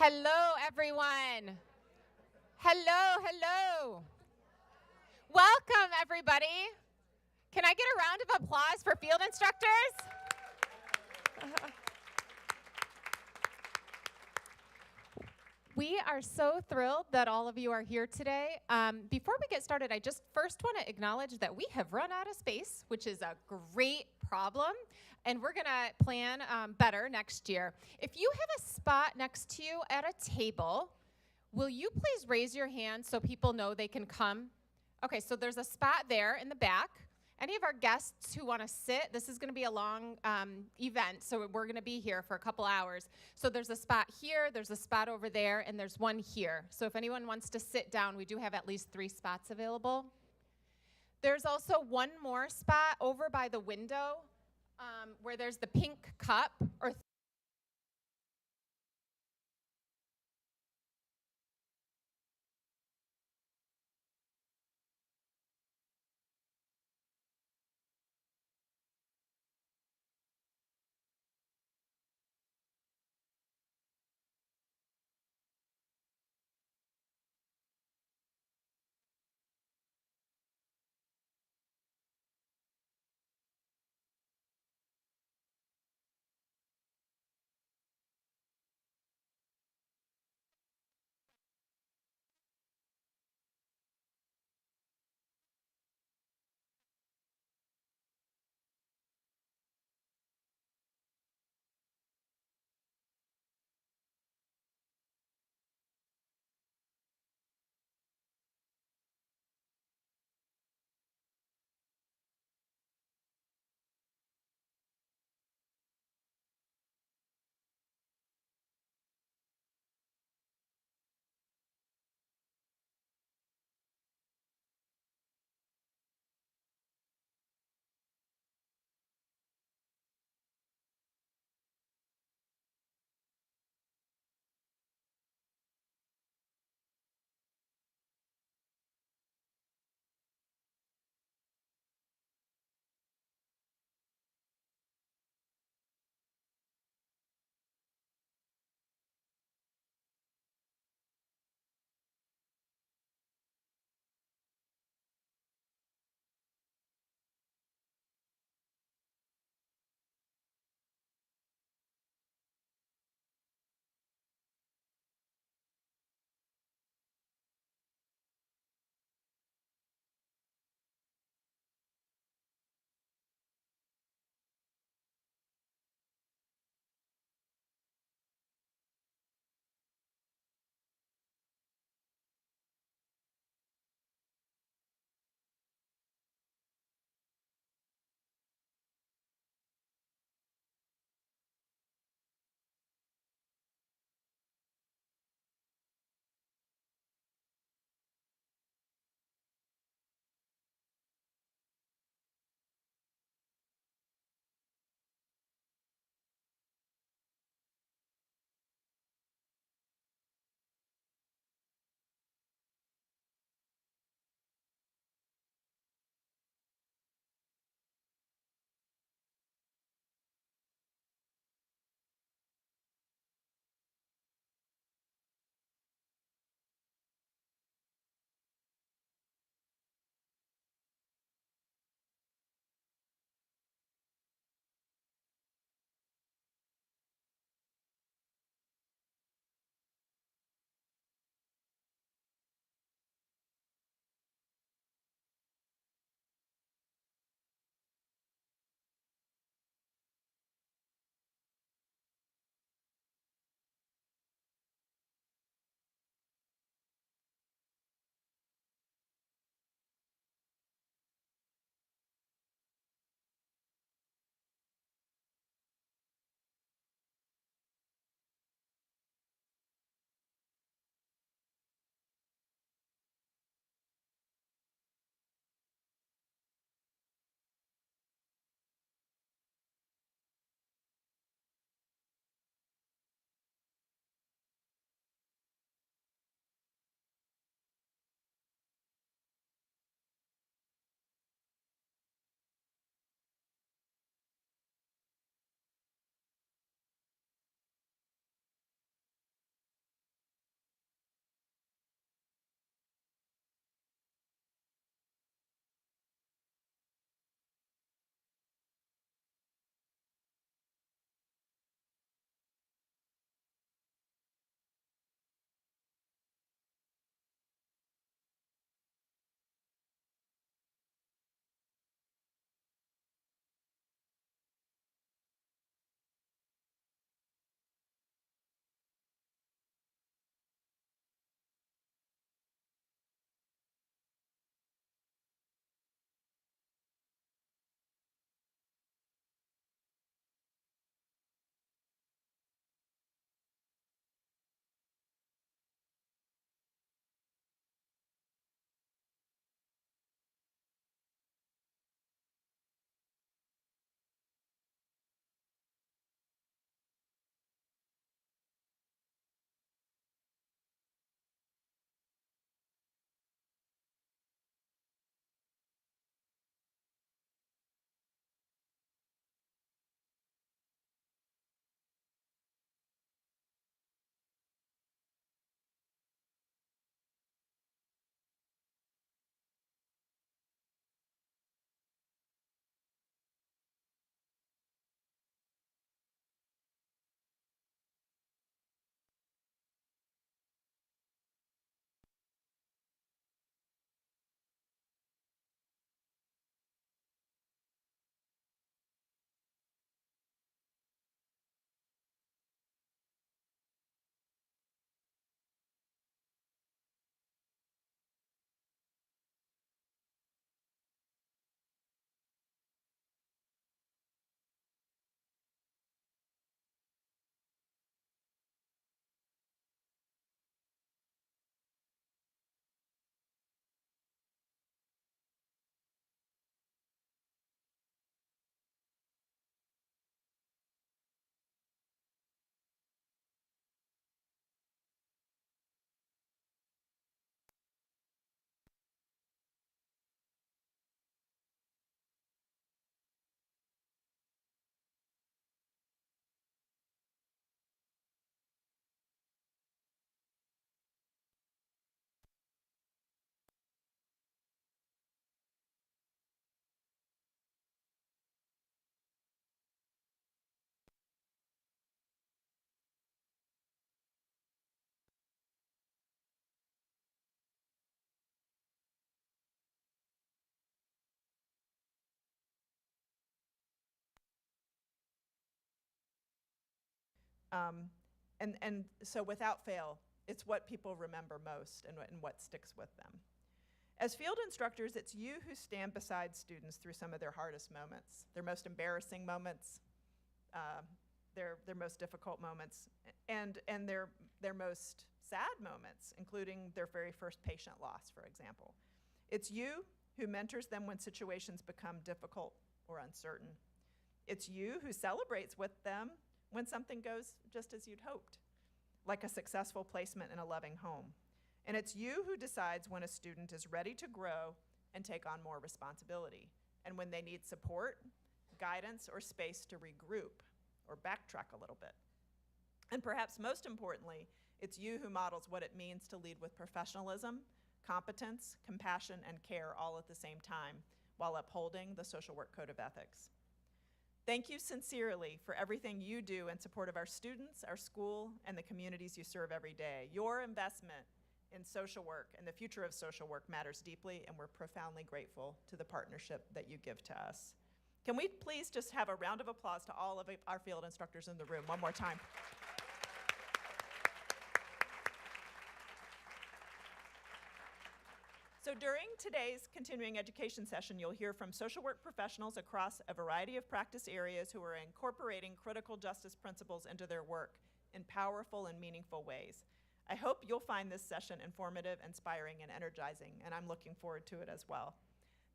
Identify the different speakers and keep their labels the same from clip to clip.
Speaker 1: Hello, everyone. Hello. Welcome, everybody. Can I get a round of applause for field instructors? We are so thrilled that all of you are here today. Before we get started, I just first want to acknowledge that we have run out of space, which is a great problem, and we're going to plan better next year. If you have a spot next to you at a table, will you please raise your hand so people know they can come? Okay, so there's a spot there in the back. Any of our guests who want to sit, this is going to be a long event, so we're going to be here for a couple hours. So there's a spot here, there's a spot over there, and there's one here. So if anyone wants to sit down, we do have at least 3 spots available. There's also one more spot over by the window where there's the pink cup or
Speaker 2: And so without fail, it's what people remember most and what sticks with them. As field instructors, it's you who stand beside students through some of their hardest moments, their most embarrassing moments, their most difficult moments, and their most sad moments, including their very first patient loss, for example. It's you who mentors them when situations become difficult or uncertain. It's you who celebrates with them when something goes just as you'd hoped, like a successful placement in a loving home. And it's you who decides when a student is ready to grow and take on more responsibility, and when they need support, guidance, or space to regroup or backtrack a little bit. And perhaps most importantly, it's you who models what it means to lead with professionalism, competence, compassion, and care all at the same time while upholding the Social Work Code of Ethics. Thank you sincerely for everything you do in support of our students, our school, and the communities you serve every day. Your investment in social work and the future of social work matters deeply, and we're profoundly grateful to the partnership that you give to us. Can we please just have a round of applause to all of our field instructors in the room one more time? So during today's continuing education session, you'll hear from social work professionals across a variety of practice areas who are incorporating critical justice principles into their work in powerful and meaningful ways. I hope you'll find this session informative, inspiring, and energizing, and I'm looking forward to it as well.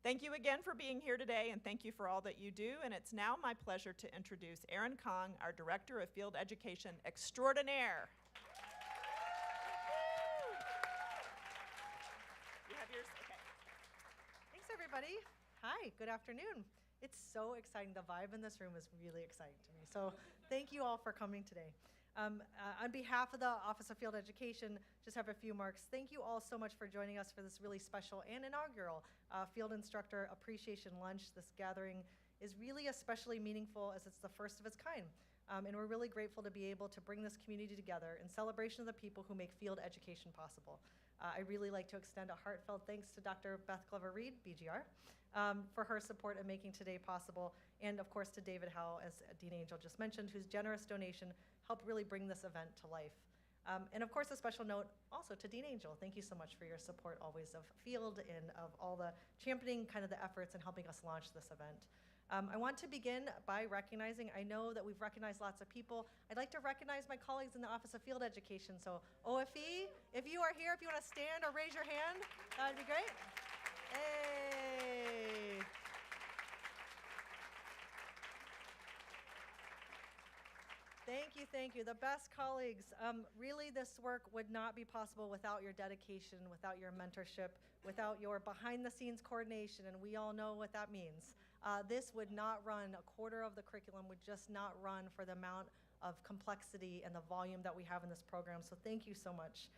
Speaker 2: Thank you again for being here today, and thank you for all that you do, and it's now my pleasure to introduce Erin Kong, our Director of Field Education Extraordinaire. You have yours? Okay.
Speaker 3: Thanks, everybody. Hi, good afternoon. It's so exciting. The vibe in this room is really exciting to me. So thank you all for coming today. On behalf of the Office of Field Education, just have a few marks. Thank you all so much for joining us for this really special and inaugural Field Instructor Appreciation Lunch. This gathering is really especially meaningful as it's the first of its kind. And we're really grateful to be able to bring this community together in celebration of the people who make field education possible. I really like to extend a heartfelt thanks to Dr. Beth Glover-Reed, BGR, for her support in making today possible, and of course to David Howell, as Dean Angel just mentioned, whose generous donation helped really bring this event to life. And of course, a special note also to Dean Angel. Thank you so much for your support always of field and of all the championing kind of the efforts and helping us launch this event. I want to begin by recognizing, I know that we've recognized lots of people. I'd like to recognize my colleagues in the Office of Field Education. So OFE, if you are here, if you want to stand or raise your hand, that would be great. Hey. Thank you. The best colleagues. Really, this work would not be possible without your dedication, without your mentorship, without your behind-the-scenes coordination, and we all know what that means. This would not run, a quarter of the curriculum would just not run for the amount of complexity and the volume that we have in this program, so thank you so much.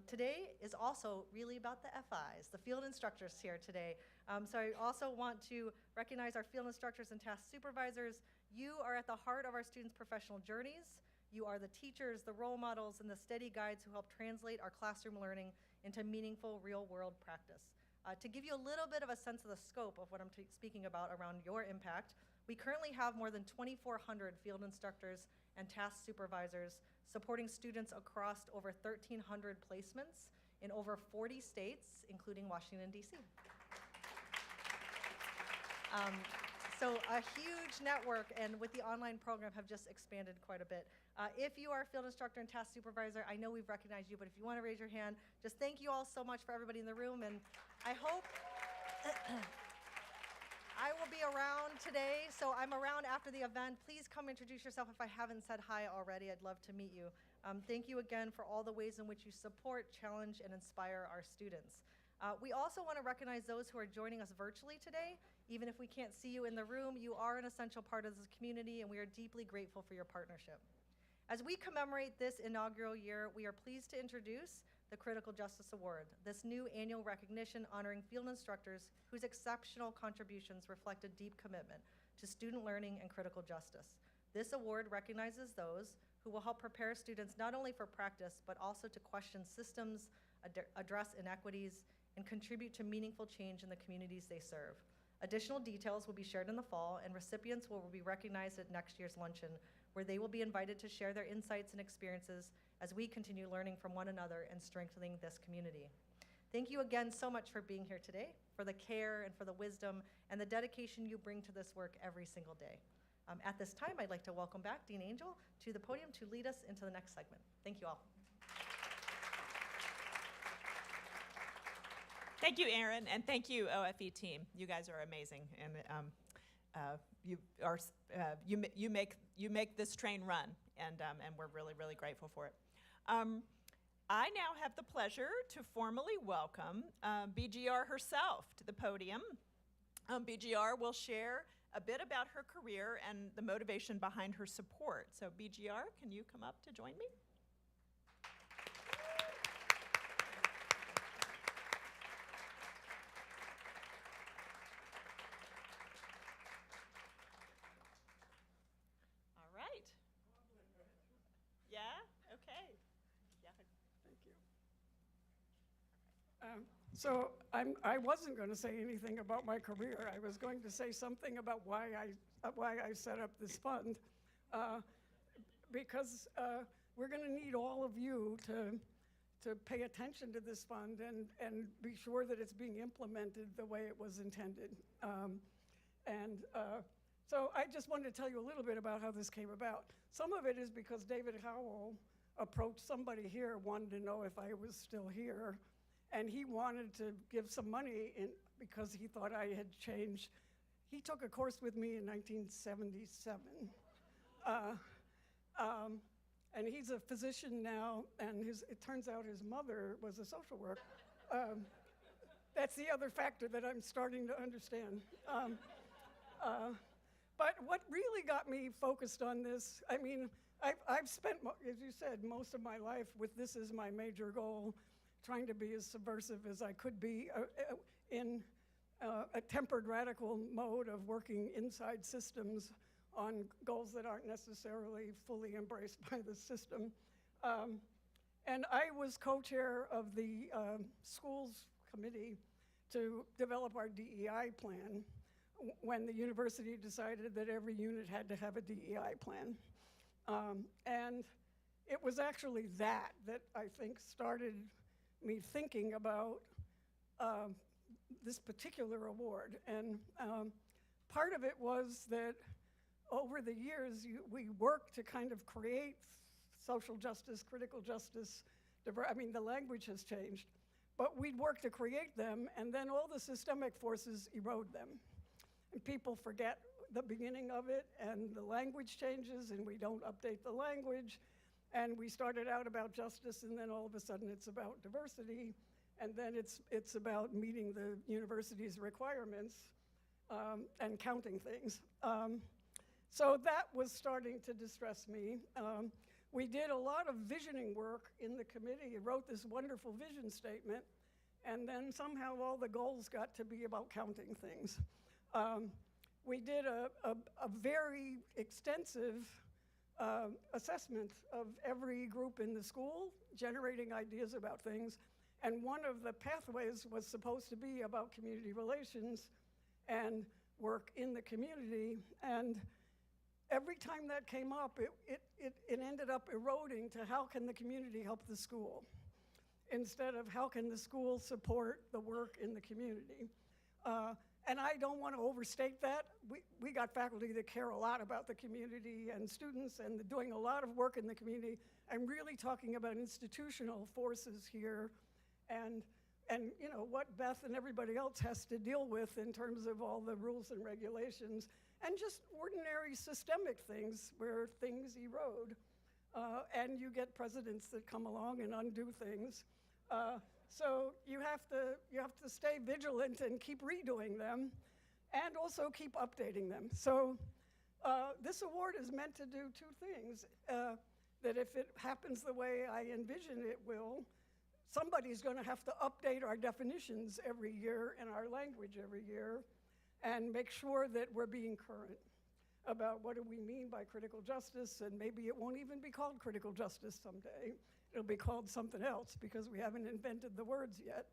Speaker 3: Today is also really about the FIs, the field instructors here today. So I also want to recognize our field instructors and task supervisors. You are at the heart of our students' professional journeys. You are the teachers, the role models, and the steady guides who help translate our classroom learning into meaningful real-world practice. To give you a little bit of a sense of the scope of what I'm speaking about around your impact, we currently have more than 2,400 field instructors and task supervisors supporting students across over 1,300 placements in over 40 states, including Washington, D.C. So a huge network, and with the online program have just expanded quite a bit. If you are a field instructor and task supervisor, I know we've recognized you, but if you want to raise your hand, just thank you all so much for everybody in the room, and I hope I will be around today, so I'm around after the event. Please come introduce yourself if I haven't said hi already. I'd love to meet you. Thank you again for all the ways in which you support, challenge, and inspire our students. We also want to recognize those who are joining us virtually today. Even if we can't see you in the room, you are an essential part of this community, and we are deeply grateful for your partnership. As we commemorate this inaugural year, we are pleased to introduce the Critical Justice Award, this new annual recognition honoring field instructors whose exceptional contributions reflect a deep commitment to student learning and critical justice. This award recognizes those who will help prepare students not only for practice, but also to question systems, address inequities, and contribute to meaningful change in the communities they serve. Additional details will be shared in the fall, and recipients will be recognized at next year's luncheon, where they will be invited to share their insights and experiences as we continue learning from one another and strengthening this community. Thank you again so much for being here today, for the care and for the wisdom and the dedication you bring to this work every single day. At this time, I'd like to welcome back Dean Angel to the podium to lead us into the next segment. Thank you all.
Speaker 2: Thank you, Erin, and thank you, OFE team. You guys are amazing, and you make this train run, and we're really, really grateful for it. I now have the pleasure to formally welcome BGR herself to the podium. BGR will share a bit about her career and the motivation behind her support. So BGR, can you come up to join me? All right. Yeah, okay. Yeah.
Speaker 4: Thank you. So I wasn't going to say anything about my career. I was going to say something about why I set up this fund, because we're going to need all of you to pay attention to this fund and be sure that it's being implemented the way it was intended. So I just wanted to tell you a little bit about how this came about. Some of it is because David Howell approached somebody here, wanted to know if I was still here, and he wanted to give some money in because he thought I had changed. He took a course with me in 1977. And he's a physician now, and it turns out his mother was a social worker. That's the other factor that I'm starting to understand. But what really got me focused on this, I mean, I've spent, as you said, most of my life with this as my major goal, trying to be as subversive as I could be in a tempered radical mode of working inside systems on goals that aren't necessarily fully embraced by the system. And I was co-chair of the schools committee to develop our DEI plan when the university decided that every unit had to have a DEI plan. And it was actually that I think started me thinking about this particular award. And part of it was that over the years, we worked to kind of create social justice, critical justice, I mean, the language has changed, but we'd work to create them, and then all the systemic forces erode them. And people forget the beginning of it, and the language changes, and we don't update the language. And we started out about justice, and then all of a sudden it's about diversity, and then it's about meeting the university's requirements and counting things. So that was starting to distress me. We did a lot of visioning work in the committee, wrote this wonderful vision statement, and then somehow all the goals got to be about counting things. We did a very extensive assessment of every group in the school, generating ideas about things. And one of the pathways was supposed to be about community relations and work in the community. And every time that came up, it ended up eroding to how can the community help the school, instead of how can the school support the work in the community. And I don't want to overstate that. We got faculty that care a lot about the community and students and doing a lot of work in the community. I'm really talking about institutional forces here and you know, what Beth and everybody else has to deal with in terms of all the rules and regulations and just ordinary systemic things where things erode. And you get presidents that come along and undo things. So you have to stay vigilant and keep redoing them and also keep updating them. So this award is meant to do two things. That if it happens the way I envision it will, somebody's going to have to update our definitions every year and our language every year and make sure that we're being current about what do we mean by critical justice, and maybe it won't even be called critical justice someday. It'll be called something else because we haven't invented the words yet.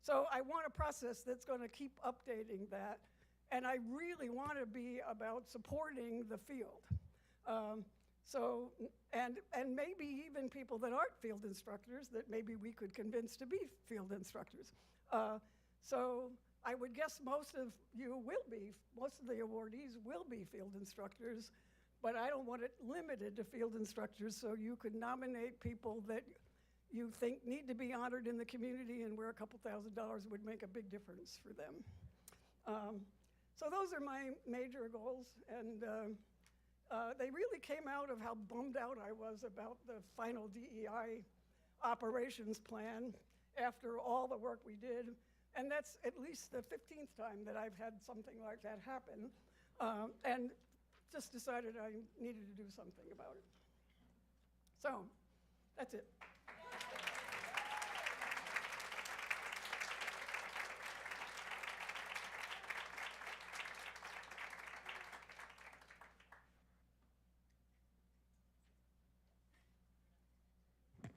Speaker 4: So I want a process that's going to keep updating that, and I really want to be about supporting the field. So, and maybe even people that aren't field instructors that maybe we could convince to be field instructors. So I would guess most of the awardees will be field instructors, but I don't want it limited to field instructors, so you could nominate people that you think need to be honored in the community and where a couple $1,000s would make a big difference for them. So those are my major goals, and they really came out of how bummed out I was about the final DEI operations plan after all the work we did. And that's at least the 15th time that I've had something like that happen, and just decided I needed to do something about it. So that's it.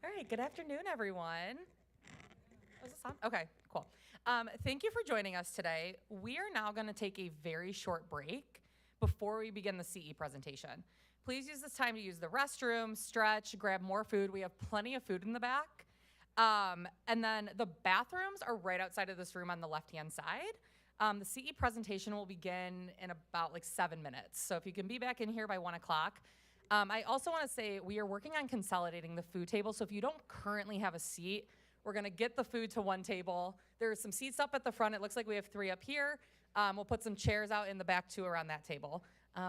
Speaker 5: All right, good afternoon, everyone. Was this on? Okay, cool. Thank you for joining us today. We are now going to take a very short break before we begin the CE presentation. Please use this time to use the restroom, stretch, grab more food. We have plenty of food in the back. And then the bathrooms are right outside of this room on the left-hand side. The CE presentation will begin in about like 7 minutes. So if you can be back in here by 1 o'clock. I also want to say we are working on consolidating the food table. So if you don't currently have a seat, we're going to get the food to one table. There's some seats up at the front. It looks like we have 3 up here. We'll put some chairs out in the back too around that table.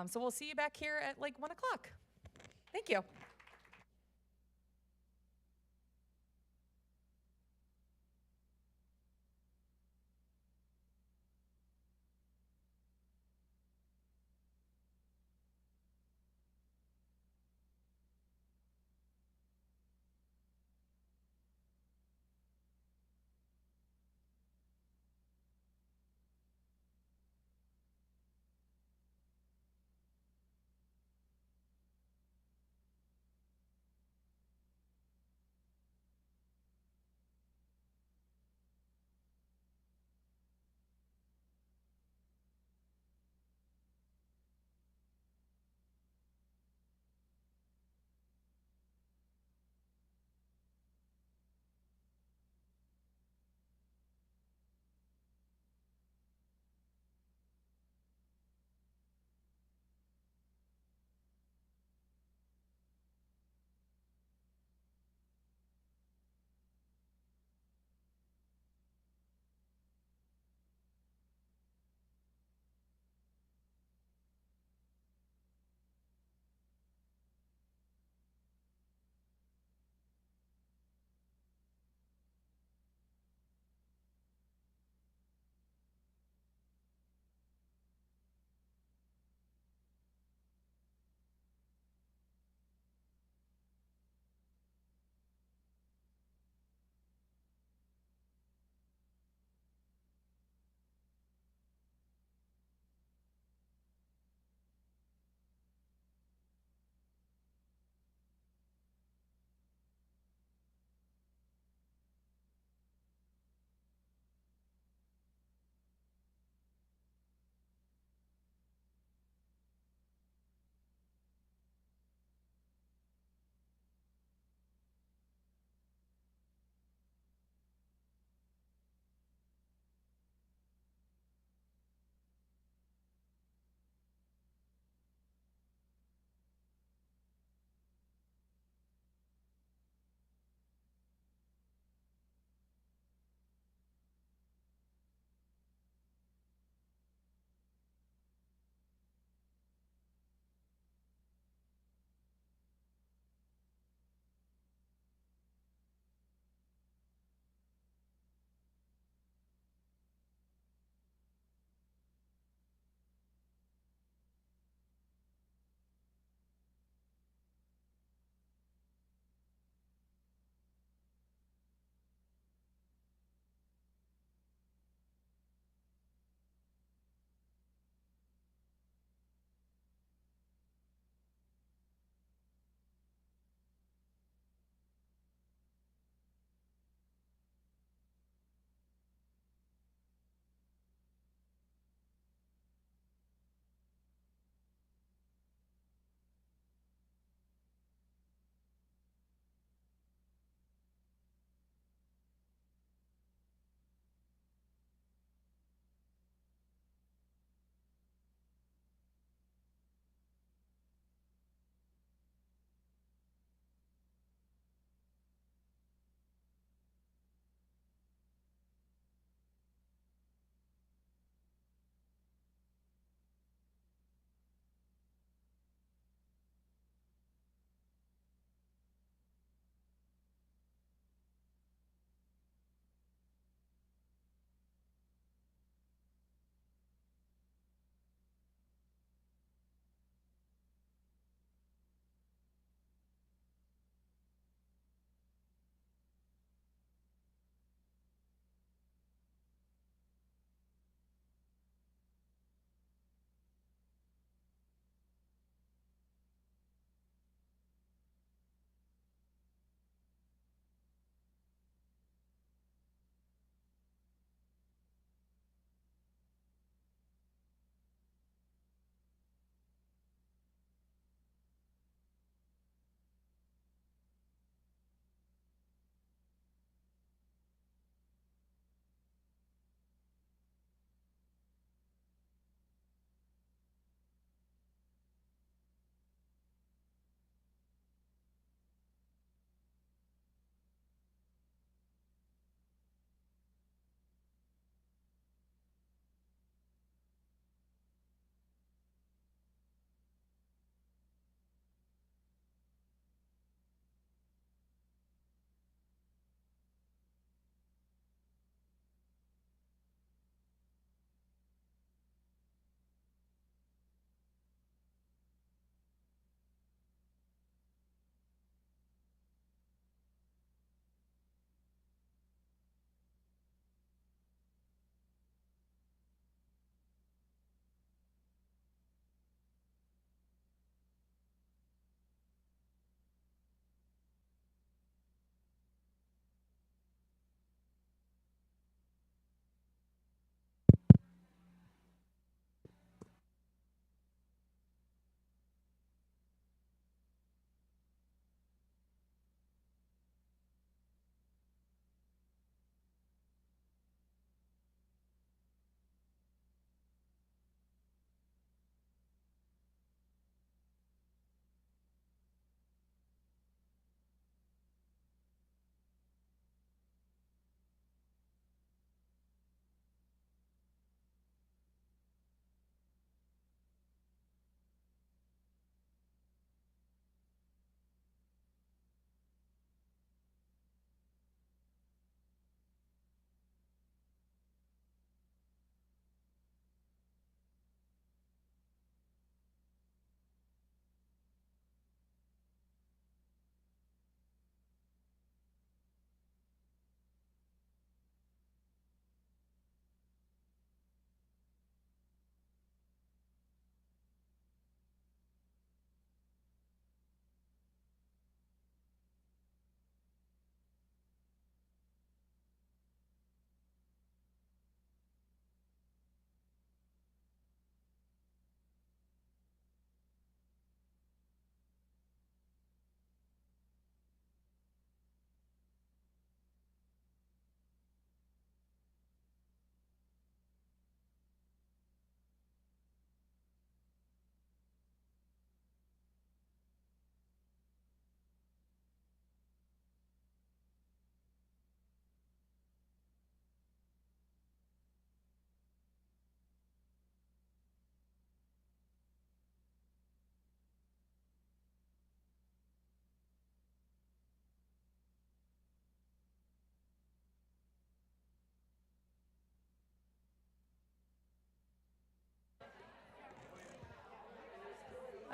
Speaker 5: So we'll see you back here at like 1 o'clock. Thank you.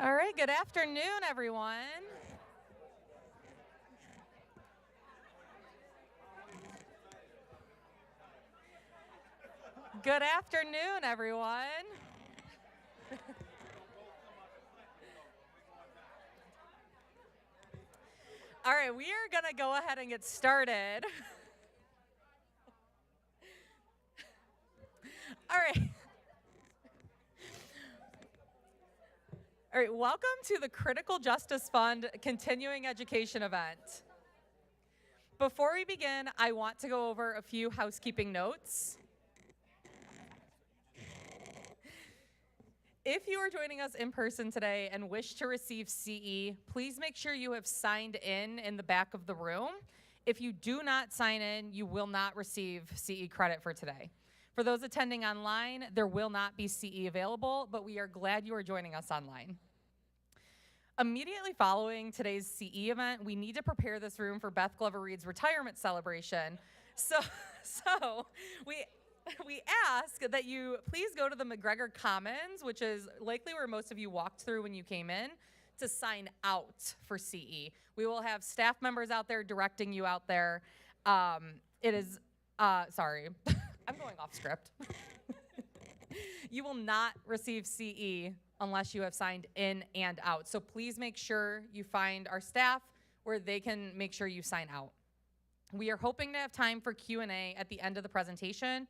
Speaker 5: All right, good afternoon, everyone. Good afternoon, everyone. All right, we are going to go ahead and get started. All right. All right, welcome to the Critical Justice Fund Continuing Education event. Before we begin, I want to go over a few housekeeping notes. If you are joining us in person today and wish to receive CE, please make sure you have signed in the back of the room. If you do not sign in, you will not receive CE credit for today. For those attending online, there will not be CE available, but we are glad you are joining us online. Immediately following today's CE event, we need to prepare this room for Beth Glover Reed's retirement celebration. So we ask that you please go to the McGregor Commons, which is likely where most of you walked through when you came in, to sign out for CE. We will have staff members out there directing you out there. Sorry, I'm going off script. You will not receive CE unless you have signed in and out. So please make sure you find our staff where they can make sure you sign out. We are hoping to have time for Q&A at the end of the presentation.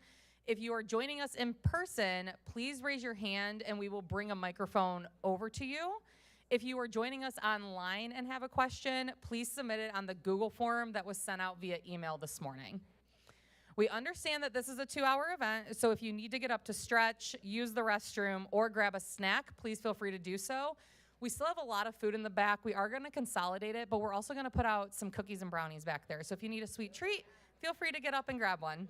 Speaker 5: If you are joining us in person, please raise your hand and we will bring a microphone over to you. If you are joining us online and have a question, please submit it on the Google form that was sent out via email this morning. We understand that this is a 2-hour event, so if you need to get up to stretch, use the restroom, or grab a snack, please feel free to do so. We still have a lot of food in the back. We are going to consolidate it, but we're also going to put out some cookies and brownies back there. So if you need a sweet treat, feel free to get up and grab one.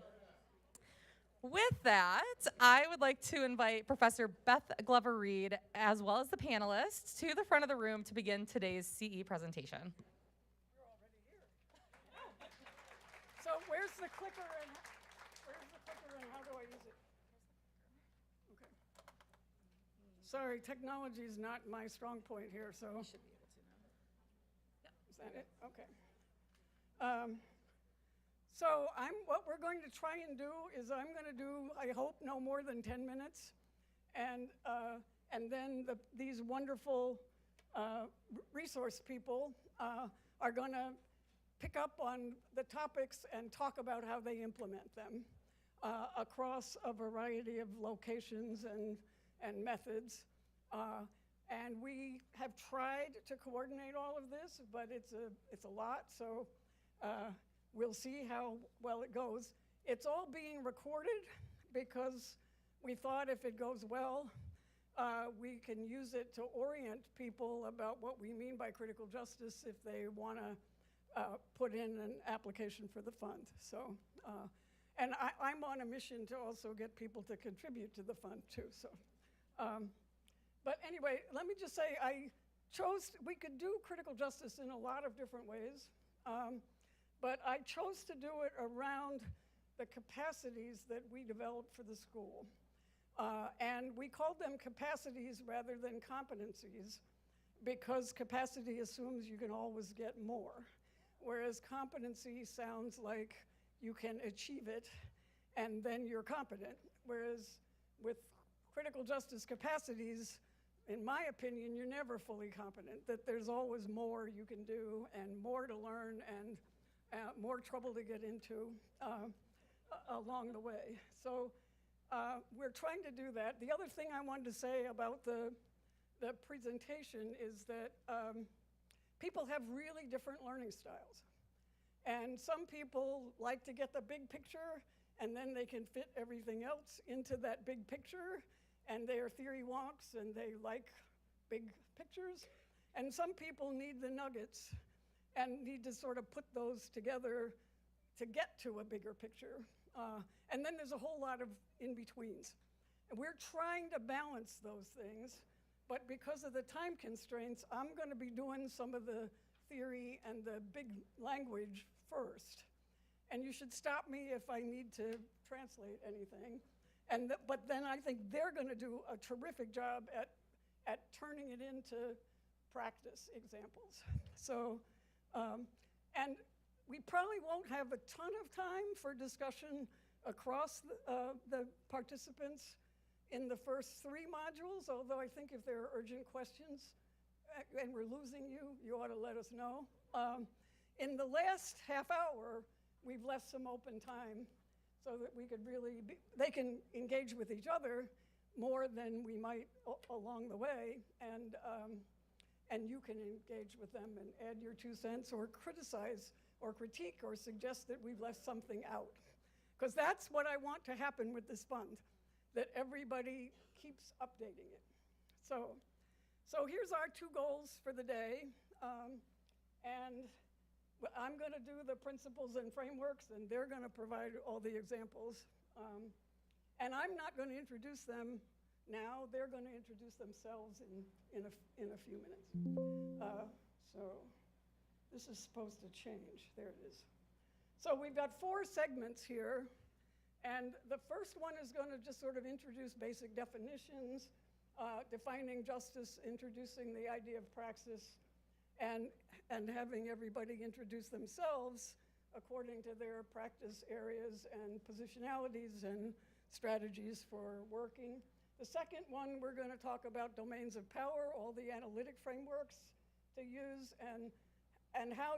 Speaker 5: With that, I would like to invite Professor Beth Glover Reed, as well as the panelists, to the front of the room to begin today's CE presentation.
Speaker 4: So where's the clicker and how do I use it? Okay. Sorry, technology is not my strong point here, so. You should be able to now. Is that it? Okay. So what we're going to try and do is I'm going to do, I hope, no more than 10 minutes. And then these wonderful resource people are going to pick up on the topics and talk about how they implement them across a variety of locations and methods. And we have tried to coordinate all of this, but it's a lot, so we'll see how well it goes. It's all being recorded because we thought if it goes well, we can use it to orient people about what we mean by critical justice if they want to put in an application for the fund. So, and I'm on a mission to also get people to contribute to the fund too. So, but anyway, let me just say we could do critical justice in a lot of different ways, but I chose to do it around the capacities that we developed for the school. And we called them capacities rather than competencies because capacity assumes you can always get more. Whereas competency sounds like you can achieve it and then you're competent. Whereas with critical justice capacities, in my opinion, you're never fully competent, that there's always more you can do and more to learn and more trouble to get into along the way. So we're trying to do that. The other thing I wanted to say about the presentation is that people have really different learning styles. And some people like to get the big picture and then they can fit everything else into that big picture and they are theory wonks and they like big pictures. And some people need the nuggets and need to sort of put those together to get to a bigger picture. And then there's a whole lot of in-betweens. And we're trying to balance those things. But because of the time constraints, I'm going to be doing some of the theory and the big language first. And you should stop me if I need to translate anything. But then I think they're going to do a terrific job at turning it into practice examples. So, and we probably won't have a ton of time for discussion across the participants in the first 3 modules, although I think if there are urgent questions and we're losing you, you ought to let us know. In the last half hour, we've left some open time so that we could really they can engage with each other more than we might along the way, and you can engage with them and add your 2 cents or criticize or critique or suggest that we've left something out. Because that's what I want to happen with this fund, that everybody keeps updating it. So here's our 2 goals for the day. And I'm going to do the principles and frameworks, and they're going to provide all the examples. And I'm not going to introduce them now. They're going to introduce themselves in a few minutes. So this is supposed to change. There it is. So we've got 4 segments here. And the first one is going to just sort of introduce basic definitions, defining justice, introducing the idea of praxis, and having everybody introduce themselves according to their practice areas and positionalities and strategies for working. The second one, we're going to talk about domains of power, all the analytic frameworks to use, and how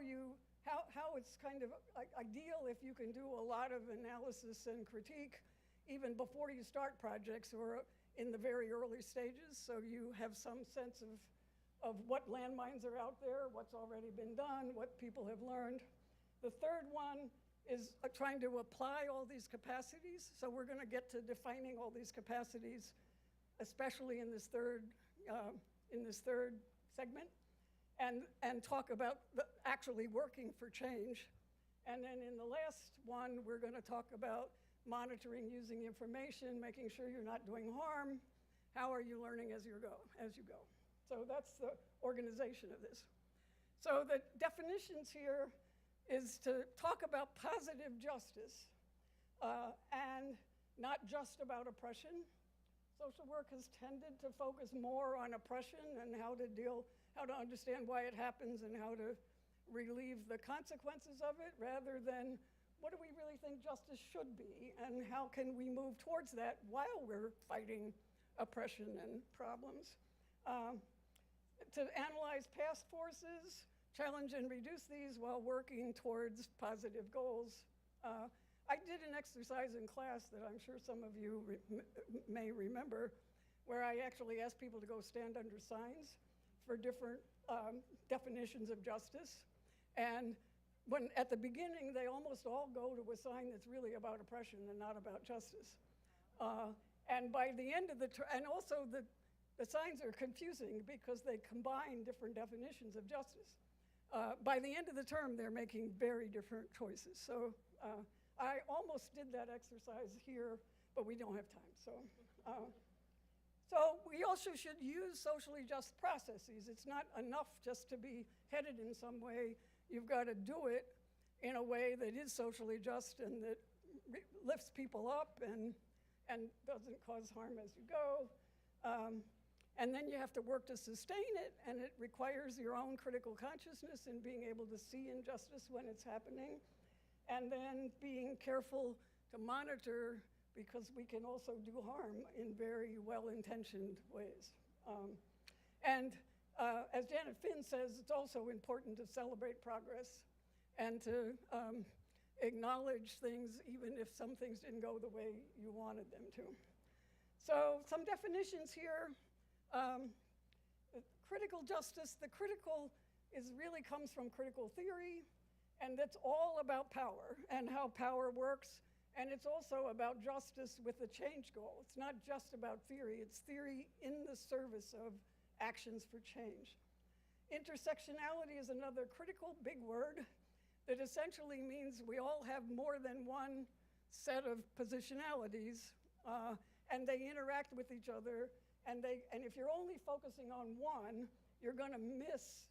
Speaker 4: it's kind of ideal if you can do a lot of analysis and critique even before you start projects or in the very early stages, so you have some sense of what landmines are out there, what's already been done, what people have learned. The third one is trying to apply all these capacities. So we're going to get to defining all these capacities, especially in this third segment, and talk about actually working for change. And then in the last one, we're going to talk about monitoring using information, making sure you're not doing harm. How are you learning as you go? So that's the organization of this. So the definitions here is to talk about positive justice and not just about oppression. Social work has tended to focus more on oppression and how to understand why it happens and how to relieve the consequences of it, rather than what do we really think justice should be and how can we move towards that while we're fighting oppression and problems. To analyze past forces, challenge and reduce these while working towards positive goals. I did an exercise in class that I'm sure some of you may remember, where I actually asked people to go stand under signs for different definitions of justice. And when at the beginning, they almost all go to a sign that's really about oppression and not about justice. And by the end of and also the signs are confusing because they combine different definitions of justice. By the end of the term, they're making very different choices. So I almost did that exercise here, but we don't have time. So we also should use socially just processes. It's not enough just to be headed in some way. You've got to do it in a way that is socially just and that lifts people up and doesn't cause harm as you go. And then you have to work to sustain it, and it requires your own critical consciousness and being able to see injustice when it's happening, and then being careful to monitor, because we can also do harm in very well-intentioned ways. As Janet Finn says, it's also important to celebrate progress and to acknowledge things even if some things didn't go the way you wanted them to. So some definitions here. Critical justice, the critical really comes from critical theory, and that's all about power and how power works, and it's also about justice with a change goal. It's not just about theory, it's theory in the service of actions for change. Intersectionality is another critical big word that essentially means we all have more than one set of positionalities, and they interact with each other. And if you're only focusing on one, you're going to miss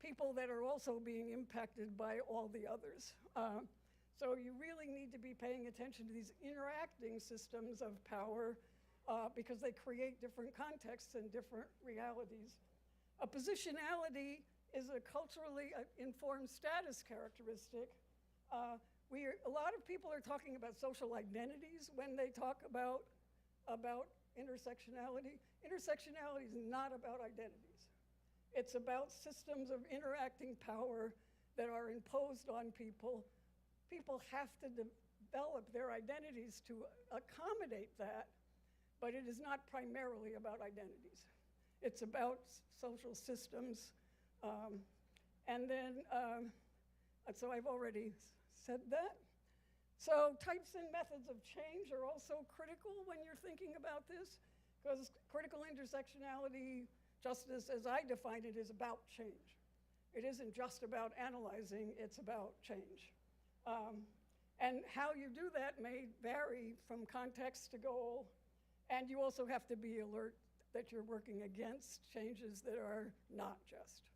Speaker 4: people that are also being impacted by all the others. So you really need to be paying attention to these interacting systems of power because they create different contexts and different realities. A positionality is a culturally informed status characteristic. A lot of people are talking about social identities when they talk about intersectionality. Intersectionality is not about identities. It's about systems of interacting power that are imposed on people. People have to develop their identities to accommodate that, but it is not primarily about identities. It's about social systems. So I've already said that. So types and methods of change are also critical when you're thinking about this, because critical intersectionality justice, as I define it, is about change. It isn't just about analyzing, it's about change. And how you do that may vary from context to goal, and you also have to be alert that you're working against changes that are not just.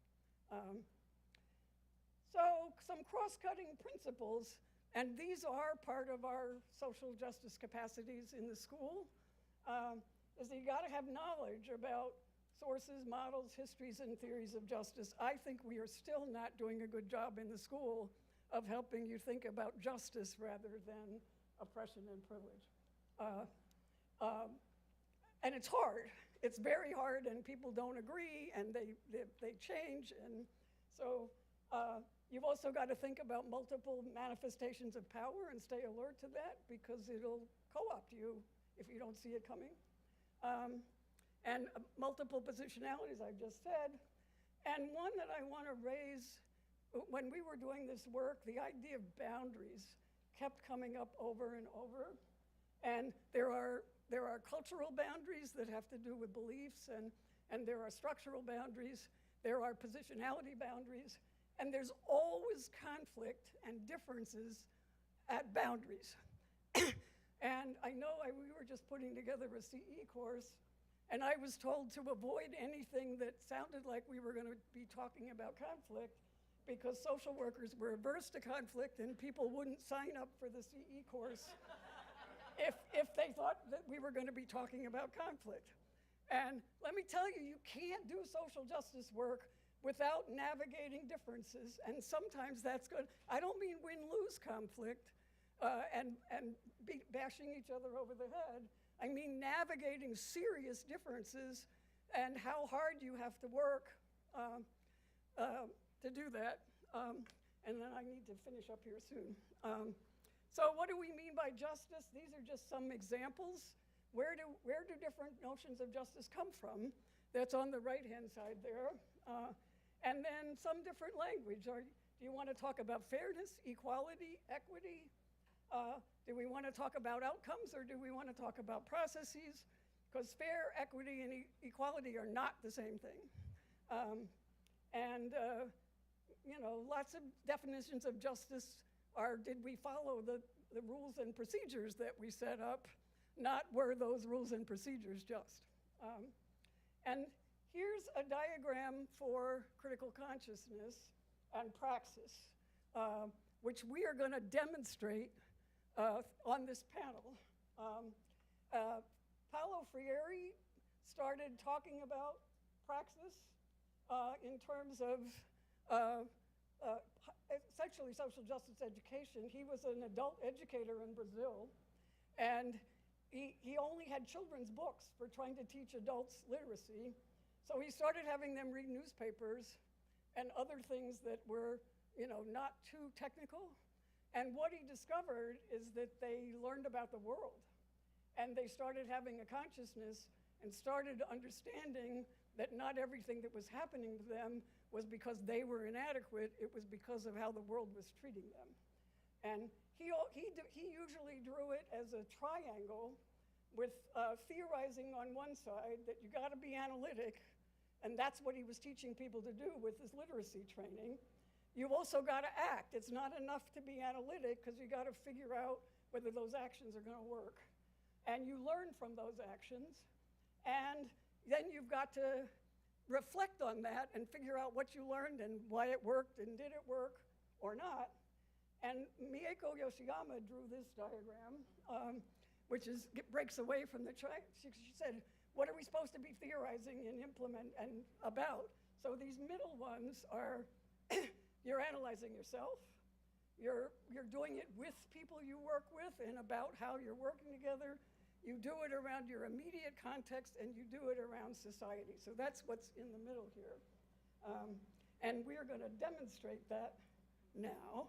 Speaker 4: So some cross-cutting principles, and these are part of our social justice capacities in the school, is that you gotta have knowledge about sources, models, histories, and theories of justice. I think we are still not doing a good job in the school of helping you think about justice rather than oppression and privilege. And it's hard. It's very hard, and people don't agree, and they change. And so you've also got to think about multiple manifestations of power and stay alert to that, because it'll co-opt you if you don't see it coming. And multiple positionalities, I've just said. And one that I want to raise, when we were doing this work, the idea of boundaries kept coming up over and over. And there are cultural boundaries that have to do with beliefs, and there are structural boundaries, there are positionality boundaries, and there's always conflict and differences at boundaries. And I know we were just putting together a CE course, and I was told to avoid anything that sounded like we were going to be talking about conflict, because social workers were averse to conflict and people wouldn't sign up for the CE course if they thought that we were going to be talking about conflict. And let me tell you, you can't do social justice work without navigating differences, and sometimes that's good. I don't mean win-lose conflict and bashing each other over the head. I mean navigating serious differences and how hard you have to work to do that. And then I need to finish up here soon. So what do we mean by justice? These are just some examples. Where do different notions of justice come from? That's on the right-hand side there. And then some different language. Do you want to talk about fairness, equality, equity? Do we want to talk about outcomes, or do we want to talk about processes? Because fair, equity, and equality are not the same thing. Lots of definitions of justice are, did we follow the rules and procedures that we set up, not were those rules and procedures just. And here's a diagram for critical consciousness and praxis, which we are going to demonstrate on this panel. Paulo Freire started talking about praxis in terms of essentially social justice education. He was an adult educator in Brazil, and he only had children's books for trying to teach adults literacy. So he started having them read newspapers and other things that were, not too technical. And what he discovered is that they learned about the world, and they started having a consciousness and started understanding that not everything that was happening to them was because they were inadequate, it was because of how the world was treating them. And he usually drew it as a triangle with theorizing on one side, that you gotta be analytic, and that's what he was teaching people to do with his literacy training. You've also got to act. It's not enough to be analytic, because you got to figure out whether those actions are going to work. And you learn from those actions. And then you've got to reflect on that and figure out what you learned and why it worked and did it work or not. And Mieko Yoshiyama drew this diagram, which breaks away from the she said, what are we supposed to be theorizing and implement and about? So these middle ones are, you're analyzing yourself, you're doing it with people you work with and about how you're working together. You do it around your immediate context and you do it around society. So that's what's in the middle here. And we're going to demonstrate that now.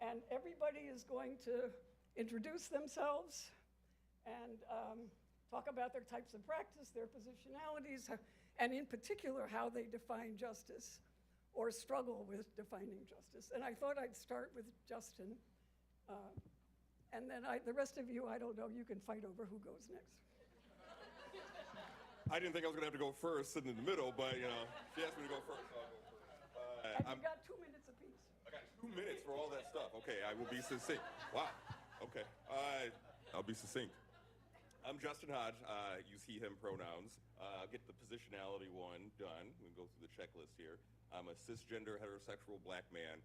Speaker 4: And everybody is going to introduce themselves and talk about their types of practice, their positionalities, and in particular, how they define justice or struggle with defining justice. And I thought I'd start with Justin. And then the rest of you, I don't know, you can fight over who goes next.
Speaker 6: I didn't think I was going to have to go first, sitting in the middle, but, you know, she asked me to go first, so I'll go first.
Speaker 4: And you got 2 minutes apiece.
Speaker 6: I got 2 minutes for all that stuff. Okay, I will be succinct. Wow. Okay. I'll be succinct. I'm Justin Hodge. Use he, him pronouns. I'll get the positionality one done. We can go through the checklist here. I'm a cisgender, heterosexual black man.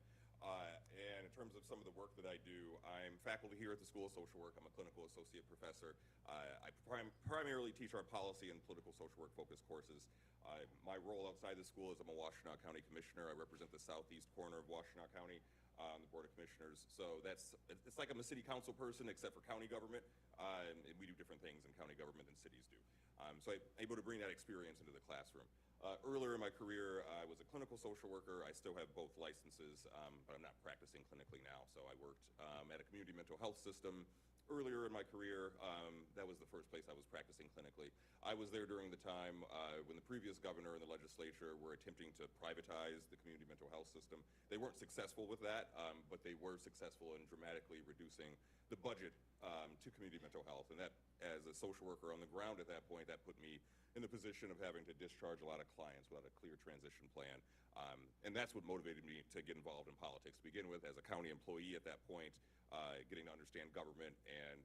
Speaker 6: And in terms of some of the work that I do, I'm faculty here at the School of Social Work. I'm a clinical associate professor. I primarily teach our policy and political social work focused courses. My role outside the school is I'm a Washtenaw County Commissioner. I represent the southeast corner of Washtenaw County on the Board of Commissioners. So it's like I'm a city council person except for county government. And we do different things in county government than cities do. So I'm able to bring that experience into the classroom. Earlier in my career, I was a clinical social worker. I still have both licenses, but I'm not practicing clinically now. So I worked at a community mental health system earlier in my career. That was the first place I was practicing clinically. I was there during the time when the previous governor and the legislature were attempting to privatize the community mental health system. They weren't successful with that, but they were successful in dramatically reducing the budget to community mental health. And that, as a social worker on the ground at that point, that put me in the position of having to discharge a lot of clients without a clear transition plan. And that's what motivated me to get involved in politics to begin with. As a county employee at that point, getting to understand government and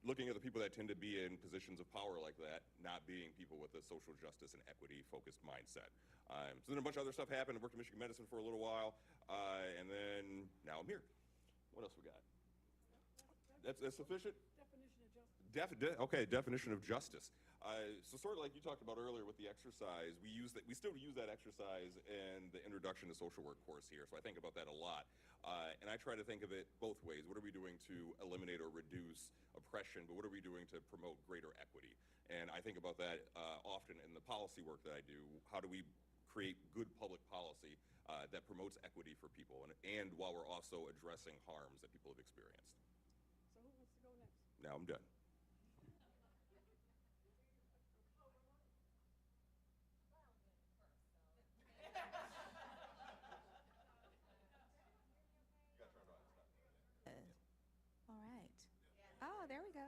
Speaker 6: looking at the people that tend to be in positions of power like that, not being people with a social justice and equity focused mindset. So then a bunch of other stuff happened. I worked in Michigan Medicine for a little while, and then now I'm here. What else we got? That's sufficient?
Speaker 4: Definition of justice.
Speaker 6: Okay, definition of justice. So sort of like you talked about earlier with the exercise, we still use that exercise in the introduction to social work course here. So I think about that a lot. And I try to think of it both ways. What are we doing to eliminate or reduce oppression, but what are we doing to promote greater equity? And I think about that often in the policy work that I do. How do we create good public policy that promotes equity for people, and while we're also addressing harms that people have experienced?
Speaker 4: So who wants to go next?
Speaker 6: Now I'm done.
Speaker 7: All right. Oh, there we go.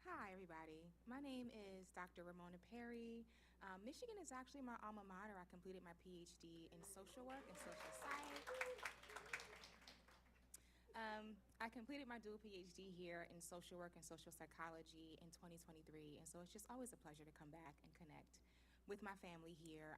Speaker 7: Hi, everybody. My name is Dr. Ramona Perry. Michigan is actually my alma mater. I completed my PhD in social work and social science. I completed my dual PhD here in social work and social psychology in 2023, and so it's just always a pleasure to come back and connect with my family here.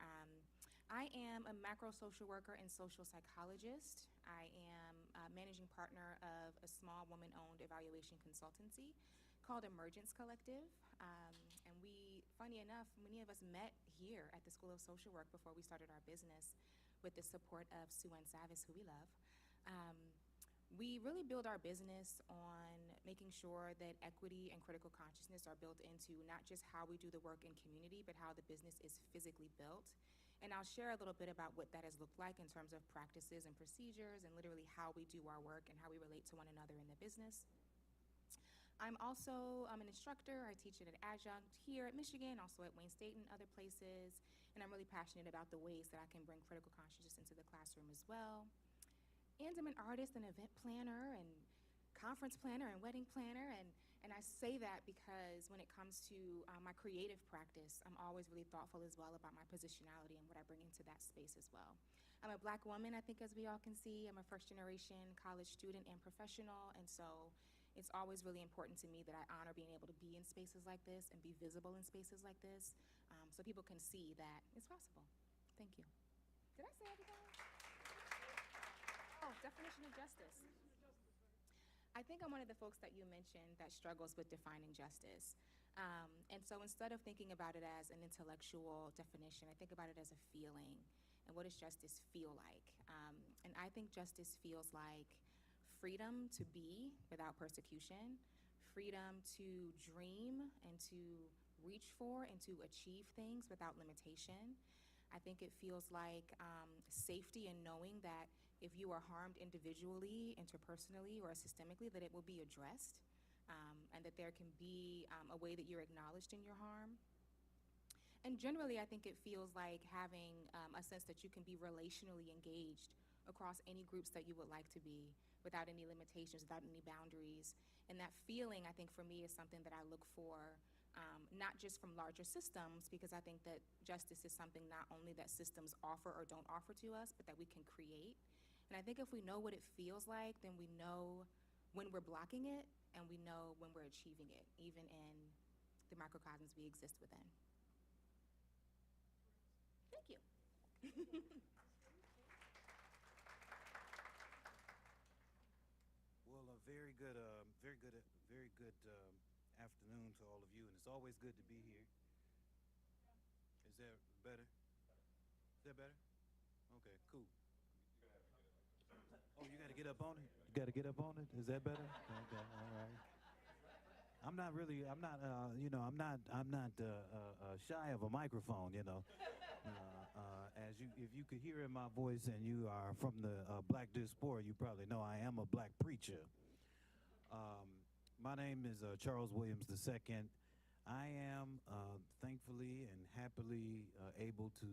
Speaker 7: I am a macro social worker and social psychologist. I am a managing partner of a small woman-owned evaluation consultancy called Emergence Collective. And we, funny enough, many of us met here at the School of Social Work before we started our business with the support of Sue-Ann Savis, who we love. We really build our business on making sure that equity and critical consciousness are built into not just how we do the work in community, but how the business is physically built. And I'll share a little bit about what that has looked like in terms of practices and procedures and literally how we do our work and how we relate to one another in the business. I'm an instructor. I teach at an adjunct here at Michigan, also at Wayne State and other places. And I'm really passionate about the ways that I can bring critical consciousness into the classroom as well. And I'm an artist and event planner and conference planner and wedding planner. And I say that because when it comes to my creative practice, I'm always really thoughtful as well about my positionality and what I bring into that space as well. I'm a Black woman, I think, as we all can see. I'm a first-generation college student and professional, and so it's always really important to me that I honor being able to be in spaces like this and be visible in spaces like this, so people can see that it's possible. Thank you. Did I say everything? Oh, definition of justice. I think I'm one of the folks that you mentioned that struggles with defining justice. And so instead of thinking about it as an intellectual definition, I think about it as a feeling. And what does justice feel like? And I think justice feels like freedom to be without persecution, freedom to dream and to reach for and to achieve things without limitation. I think it feels like safety in knowing that if you are harmed individually, interpersonally, or systemically, that it will be addressed, and that there can be a way that you're acknowledged in your harm. And generally, I think it feels like having a sense that you can be relationally engaged across any groups that you would like to be without any limitations, without any boundaries. And that feeling, I think, for me, is something that I look for, not just from larger systems, because I think that justice is something not only that systems offer or don't offer to us, but that we can create. And I think if we know what it feels like, then we know when we're blocking it, and we know when we're achieving it, even in the microcosms we exist within. Thank you.
Speaker 8: Well, a very good afternoon to all of you, and it's always good to be here. Is that better? Is that better? Okay, cool. Oh, you got to get up on it? You got to get up on it? Is that better? Okay, all right. I'm not shy of a microphone, you know. If you could hear in my voice and you are from the black diaspora, you probably know I am a black preacher. My name is Charles Williams II. I am thankfully and happily able to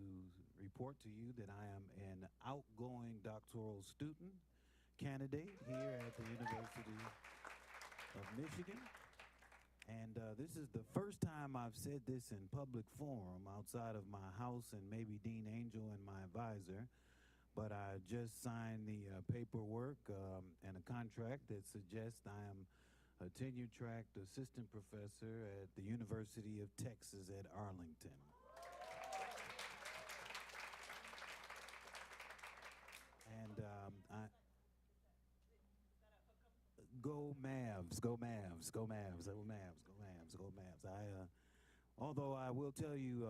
Speaker 8: report to you that I am an outgoing doctoral student candidate here at the University of Michigan. And this is the first time I've said this in public forum outside of my house and maybe Dean Angel and my advisor. But I just signed the paperwork and a contract that suggests I am a tenure-track assistant professor at the University of Texas at Arlington. And go Mavs, go Mavs, go Mavs, go Mavs, go Mavs, go Mavs. Although I will tell you,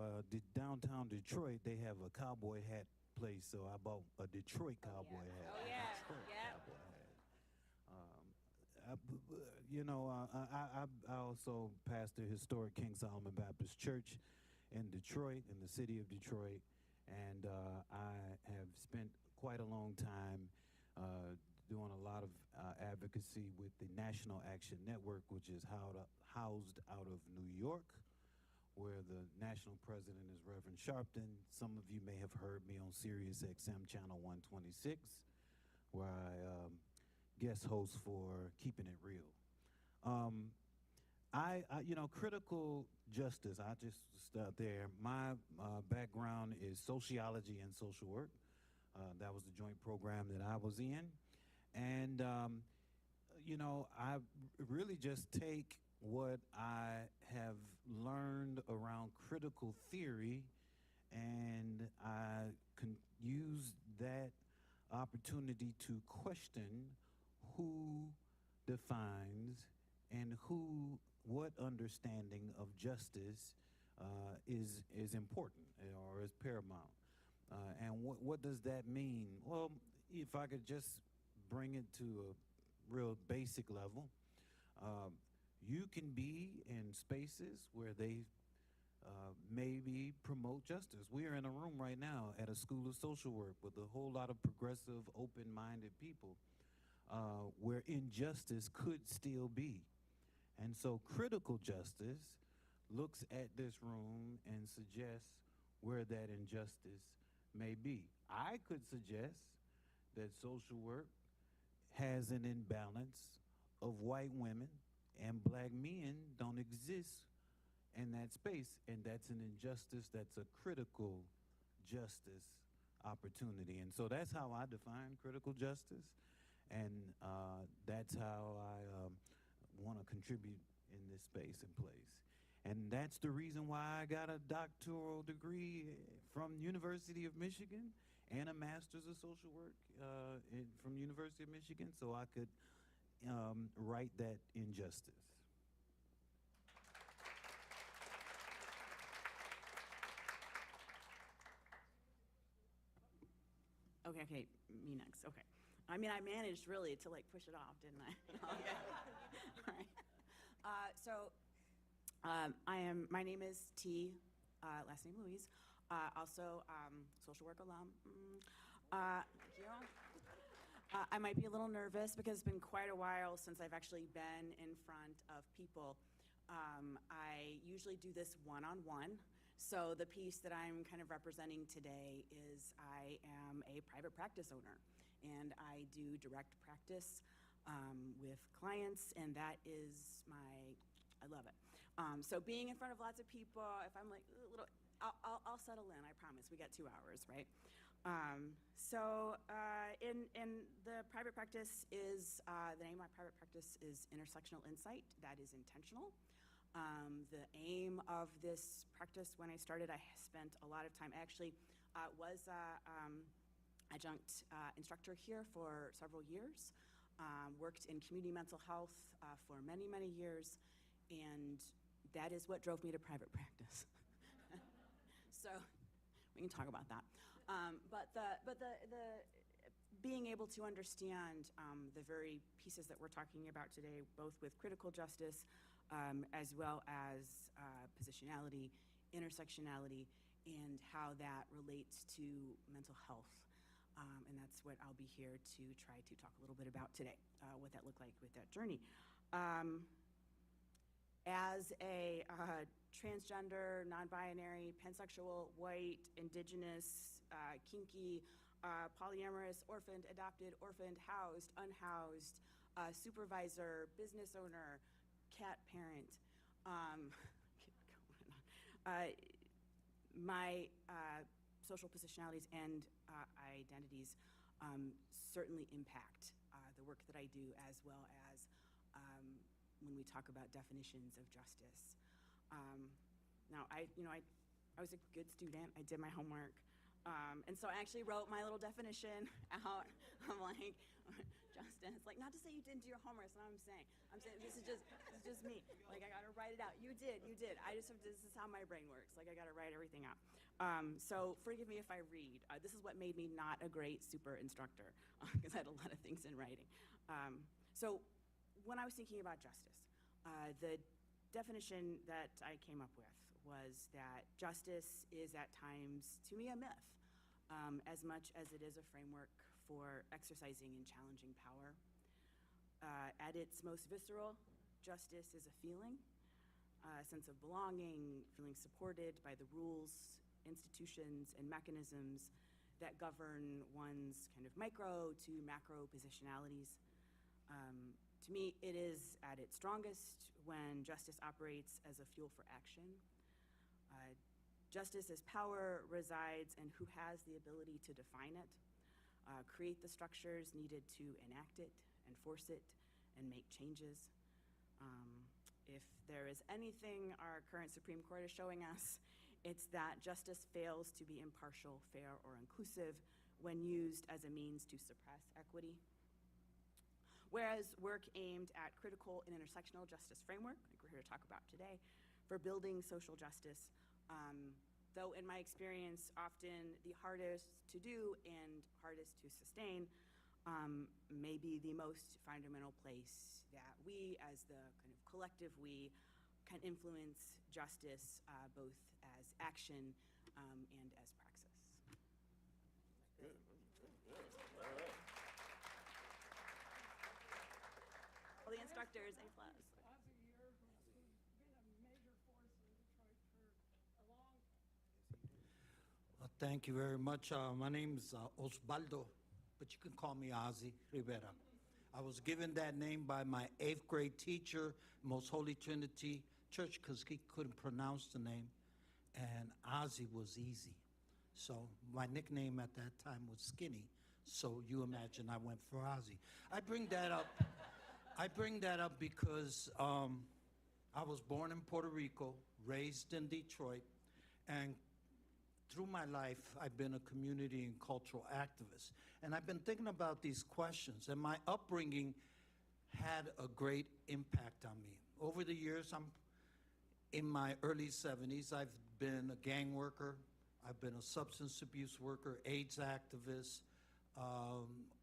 Speaker 8: downtown Detroit, they have a cowboy hat place, so I bought a Detroit cowboy hat.
Speaker 7: Oh, yeah.
Speaker 8: Detroit
Speaker 7: Yeah.
Speaker 8: cowboy hat. I also pastor historic King Solomon Baptist Church in Detroit, in the city of Detroit, and I have spent quite a long time doing a lot of advocacy with the National Action Network, which is housed out of New York, where the national president is Reverend Sharpton. Some of you may have heard me on Sirius XM Channel 126, where I guest host for Keeping It Real. Critical justice, I just start there. My background is sociology and social work. That was the joint program that I was in. And, I really just take what I have learned around critical theory, and I can use that opportunity to question who defines and what understanding of justice is important or is paramount. And what does that mean? Well, if I could just bring it to a real basic level, you can be in spaces where they maybe promote justice. We are in a room right now at a school of social work with a whole lot of progressive, open-minded people where injustice could still be. And so critical justice looks at this room and suggests where that injustice may be. I could suggest that social work has an imbalance of white women and black men don't exist in that space, and that's an injustice, that's a critical justice opportunity. And so that's how I define critical justice, and that's how I want to contribute in this space and place. And that's the reason why I got a doctoral degree from University of Michigan and a master's of social work from University of Michigan, so I could right that injustice.
Speaker 9: Okay, me next. Okay. I mean, I managed really to like push it off, didn't I? Okay. All right. My name is T, last name Louise. Also, social work alum. Thank you. I might be a little nervous because it's been quite a while since I've actually been in front of people. I usually do this one-on-one. So the piece that I'm kind of representing today is I am a private practice owner, and I do direct practice with clients, and that is I love it. So being in front of lots of people, if I'm like a little, I'll settle in, I promise. We got 2 hours, right? In the private practice is, the name of my private practice is Intersectional Insight. That is intentional. The aim of this practice, when I started, I spent a lot of time, actually was adjunct instructor here for several years, worked in community mental health for many, many years, and that is what drove me to private practice. So we can talk about that. But the being able to understand the very pieces that we're talking about today, both with critical justice, as well as positionality, intersectionality, and how that relates to mental health. And that's what I'll be here to try to talk a little bit about today, what that looked like with that journey. As a transgender, non-binary, pansexual, white, indigenous, kinky, polyamorous, orphaned, adopted, orphaned, housed, unhoused, supervisor, business owner, cat parent, my social positionalities and identities certainly impact the work that I do, as well as when we talk about definitions of justice. Now, I was a good student. I did my homework. And so I actually wrote my little definition out. I'm like, Justin, it's like, not to say you didn't do your homework, that's not what I'm saying. I'm saying this is just me. Like, I gotta write it out. You did. I just have to, this is how my brain works. Like, I gotta write everything out. So forgive me if I read. This is what made me not a great super instructor, because I had a lot of things in writing. So when I was thinking about justice, the definition that I came up with was that justice is at times, to me, a myth, as much as it is a framework for exercising and challenging power. At its most visceral, justice is a feeling, a sense of belonging, feeling supported by the rules, institutions, and mechanisms that govern one's kind of micro to macro positionalities. To me, it is at its strongest when justice operates as a fuel for action. Justice as power resides in who has the ability to define it, create the structures needed to enact it, enforce it, and make changes. If there is anything our current Supreme Court is showing us, it's that justice fails to be impartial, fair, or inclusive when used as a means to suppress equity. Whereas work aimed at critical and intersectional justice framework, like we're here to talk about today, for building social justice, though in my experience often the hardest to do and hardest to sustain, may be the most fundamental place that we, as the kind of collective we, can influence justice both as action and as praxis.
Speaker 6: Good. All right.
Speaker 9: All the instructors, A+.
Speaker 4: Ozzie here, who's been a major force in Detroit for a long time.
Speaker 10: Thank you very much. My name's Osvaldo, but you can call me Ozzie Rivera. I was given that name by my 8th grade teacher, Most Holy Trinity Church, because he couldn't pronounce the name, and Ozzie was easy. So my nickname at that time was Skinny, so you imagine I went for Ozzie. I bring that up because I was born in Puerto Rico, raised in Detroit, and through my life, I've been a community and cultural activist. And I've been thinking about these questions, and my upbringing had a great impact on me. Over the years, I'm in my early 70s. I've been a gang worker. I've been a substance abuse worker, AIDS activist,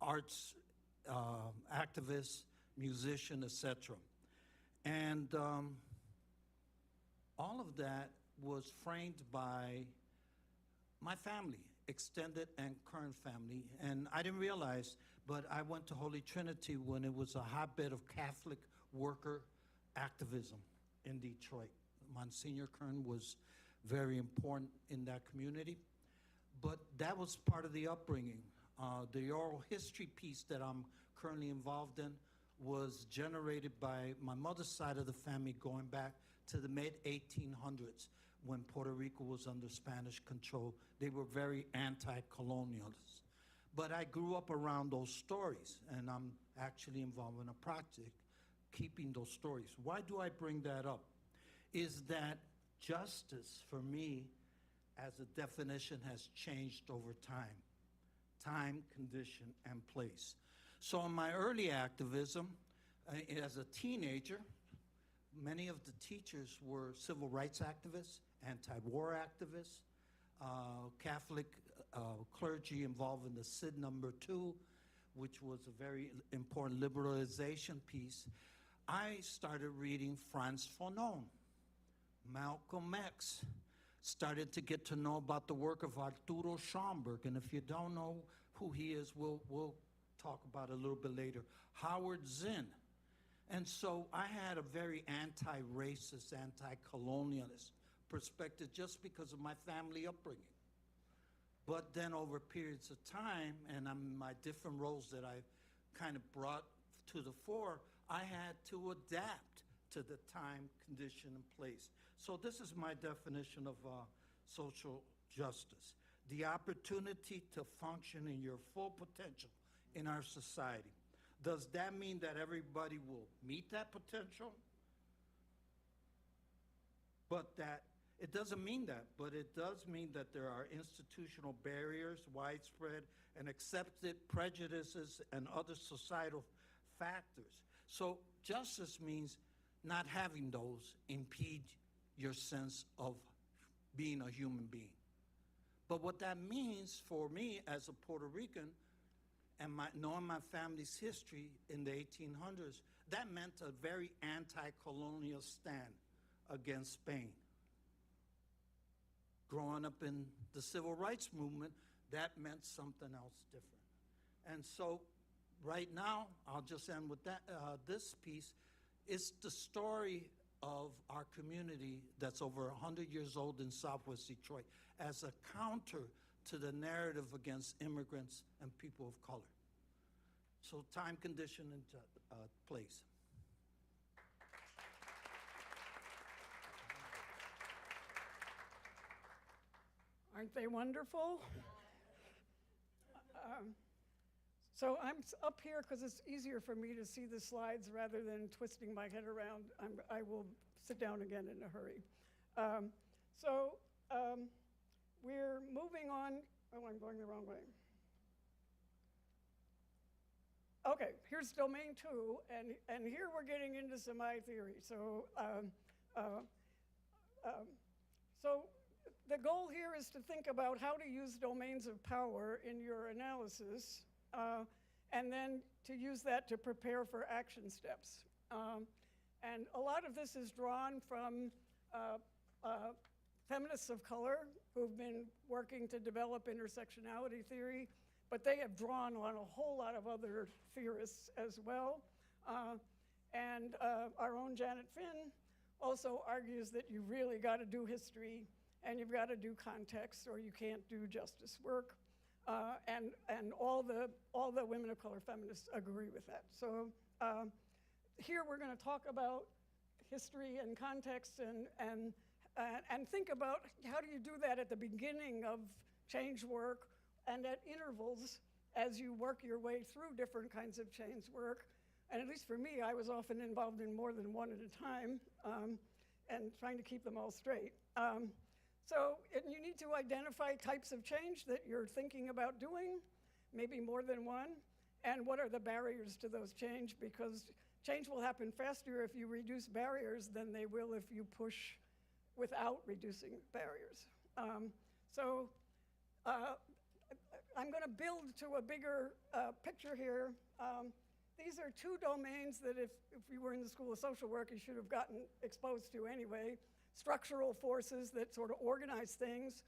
Speaker 10: arts activist, musician, etc. And all of that was framed by my family, extended and current family. And I didn't realize, but I went to Holy Trinity when it was a hotbed of Catholic worker activism in Detroit. Monsignor Kern was very important in that community. But that was part of the upbringing. The oral history piece that I'm currently involved in was generated by my mother's side of the family going back to the mid-1800s when Puerto Rico was under Spanish control. They were very anti-colonialist. But I grew up around those stories, and I'm actually involved in a project keeping those stories. Why do I bring that up? Is that justice, for me, as a definition, has changed over time, condition, and place. So in my early activism, as a teenager, many of the teachers were civil rights activists, anti-war activists, Catholic clergy involved in the SID number 2, which was a very important liberalization piece. I started reading Frantz Fanon, Malcolm X, started to get to know about the work of Arturo Schomburg, and if you don't know who he is, we'll talk about it a little bit later. Howard Zinn. And so I had a very anti-racist, anti-colonialist perspective just because of my family upbringing. But then over periods of time, and in my different roles that I kind of brought to the fore, I had to adapt to the time, condition, and place. So this is my definition of social justice: the opportunity to function in your full potential in our society. Does that mean that everybody will meet that potential? But that, it doesn't mean that, but it does mean that there are institutional barriers, widespread and accepted prejudices and other societal factors. So justice means not having those impede your sense of being a human being. But what that means for me as a Puerto Rican, and knowing my family's history in the 1800s, that meant a very anti-colonial stand against Spain. Growing up in the civil rights movement, that meant something else different. And so right now, I'll just end with that. This piece is the story of our community that's over 100 years old in Southwest Detroit as a counter to the narrative against immigrants and people of color. So time, condition, and place.
Speaker 4: Aren't they wonderful? So I'm up here because it's easier for me to see the slides rather than twisting my head around. I will sit down again in a hurry. We're moving on. Oh, I'm going the wrong way. Okay, here's domain 2, and here we're getting into some I theory. So the goal here is to think about how to use domains of power in your analysis, and then to use that to prepare for action steps. And a lot of this is drawn from feminists of color who've been working to develop intersectionality theory, but they have drawn on a whole lot of other theorists as well. And our own Janet Finn also argues that you really got to do history and you've got to do context or you can't do justice work. And all the women of color feminists agree with that. So here we're going to talk about history and context and think about how do you do that at the beginning of change work and at intervals as you work your way through different kinds of change work. And at least for me, I was often involved in more than one at a time and trying to keep them all straight. And you need to identify types of change that you're thinking about doing, maybe more than one, and what are the barriers to those change, because change will happen faster if you reduce barriers than they will if you push without reducing barriers. I'm going to build to a bigger picture here. These are two domains that if you were in the School of Social Work, you should have gotten exposed to anyway. Structural forces that sort of organize things,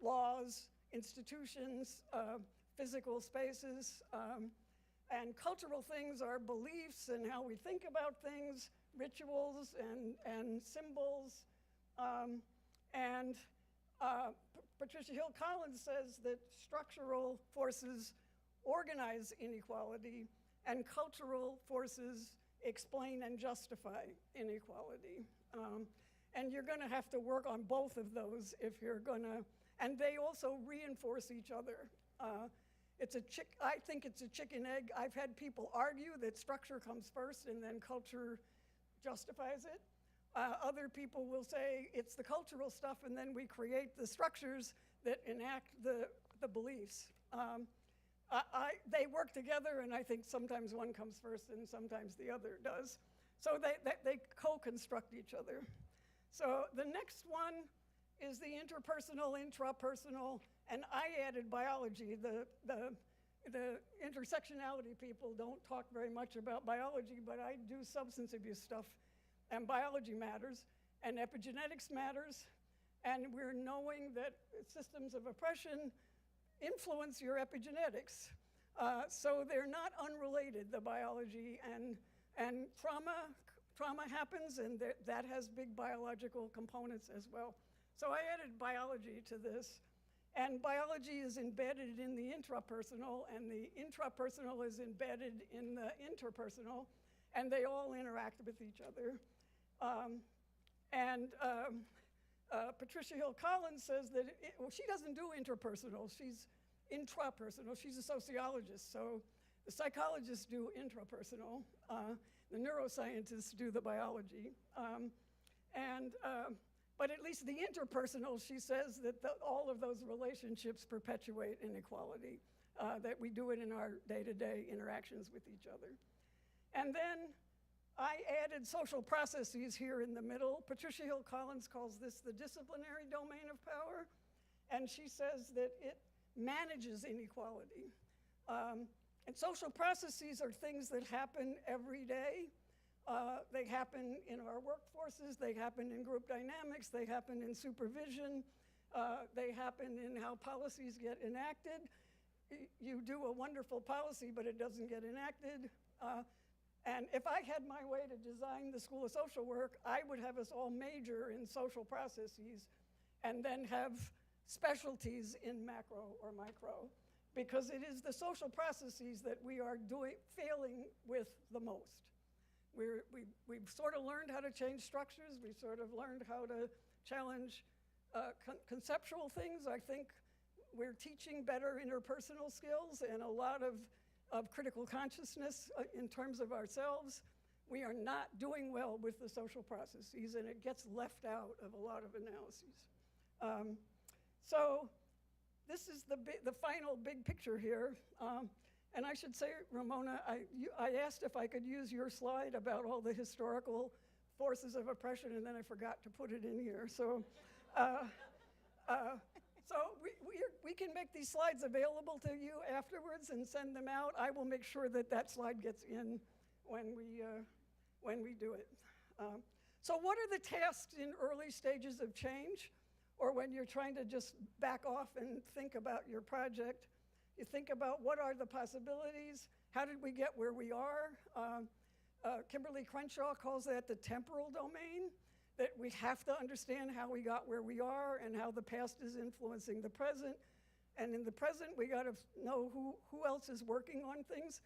Speaker 4: laws, institutions, physical spaces, and cultural things are beliefs and how we think about things, rituals and symbols. Patricia Hill Collins says that structural forces organize inequality and cultural forces explain and justify inequality. And you're going to have to work on both of those if you're going to, and they also reinforce each other. I think it's a chicken egg. I've had people argue that structure comes first and then culture justifies it. Other people will say it's the cultural stuff and then we create the structures that enact the beliefs. They work together, and I think sometimes one comes first and sometimes the other does. So they co-construct each other. So the next one is the interpersonal, intrapersonal, and I added biology. The intersectionality people don't talk very much about biology, but I do substance abuse stuff, and biology matters, and epigenetics matters, and we're knowing that systems of oppression influence your epigenetics. So they're not unrelated, the biology, and trauma happens, and that has big biological components as well. So I added biology to this, and biology is embedded in the intrapersonal, and the intrapersonal is embedded in the interpersonal, and they all interact with each other. Patricia Hill Collins says that, she doesn't do interpersonal, she's intrapersonal. She's a sociologist, so the psychologists do intrapersonal, the neuroscientists do the biology. But at least the interpersonal, she says that all of those relationships perpetuate inequality, that we do it in our day-to-day interactions with each other. And then I added social processes here in the middle. Patricia Hill Collins calls this the disciplinary domain of power, and she says that it manages inequality. And social processes are things that happen every day. They happen in our workforces, they happen in group dynamics, they happen in supervision, they happen in how policies get enacted. You do a wonderful policy, but it doesn't get enacted. And if I had my way to design the School of Social Work, I would have us all major in social processes and then have specialties in macro or micro, because it is the social processes that we are failing with the most. We've sort of learned how to change structures. We've sort of learned how to challenge conceptual things. I think we're teaching better interpersonal skills and a lot of critical consciousness in terms of ourselves. We are not doing well with the social processes, and it gets left out of a lot of analyses. So this is the final big picture here. And I should say, Ramona, I asked if I could use your slide about all the historical forces of oppression, and then I forgot to put it in here. So, we can make these slides available to you afterwards and send them out. I will make sure that slide gets in when we do it. So what are the tasks in early stages of change, or when you're trying to just back off and think about your project? You think about what are the possibilities, how did we get where we are? Kimberly Crenshaw calls that the temporal domain, that we have to understand how we got where we are and how the past is influencing the present. And in the present, we gotta know who else is working on things.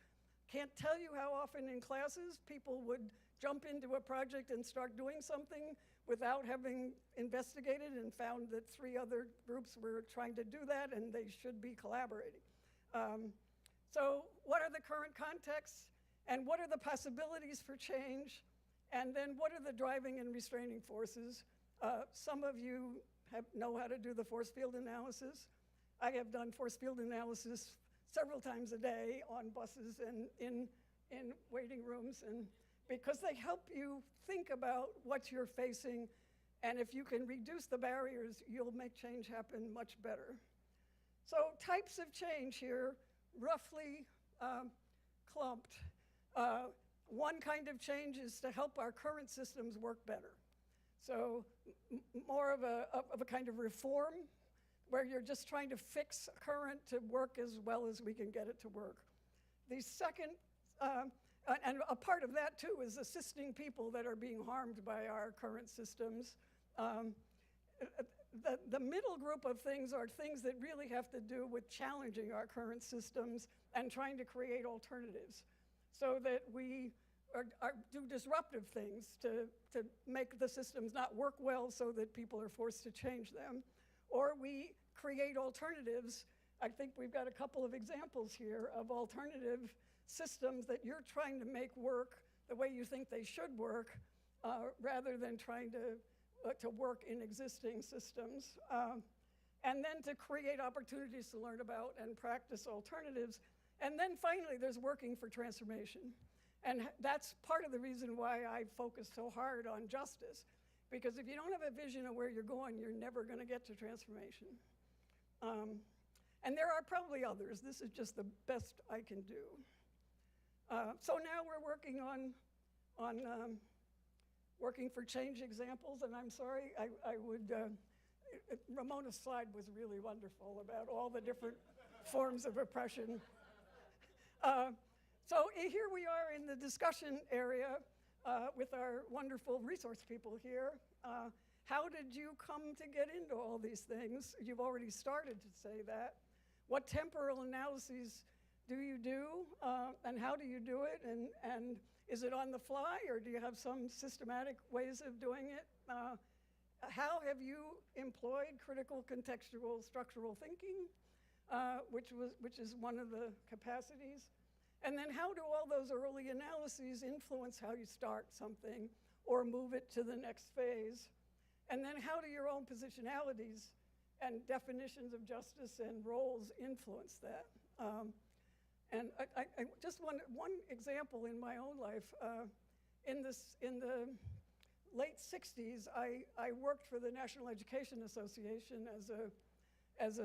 Speaker 4: Can't tell you how often in classes people would jump into a project and start doing something without having investigated and found that 3 other groups were trying to do that and they should be collaborating. So what are the current contexts, and what are the possibilities for change, and then what are the driving and restraining forces? Some of you know how to do the force field analysis. I have done force field analysis several times a day on buses and in waiting rooms, and because they help you think about what you're facing, and if you can reduce the barriers, you'll make change happen much better. So types of change here, roughly clumped. One kind of change is to help our current systems work better. So more of a kind of reform, where you're just trying to fix current to work as well as we can get it to work. The second, and a part of that too, is assisting people that are being harmed by our current systems. The middle group of things are things that really have to do with challenging our current systems and trying to create alternatives, so that we do disruptive things to make the systems not work well so that people are forced to change them. Or we create alternatives. I think we've got a couple of examples here of alternative systems that you're trying to make work the way you think they should work, rather than trying to work in existing systems. And then to create opportunities to learn about and practice alternatives. And then finally, there's working for transformation. And that's part of the reason why I focus so hard on justice. Because if you don't have a vision of where you're going, you're never going to get to transformation. And there are probably others. This is just the best I can do. So now we're working on working for change examples. And I'm sorry, I would, Ramona's slide was really wonderful about all the different forms of oppression. So here we are in the discussion area with our wonderful resource people here. How did you come to get into all these things? You've already started to say that. What temporal analyses do you do, and how do you do it? And is it on the fly, or do you have some systematic ways of doing it? How have you employed critical contextual structural thinking, which is one of the capacities? And then how do all those early analyses influence how you start something or move it to the next phase? And then how do your own positionalities and definitions of justice and roles influence that? And I just one example in my own life. In the late 60s, I worked for the National Education Association as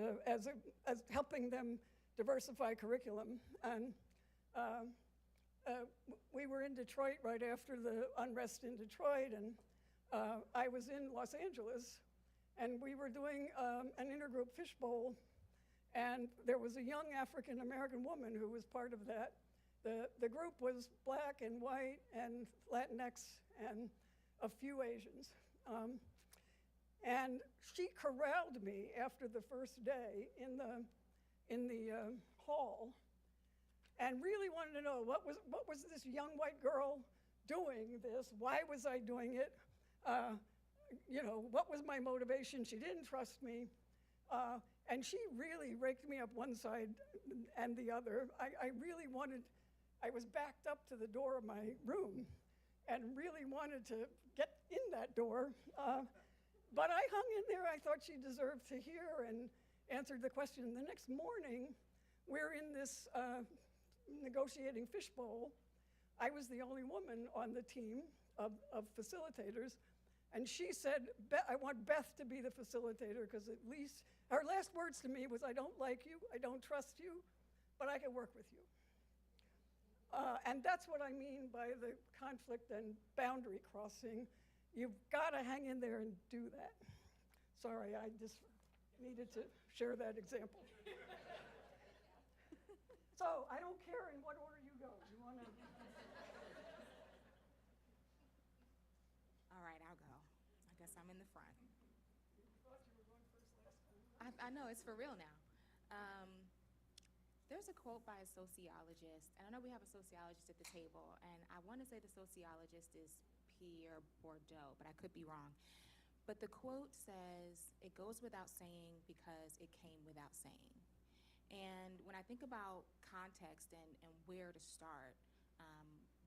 Speaker 4: helping them diversify curriculum. And we were in Detroit right after the unrest in Detroit, and I was in Los Angeles, and we were doing an intergroup fishbowl, and there was a young African-American woman who was part of that. The group was black and white and Latinx and a few Asians. And she corralled me after the first day in the hall, and really wanted to know what was this young white girl doing this? Why was I doing it? What was my motivation? She didn't trust me. And she really raked me up one side and the other. I was backed up to the door of my room and really wanted to get in that door. But I hung in there. I thought she deserved to hear and answered the question. The next morning, we're in this negotiating fishbowl. I was the only woman on the team of facilitators. And she said, I want Beth to be the facilitator, because at least her last words to me was, I don't like you, I don't trust you, but I can work with you. And that's what I mean by the conflict and boundary crossing. You've got to hang in there and do that. Sorry, I just needed to share that example. So I don't care in what order you go. You want to?
Speaker 7: All right, I'll go. I guess I'm in the front.
Speaker 4: You thought you were going first last time.
Speaker 7: I know, it's for real now. There's a quote by a sociologist, and I know we have a sociologist at the table, and I want to say the sociologist is Pierre Bourdieu, but I could be wrong. But the quote says, it goes without saying because it came without saying. And when I think about context and where to start,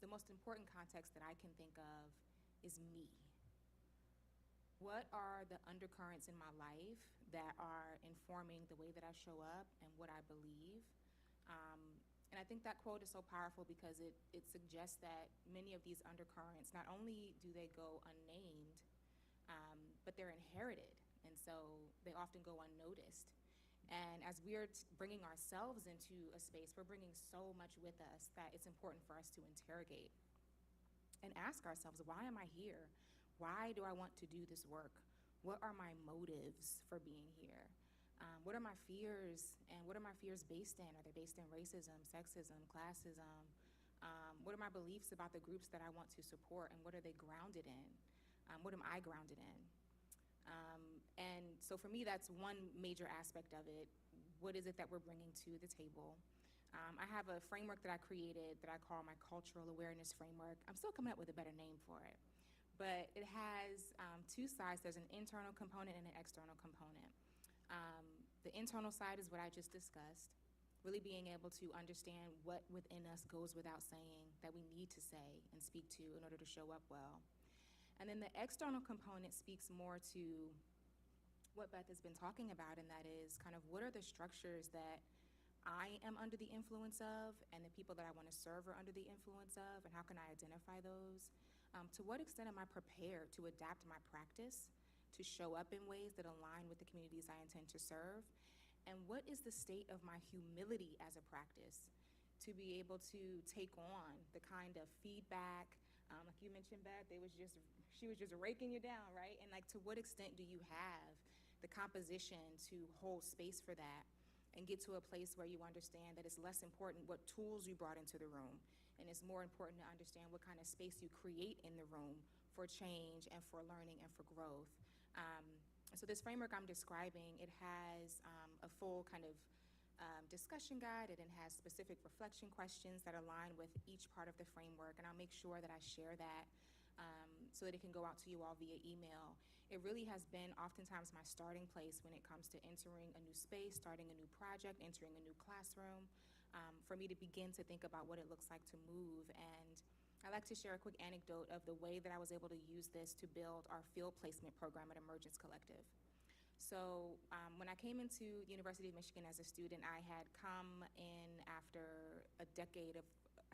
Speaker 7: the most important context that I can think of is me. What are the undercurrents in my life that are informing the way that I show up and what I believe? And I think that quote is so powerful because it suggests that many of these undercurrents, not only do they go unnamed, but they're inherited. And so they often go unnoticed. And as we're bringing ourselves into a space, we're bringing so much with us that it's important for us to interrogate and ask ourselves, why am I here? Why do I want to do this work? What are my motives for being here? What are my fears, and what are my fears based in? Are they based in racism, sexism, classism? What are my beliefs about the groups that I want to support, and what are they grounded in? What am I grounded in? And so for me, that's one major aspect of it. What is it that we're bringing to the table? I have a framework that I created that I call my cultural awareness framework. I'm still coming up with a better name for it. But it has two sides. There's an internal component and an external component. The internal side is what I just discussed, really being able to understand what within us goes without saying that we need to say and speak to in order to show up well. And then the external component speaks more to what Beth has been talking about, and that is kind of what are the structures that I am under the influence of and the people that I want to serve are under the influence of, and how can I identify those? To what extent am I prepared to adapt my practice to show up in ways that align with the communities I intend to serve? And what is the state of my humility as a practice to be able to take on the kind of feedback, like you mentioned, Beth, she was just raking you down, right? And like, to what extent do you have the composition to hold space for that and get to a place where you understand that it's less important what tools you brought into the room, and it's more important to understand what kind of space you create in the room for change and for learning and for growth. So this framework I'm describing, it has a full kind of discussion guide, and it has specific reflection questions that align with each part of the framework, and I'll make sure that I share that so that it can go out to you all via email. It really has been oftentimes my starting place when it comes to entering a new space, starting a new project, entering a new classroom, for me to begin to think about what it looks like to move. And I like to share a quick anecdote of the way that I was able to use this to build our field placement program at Emergence Collective. So when I came into the University of Michigan as a student, I had come in after a decade of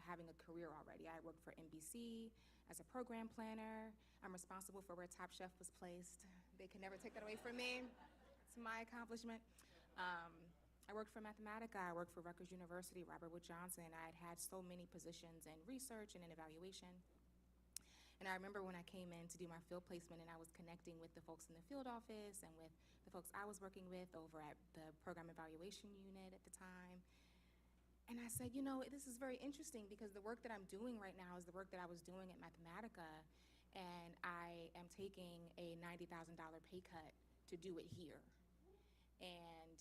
Speaker 7: having a career already. I worked for NBC as a program planner. I'm responsible for where Top Chef was placed. They can never take that away from me. It's my accomplishment. I worked for Mathematica. I worked for Rutgers University, Robert Wood Johnson. I had had so many positions in research and in evaluation. And I remember when I came in to do my field placement, and I was connecting with the folks in the field office and with the folks I was working with over at the program evaluation unit at the time. And I said, you know, this is very interesting because the work that I'm doing right now is the work that I was doing at Mathematica, and I am taking a $90,000 pay cut to do it here. And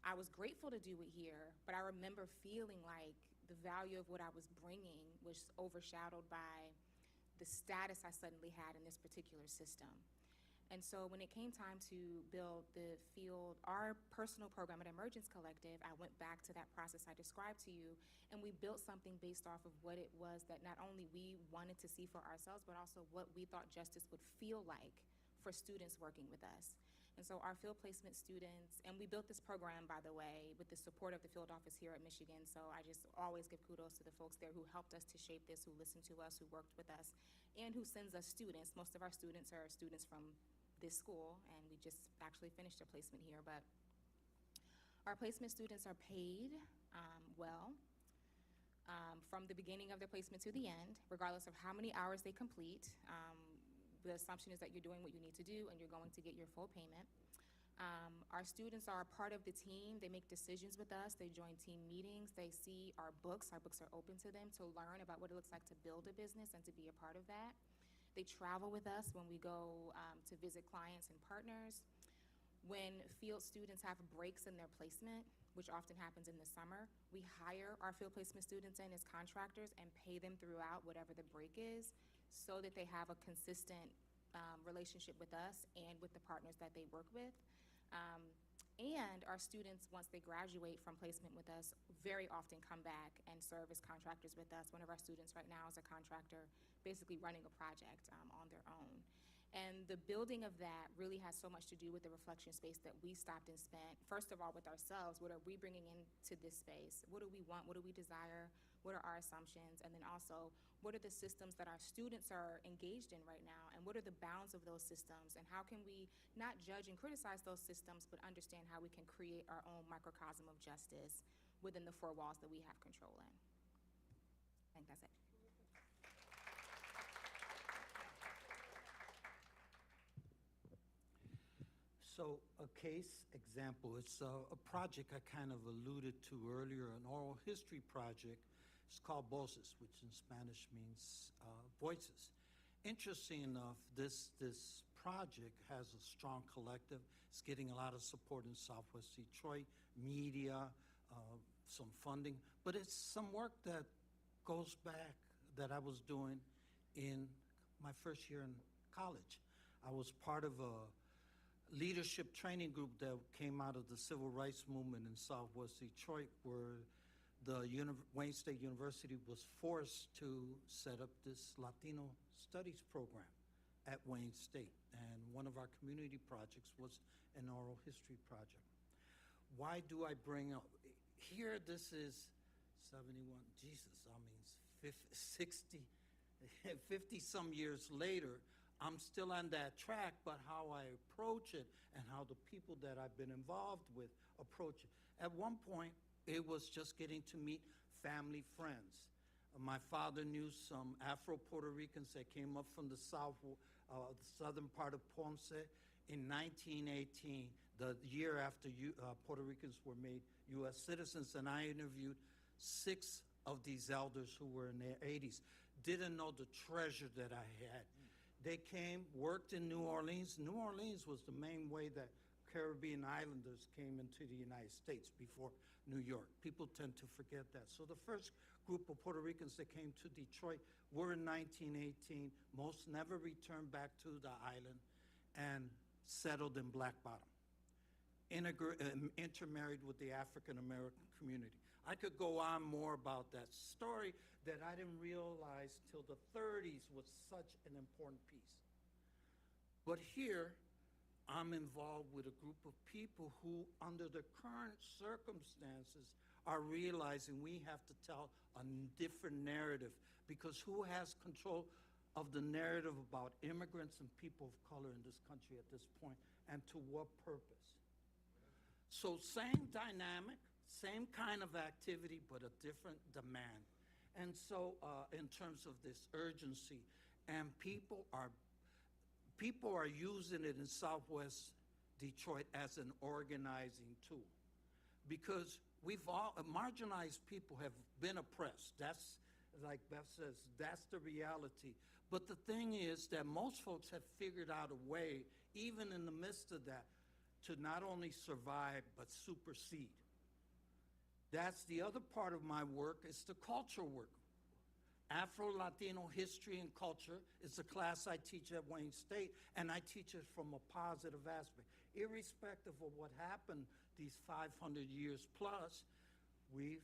Speaker 7: I was grateful to do it here, but I remember feeling like the value of what I was bringing was overshadowed by the status I suddenly had in this particular system. And so when it came time to build the field, our personal program at Emergence Collective, I went back to that process I described to you, and we built something based off of what it was that not only we wanted to see for ourselves, but also what we thought justice would feel like for students working with us. And so our field placement students, and we built this program, by the way, with the support of the field office here at Michigan. So I just always give kudos to the folks there who helped us to shape this, who listened to us, who worked with us, and who sends us students. Most of our students are students from this school, and we just actually finished a placement here. But our placement students are paid well from the beginning of their placement to the end, regardless of how many hours they complete. The assumption is that you're doing what you need to do and you're going to get your full payment. Our students are a part of the team. They make decisions with us. They join team meetings. They see our books. Our books are open to them to learn about what it looks like to build a business and to be a part of that. They travel with us when we go to visit clients and partners. When field students have breaks in their placement, which often happens in the summer, we hire our field placement students in as contractors and pay them throughout whatever the break is, so that they have a consistent relationship with us and with the partners that they work with. And our students, once they graduate from placement with us, very often come back and serve as contractors with us. One of our students right now is a contractor, basically running a project on their own. And the building of that really has so much to do with the reflection space that we stopped and spent, first of all, with ourselves. What are we bringing into this space? What do we want? What do we desire? What are our assumptions? And then also, what are the systems that our students are engaged in right now? And what are the bounds of those systems? And how can we not judge and criticize those systems, but understand how we can create our own microcosm of justice within the four walls that we have control in? I think that's it.
Speaker 10: So a case example, it's a project I kind of alluded to earlier, an oral history project. It's called Voces, which in Spanish means voices. Interesting enough, this project has a strong collective. It's getting a lot of support in Southwest Detroit, media, some funding, but it's some work that goes back that I was doing in my first year in college. I was part of a leadership training group that came out of the civil rights movement in Southwest Detroit, where the Wayne State University was forced to set up this Latino studies program at Wayne State. And one of our community projects was an oral history project. Why do I bring up, here this is 71, Jesus, I mean, 50 some years later, I'm still on that track, but how I approach it and how the people that I've been involved with approach it. At one point, it was just getting to meet family friends. My father knew some Afro-Puerto Ricans that came up from the southern part of Ponce in 1918, the year after Puerto Ricans were made U.S. citizens, and I interviewed 6 of these elders who were in their 80s. Didn't know the treasure that I had. They came, worked in New Orleans. New Orleans was the main way that Caribbean islanders came into the United States before New York. People tend to forget that. So the first group of Puerto Ricans that came to Detroit were in 1918. Most never returned back to the island and settled in Black Bottom, intermarried with the African-American community. I could go on more about that story that I didn't realize till the 30s was such an important piece. But here, I'm involved with a group of people who, under the current circumstances, are realizing we have to tell a different narrative, because who has control of the narrative about immigrants and people of color in this country at this point, and to what purpose? So same dynamic, same kind of activity, but a different demand. And so in terms of this urgency, and people are using it in Southwest Detroit as an organizing tool, because marginalized people have been oppressed. That's, like Beth says, that's the reality. But the thing is that most folks have figured out a way, even in the midst of that, to not only survive, but supersede. That's the other part of my work, is the culture work. Afro-Latino history and culture is a class I teach at Wayne State, and I teach it from a positive aspect. Irrespective of what happened these 500 years plus, we've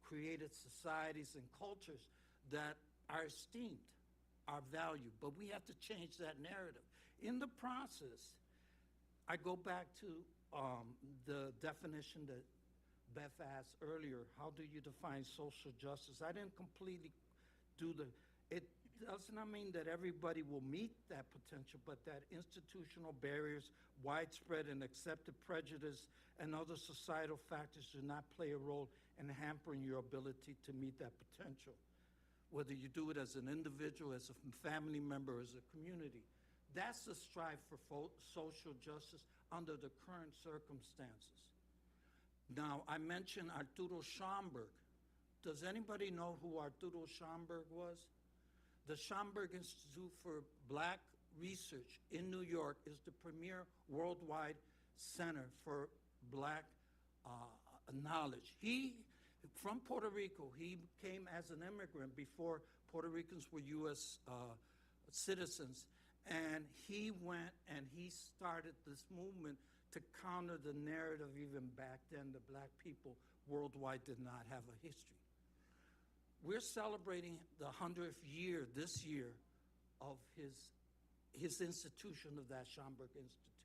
Speaker 10: created societies and cultures that are esteemed, are valued, but we have to change that narrative. In the process, I go back to the definition that Beth asked earlier, how do you define social justice? I didn't completely it does not mean that everybody will meet that potential, but that institutional barriers, widespread and accepted prejudice, and other societal factors do not play a role in hampering your ability to meet that potential, whether you do it as an individual, as a family member, as a community. That's the strive for social justice under the current circumstances. Now, I mentioned Arturo Schomburg. Does anybody know who Arturo Schomburg was? The Schomburg Institute for Black Research in New York is the premier worldwide center for Black knowledge. He, from Puerto Rico, he came as an immigrant before Puerto Ricans were U.S. Citizens, and he went and he started this movement to counter the narrative. Even back then, the Black people worldwide did not have a history. We're celebrating the 100th year this year of his his institution of that Schomburg Institute.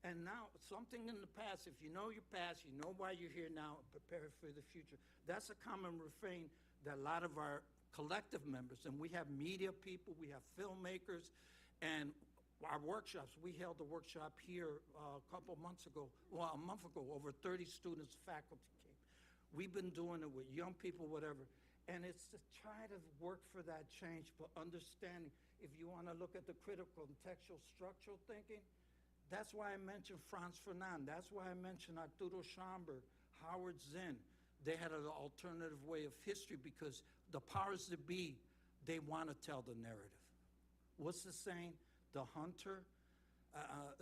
Speaker 10: And now, something in the past, if you know your past, you know why you're here now, prepare for the future. That's a common refrain that a lot of our collective members, and we have media people, we have filmmakers, and our workshops. We held a workshop here a couple months ago, well, a month ago, over 30 students, faculty came. We've been doing it with young people, whatever, and it's to try to work for that change, for understanding. If you want to look at the critical and textual structural thinking, that's why I mentioned Franz Fanon. That's why I mentioned Arturo Schomburg, Howard Zinn. They had an alternative way of history because the powers that be, they want to tell the narrative. What's the saying? The hunter,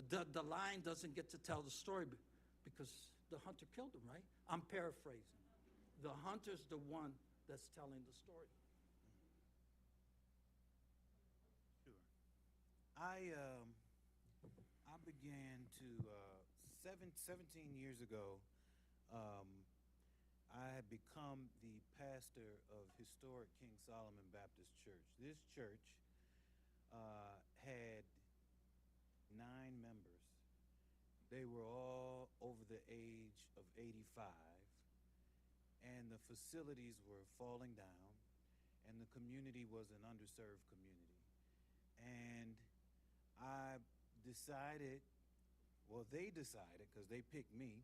Speaker 10: the lion doesn't get to tell the story because the hunter killed him, right? I'm paraphrasing. The hunter's the one that's telling the story.
Speaker 8: Sure. I began to, 17 years ago, I had become the pastor of historic King Solomon Baptist Church. This church had 9 members. They were all over the age of 85, and the facilities were falling down, and the community was an underserved community. And I decided, well, they decided, because they picked me,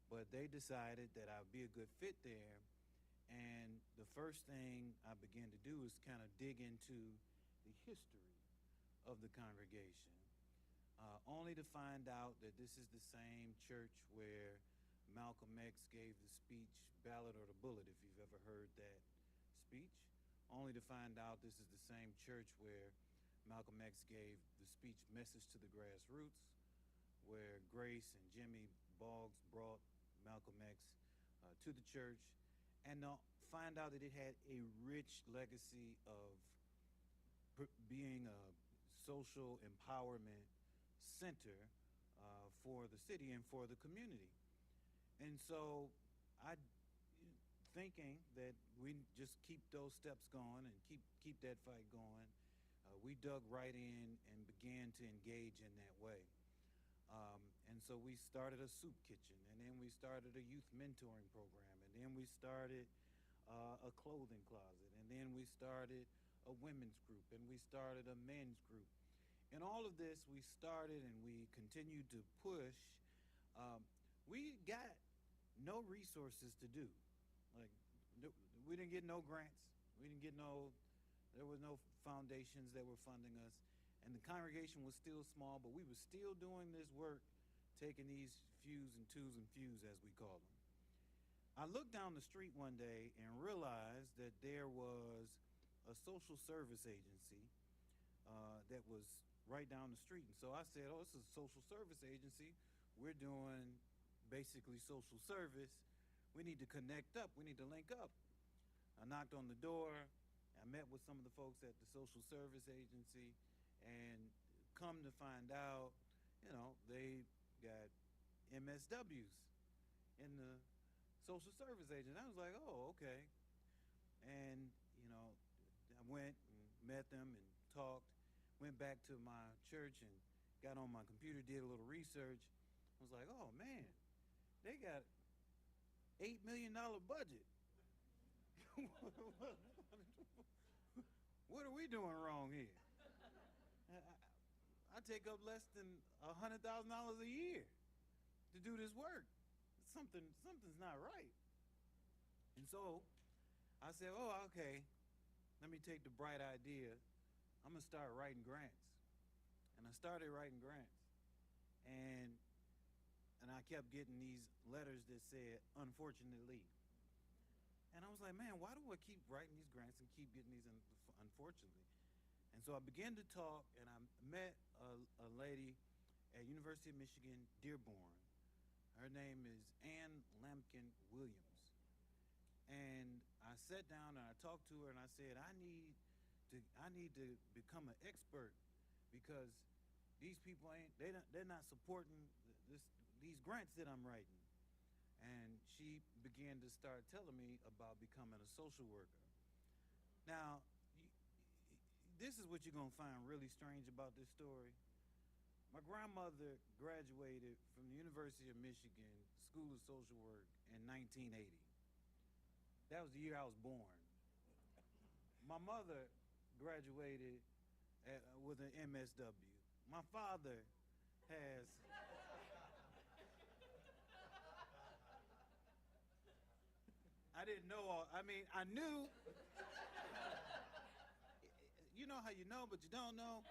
Speaker 8: but they decided that I'd be a good fit there. And the first thing I began to do is kind of dig into the history of the congregation, only to find out that this is the same church where Malcolm X gave the speech, Ballot or the Bullet, if you've ever heard that speech, only to find out this is the same church where Malcolm X gave the speech, Message to the Grassroots, where Grace and Jimmy Boggs brought Malcolm X to the church, and find out that it had a rich legacy of being a social empowerment center for the city and for the community. And so thinking that we just keep those steps going and keep that fight going, we dug right in and began to engage in that way. And so we started a soup kitchen, and then we started a youth mentoring program, and then we started a clothing closet, and then we started a women's group, and we started a men's group. And all of this we started and we continued to push. We got no resources to do. Like, we didn't get no grants. There were no foundations that were funding us. And the congregation was still small, but we were still doing this work, taking these fews and twos and fews, as we call them. I looked down the street one day and realized that there was a social service agency that was right down the street. And so I said, oh, this is a social service agency. We're doing basically social service. We need to connect up. We need to link up. I knocked on the door. I met with some of the folks at the social service agency, and come to find out, they got MSWs in the social service agency. I was like, oh, okay. And, I went and met them and talked, went back to my church and got on my computer, did a little research. I was like, oh, man, they got $8 million budget. What are we doing wrong here? I take up less than $100,000 a year to do this work. Something's not right. And so I said, oh, okay, let me take the bright idea. I'm going to start writing grants. And I started writing grants. And I kept getting these letters that said, unfortunately. And I was like, man, why do I keep writing these grants and keep getting these unfortunately? And so I began to talk, and I met a lady at University of Michigan, Dearborn. Her name is Ann Lampkin Williams. And I sat down and I talked to her and I said, I need to become an expert because these people they're not supporting these grants that I'm writing. And she began to start telling me about becoming a social worker. Now, this this is what you're going to find really strange about this story. My grandmother graduated from the University of Michigan School of Social Work in 1980. That was the year I was born. My mother graduated with an MSW. My father has I didn't know all, I mean, I knew. You know how you know, but you don't know.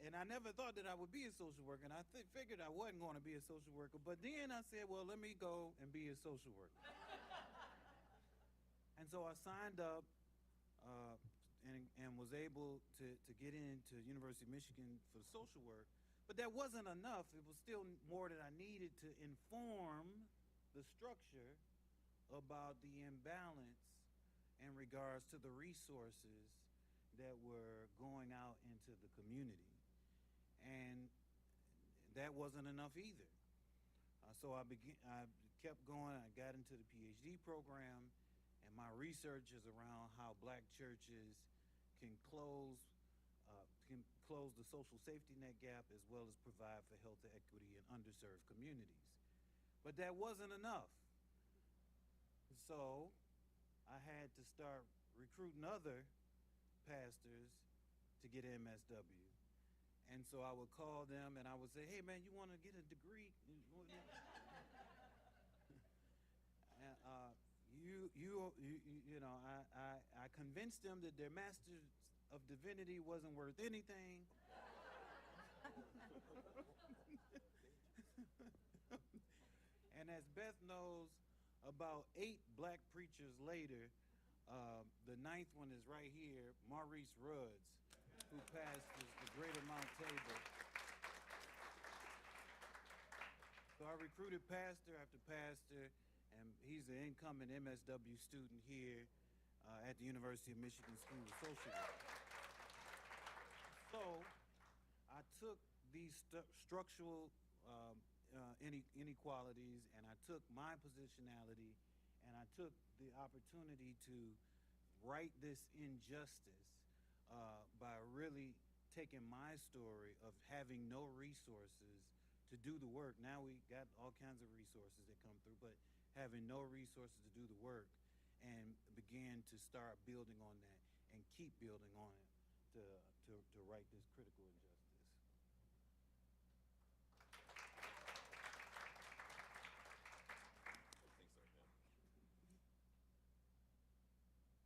Speaker 8: And I never thought that I would be a social worker, and I figured I wasn't going to be a social worker. But then I said, well, let me go and be a social worker. And so I signed up and was able to get into University of Michigan for social work. But that wasn't enough. It was still more that I needed to inform the structure about the imbalance in regards to the resources that were going out into the community. And that wasn't enough either. So I kept going. I got into the PhD program, and my research is around how black churches can close the social safety net gap, as well as provide for health equity in underserved communities. But that wasn't enough. So I had to start recruiting other pastors to get MSW. And so I would call them and I would say, hey man, you want to get a degree? I convinced them that their Master of Divinity wasn't worth anything. And as Beth knows, about 8 black preachers later, the 9th one is right here, Maurice Rudds, who pastors the Greater Mount Tabor. So I recruited pastor after pastor, and he's an incoming MSW student here at the University of Michigan School of Social Work. So I took these structural inequalities, and I took my positionality, and I took the opportunity to right this injustice by really taking my story of having no resources to do the work. Now we got all kinds of resources that come through, but having no resources to do the work, and began to start building on that and keep building on it to right this critical injustice.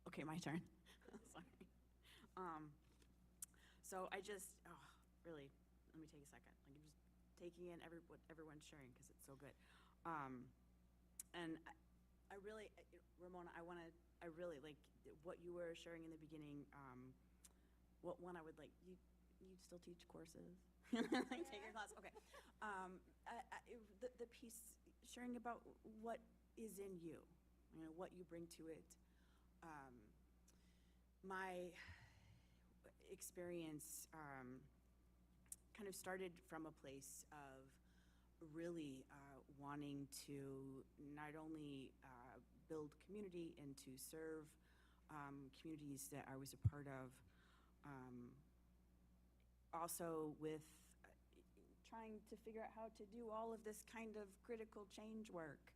Speaker 9: Okay, my turn. Sorry. So I just, really, let me take a second. Like, I'm just taking in what everyone's sharing because it's so good. And I really, Ramona, I really like what you were sharing in the beginning. What one I would like, you still teach courses? Like, take your class, okay. The piece sharing about what is in you, what you bring to it. My experience kind of started from a place of really wanting to not only build community and to serve communities that I was a part of, also with trying to figure out how to do all of this kind of critical change work.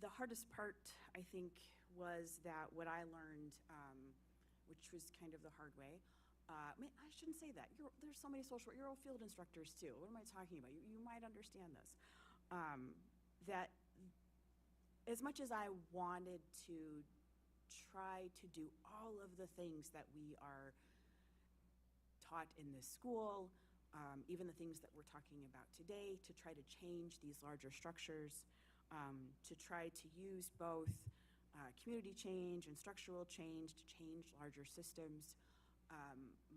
Speaker 9: The hardest part, I think, was that what I learned, which was kind of the hard way. I shouldn't say that. There's so many social, you're all field instructors too. What am I talking about? You might understand this. That as much as I wanted to try to do all of the things that we are taught in this school, even the things that we're talking about today, to try to change these larger structures, to try to use both community change and structural change to change larger systems.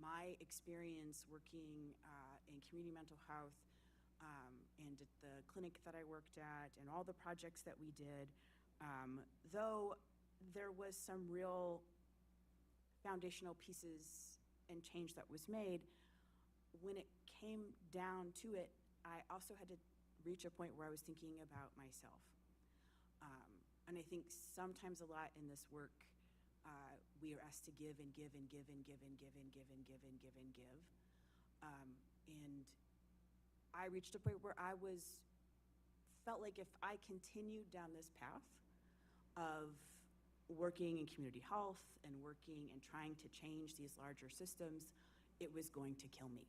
Speaker 9: My experience working in community mental health and at the clinic that I worked at and all the projects that we did, though there was some real foundational pieces and change that was made, when it came down to it, I also had to reach a point where I was thinking about myself. And I think sometimes a lot in this work, we are asked to give and give and give and give and give and give and give and give and give. And I reached a point where felt like if I continued down this path of working in community health and working and trying to change these larger systems, it was going to kill me.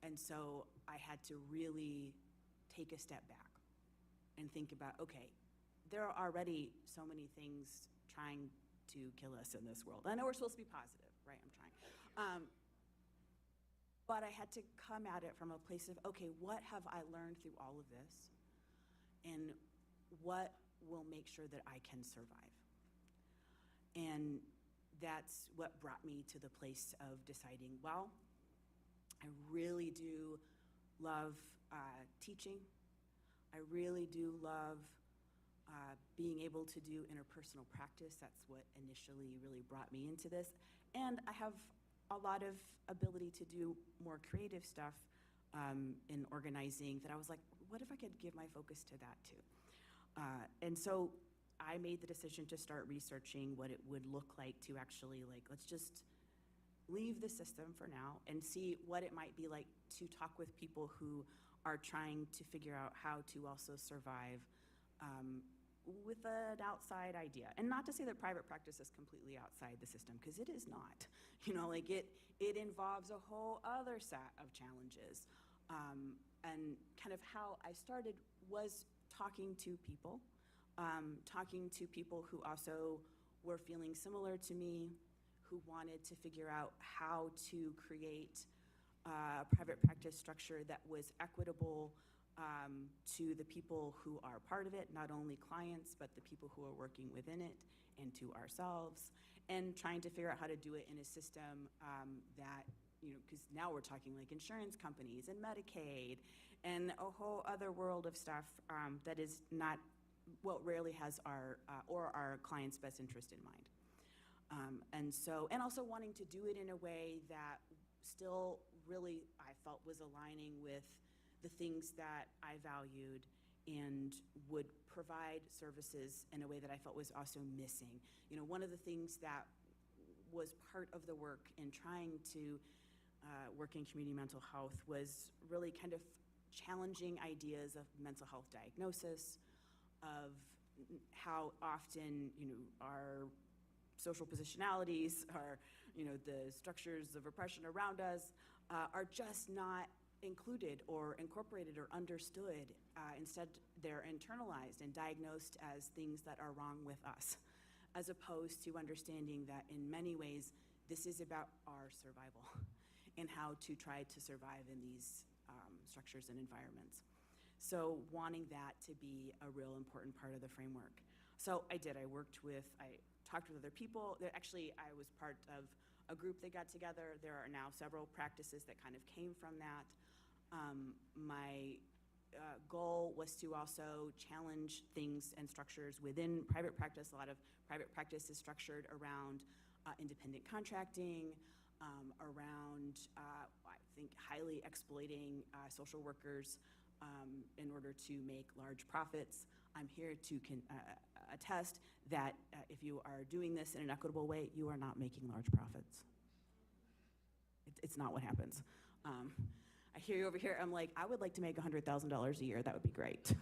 Speaker 9: And so I had to really take a step back and think about, okay, there are already so many things trying to kill us in this world. I know we're supposed to be positive, right? I'm trying. But I had to come at it from a place of, okay, what have I learned through all of this? And what will make sure that I can survive? And that's what brought me to the place of deciding, well, I really do love teaching. I really do love being able to do interpersonal practice. That's what initially really brought me into this. And I have a lot of ability to do more creative stuff in organizing that I was like, what if I could give my focus to that too? And so I made the decision to start researching what it would look like to actually, like, let's just leave the system for now and see what it might be like to talk with people who are trying to figure out how to also survive with an outside idea. And not to say that private practice is completely outside the system, because it is not. You know, like it involves a whole other set of challenges. And kind of how I started was talking to people who also were feeling similar to me, who wanted to figure out how to create a private practice structure that was equitable to the people who are part of it, not only clients, but the people who are working within it, and to ourselves, and trying to figure out how to do it in a system that, you know, because now we're talking like insurance companies and Medicaid and a whole other world of stuff that is not what rarely has our clients' best interest in mind. And also wanting to do it in a way that still really I felt was aligning with the things that I valued and would provide services in a way that I felt was also missing. You know, one of the things that was part of the work in trying to work in community mental health was really kind of challenging ideas of mental health diagnosis, of how often, you know, our social positionalities, our, you know, the structures of oppression around us are just not included or incorporated or understood. Instead, they're internalized and diagnosed as things that are wrong with us, as opposed to understanding that in many ways, this is about our survival and how to try to survive in these structures and environments. So wanting that to be a real important part of the framework. So I did. I talked with other people. Actually, I was part of a group that got together. There are now several practices that kind of came from that. My goal was to also challenge things and structures within private practice. A lot of private practice is structured around independent contracting, around, I think, highly exploiting social workers in order to make large profits. I'm here to attest that if you are doing this in an equitable way, you are not making large profits. It's not what happens. I hear you over here. I'm like, I would like to make $100,000 a year. That would be great.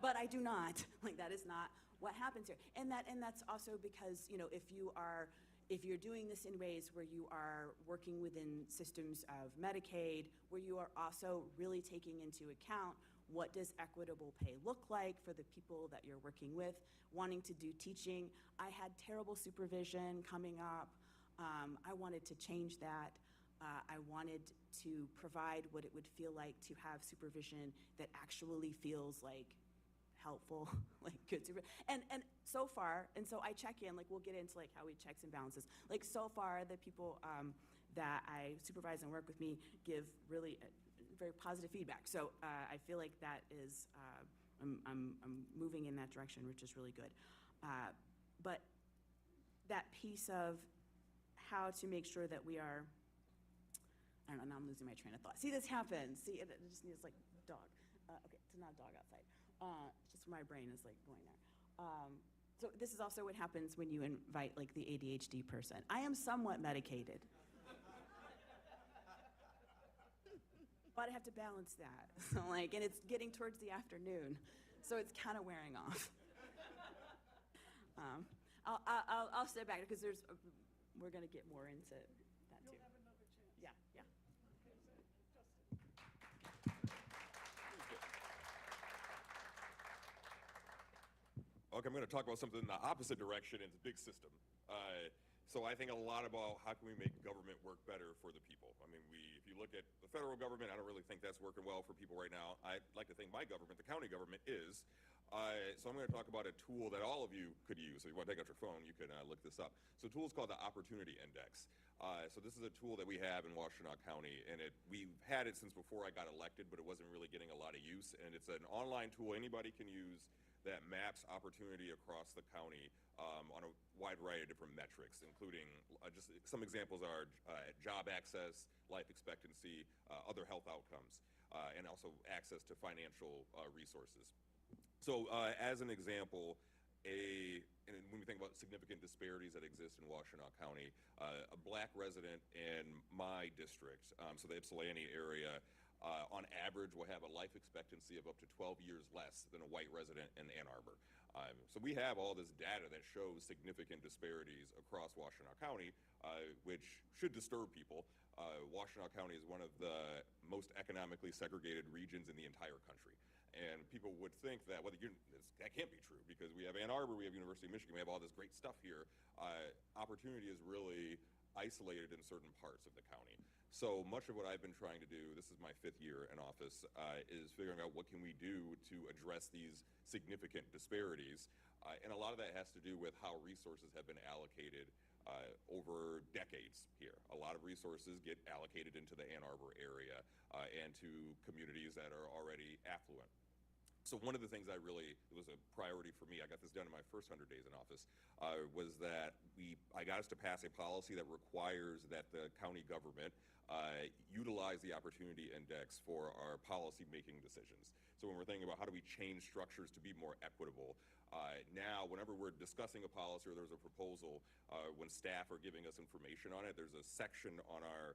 Speaker 9: But I do not. Like, that is not what happens here. And that's also because, you know, if you're doing this in ways where you are working within systems of Medicaid, where you are also really taking into account what does equitable pay look like for the people that you're working with, wanting to do teaching. I had terrible supervision coming up. I wanted to change that. I wanted to provide what it would feel like to have supervision that actually feels like helpful, like good supervision. And so far, and so I check in, like we'll get into like how we checks and balances. Like so far, the people that I supervise and work with me give really very positive feedback. So I feel like that is, I'm moving in that direction, which is really good. But that piece of how to make sure that we are, I don't know, now I'm losing my train of thought. See, this happens. See, it just needs like dog. Okay, it's not a dog outside. It's just my brain is like going there. So this is also what happens when you invite like the ADHD person. I am somewhat medicated. But I have to balance that. So like, and it's getting towards the afternoon, so it's kind of wearing off. I'll step back because we're gonna get more into that too.
Speaker 4: You'll have another chance.
Speaker 9: Yeah, yeah.
Speaker 6: Okay, I'm going to talk about something in the opposite direction. It's a big system. So I think a lot about how can we make government work better for the people. I mean, if you look at the federal government, I don't really think that's working well for people right now. I like to think my government, the county government, is. So I'm going to talk about a tool that all of you could use. So if you want to take out your phone, you can look this up. So a tool is called the Opportunity Index. So this is a tool that we have in Washtenaw County, and we've had it since before I got elected, but it wasn't really getting a lot of use. And it's an online tool anybody can use that maps opportunity across the county on a wide variety of different metrics, including just some examples are job access, life expectancy, other health outcomes, and also access to financial resources. So as an example, and when we think about significant disparities that exist in Washtenaw County, a black resident in my district, so the Ypsilanti area, on average will have a life expectancy of up to 12 years less than a white resident in Ann Arbor. So we have all this data that shows significant disparities across Washtenaw County, which should disturb people. Washtenaw County is one of the most economically segregated regions in the entire country. And people would think that, that can't be true because we have Ann Arbor, we have University of Michigan, we have all this great stuff here. Opportunity is really isolated in certain parts of the county. So much of what I've been trying to do, this is my 5th year in office, is figuring out what can we do to address these significant disparities. And a lot of that has to do with how resources have been allocated over decades here. A lot of resources get allocated into the Ann Arbor area and to communities that are already affluent. So one of the things it was a priority for me, I got this done in my first 100 days in office, was that I got us to pass a policy that requires that the county government utilize the Opportunity Index for our policy-making decisions. So when we're thinking about how do we change structures to be more equitable, now whenever we're discussing a policy or there's a proposal, when staff are giving us information on it, there's a section on our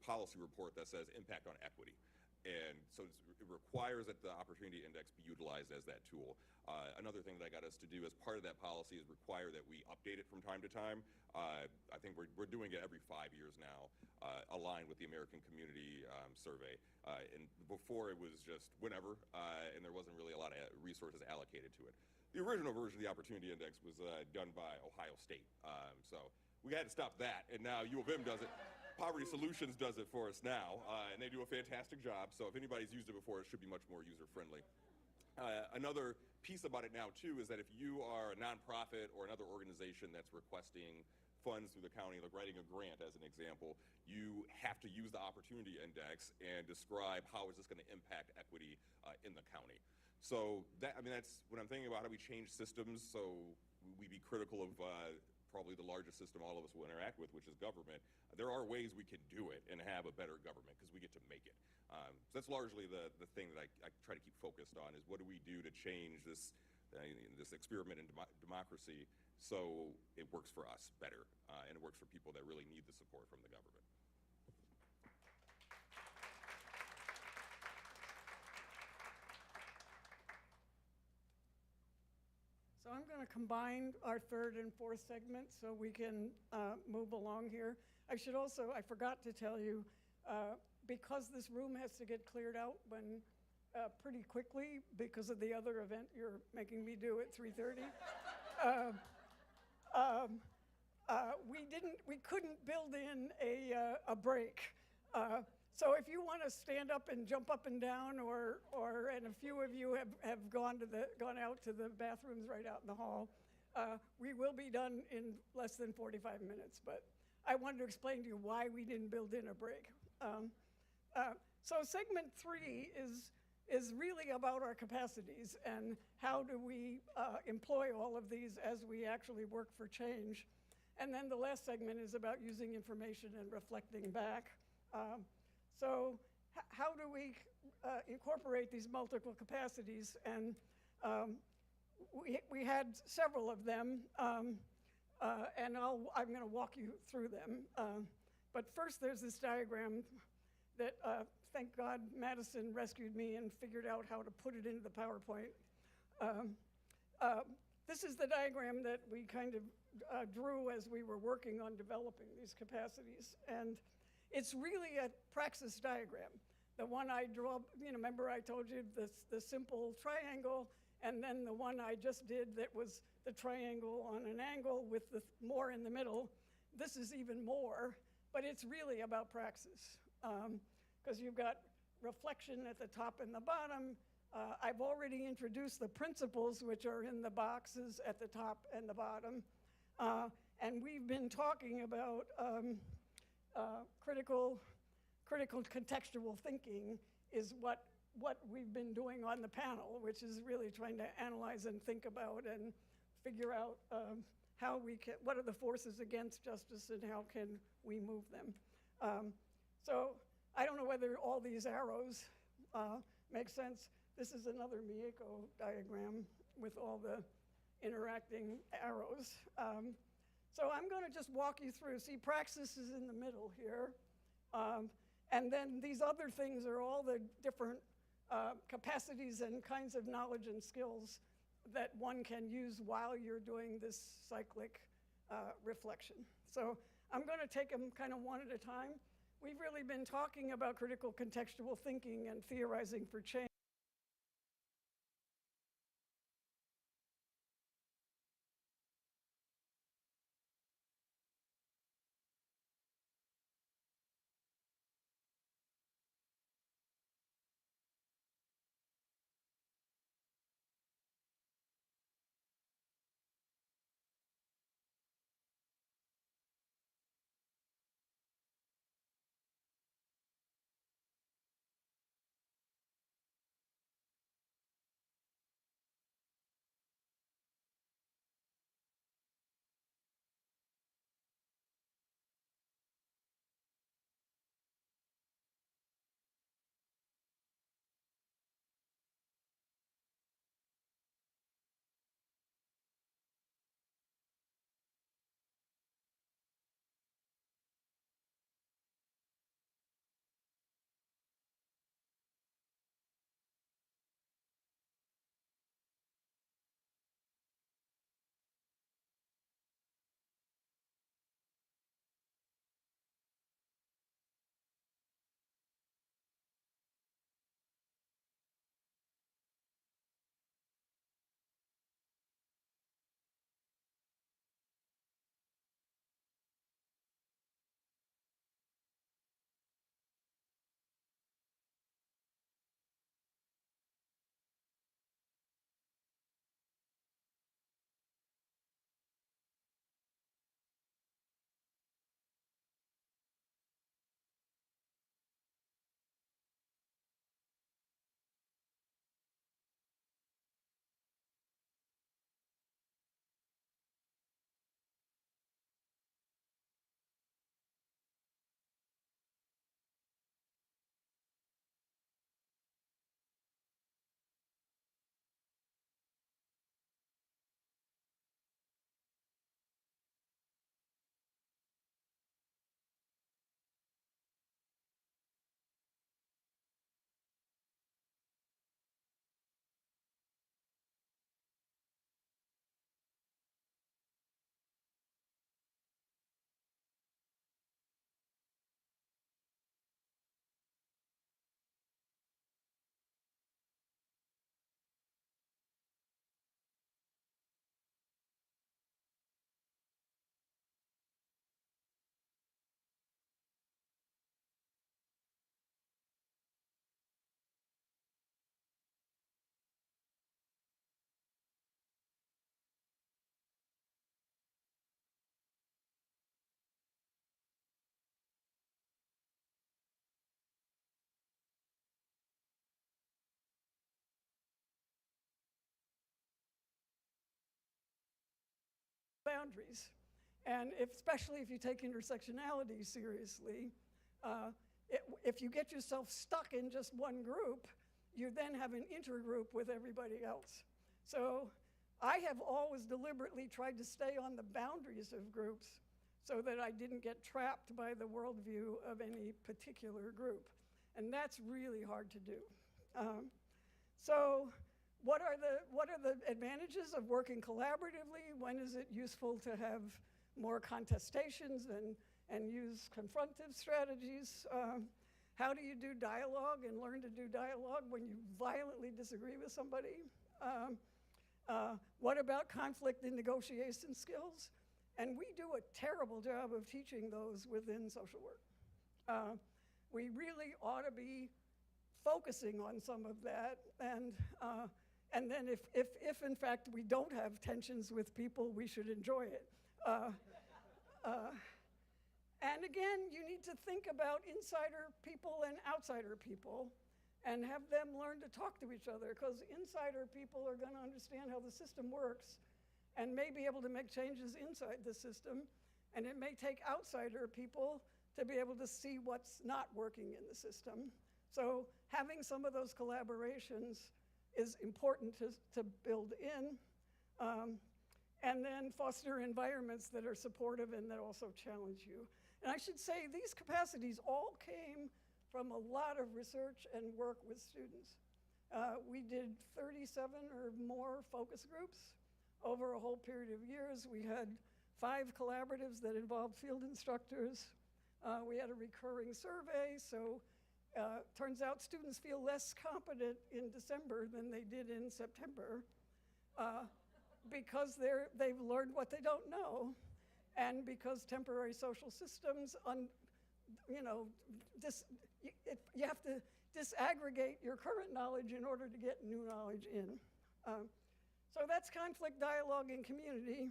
Speaker 6: policy report that says impact on equity. And so it requires that the Opportunity Index be utilized as that tool. Another thing that I got us to do as part of that policy is require that we update it from time to time. I think we're doing it every 5 years now, aligned with the American Community Survey. And before it was just whenever, and there wasn't really a lot of resources allocated to it. The original version of the Opportunity Index was done by Ohio State. So we had to stop that, and now U of M does it. Poverty Solutions does it for us now, and they do a fantastic job. So if anybody's used it before, it should be much more user-friendly. Another piece about it now, too, is that if you are a nonprofit or another organization that's requesting funds through the county, like writing a grant as an example, you have to use the Opportunity Index and describe how is this going to impact equity in the county. So that's when I'm thinking about how do we change systems so we be critical of probably the largest system all of us will interact with, which is government. There are ways we can do it and have a better government because we get to make it. So that's largely the thing that I try to keep focused on is what do we do to change this experiment in democracy so it works for us better and it works for people that really need the support from the government.
Speaker 4: So I'm going to combine our 3rd and 4th segments so we can move along here. I forgot to tell you, because this room has to get cleared out pretty quickly because of the other event you're making me do at 3:30. We couldn't build in a break. So if you want to stand up and jump up and down, and a few of you have gone out to the bathrooms right out in the hall, we will be done in less than 45 minutes. But I wanted to explain to you why we didn't build in a break. So segment 3 is really about our capacities and how do we employ all of these as we actually work for change. And then the last segment is about using information and reflecting back. So how do we incorporate these multiple capacities? And we had several of them, and I'm going to walk you through them. But first, there's this diagram that, thank God, Madison rescued me and figured out how to put it into the PowerPoint. This is the diagram that we kind of drew as we were working on developing these capacities. And it's really a praxis diagram. The one I draw, remember I told you the simple triangle, and then the one I just did that was the triangle on an angle with the more in the middle. This is even more, but it's really about praxis. Because you've got reflection at the top and the bottom. I've already introduced the principles, which are in the boxes at the top and the bottom. And we've been talking about critical contextual thinking is what we've been doing on the panel, which is really trying to analyze and think about and figure out how we can, what are the forces against justice and how can we move them. So I don't know whether all these arrows make sense. This is another Mieko diagram with all the interacting arrows. So I'm going to just walk you through. See, praxis is in the middle here. And then these other things are all the different capacities and kinds of knowledge and skills that one can use while you're doing this cyclic reflection. So I'm going to take them kind of one at a time. We've really been talking about critical contextual thinking and theorizing for change. Boundaries. And especially if you take intersectionality seriously, if you get yourself stuck in just one group, you then have an intergroup with everybody else. So I have always deliberately tried to stay on the boundaries of groups so that I didn't get trapped by the worldview of any particular group. And that's really hard to do. So what are the advantages of working collaboratively? When is it useful to have more contestations and use confrontive strategies? How do you do dialogue and learn to do dialogue when you violently disagree with somebody? What about conflict and negotiation skills? And we do a terrible job of teaching those within social work. We really ought to be focusing on some of that, and then if in fact we don't have tensions with people, we should enjoy it. And again, you need to think about insider people and outsider people and have them learn to talk to each other, because insider people are going to understand how the system works and may be able to make changes inside the system, and it may take outsider people to be able to see what's not working in the system. So having some of those collaborations is important to build in. And then foster environments that are supportive and that also challenge you. And I should say these capacities all came from a lot of research and work with students. We did 37 or more focus groups over a whole period of years. We had 5 collaboratives that involved field instructors. We had a recurring survey, so turns out students feel less competent in December than they did in September because they've learned what they don't know, and because temporary social systems, you have to disaggregate your current knowledge in order to get new knowledge in. So that's conflict, dialogue, and community.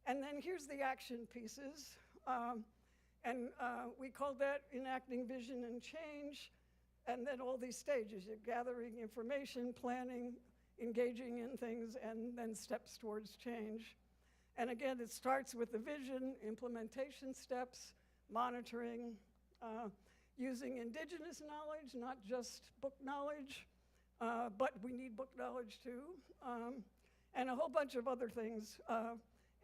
Speaker 4: And then here's the action pieces. We called that enacting vision and change. And then all these stages, you're gathering information, planning, engaging in things, and then steps towards change. And again, it starts with the vision, implementation steps, monitoring, using indigenous knowledge, not just book knowledge, but we need book knowledge too, and a whole bunch of other things,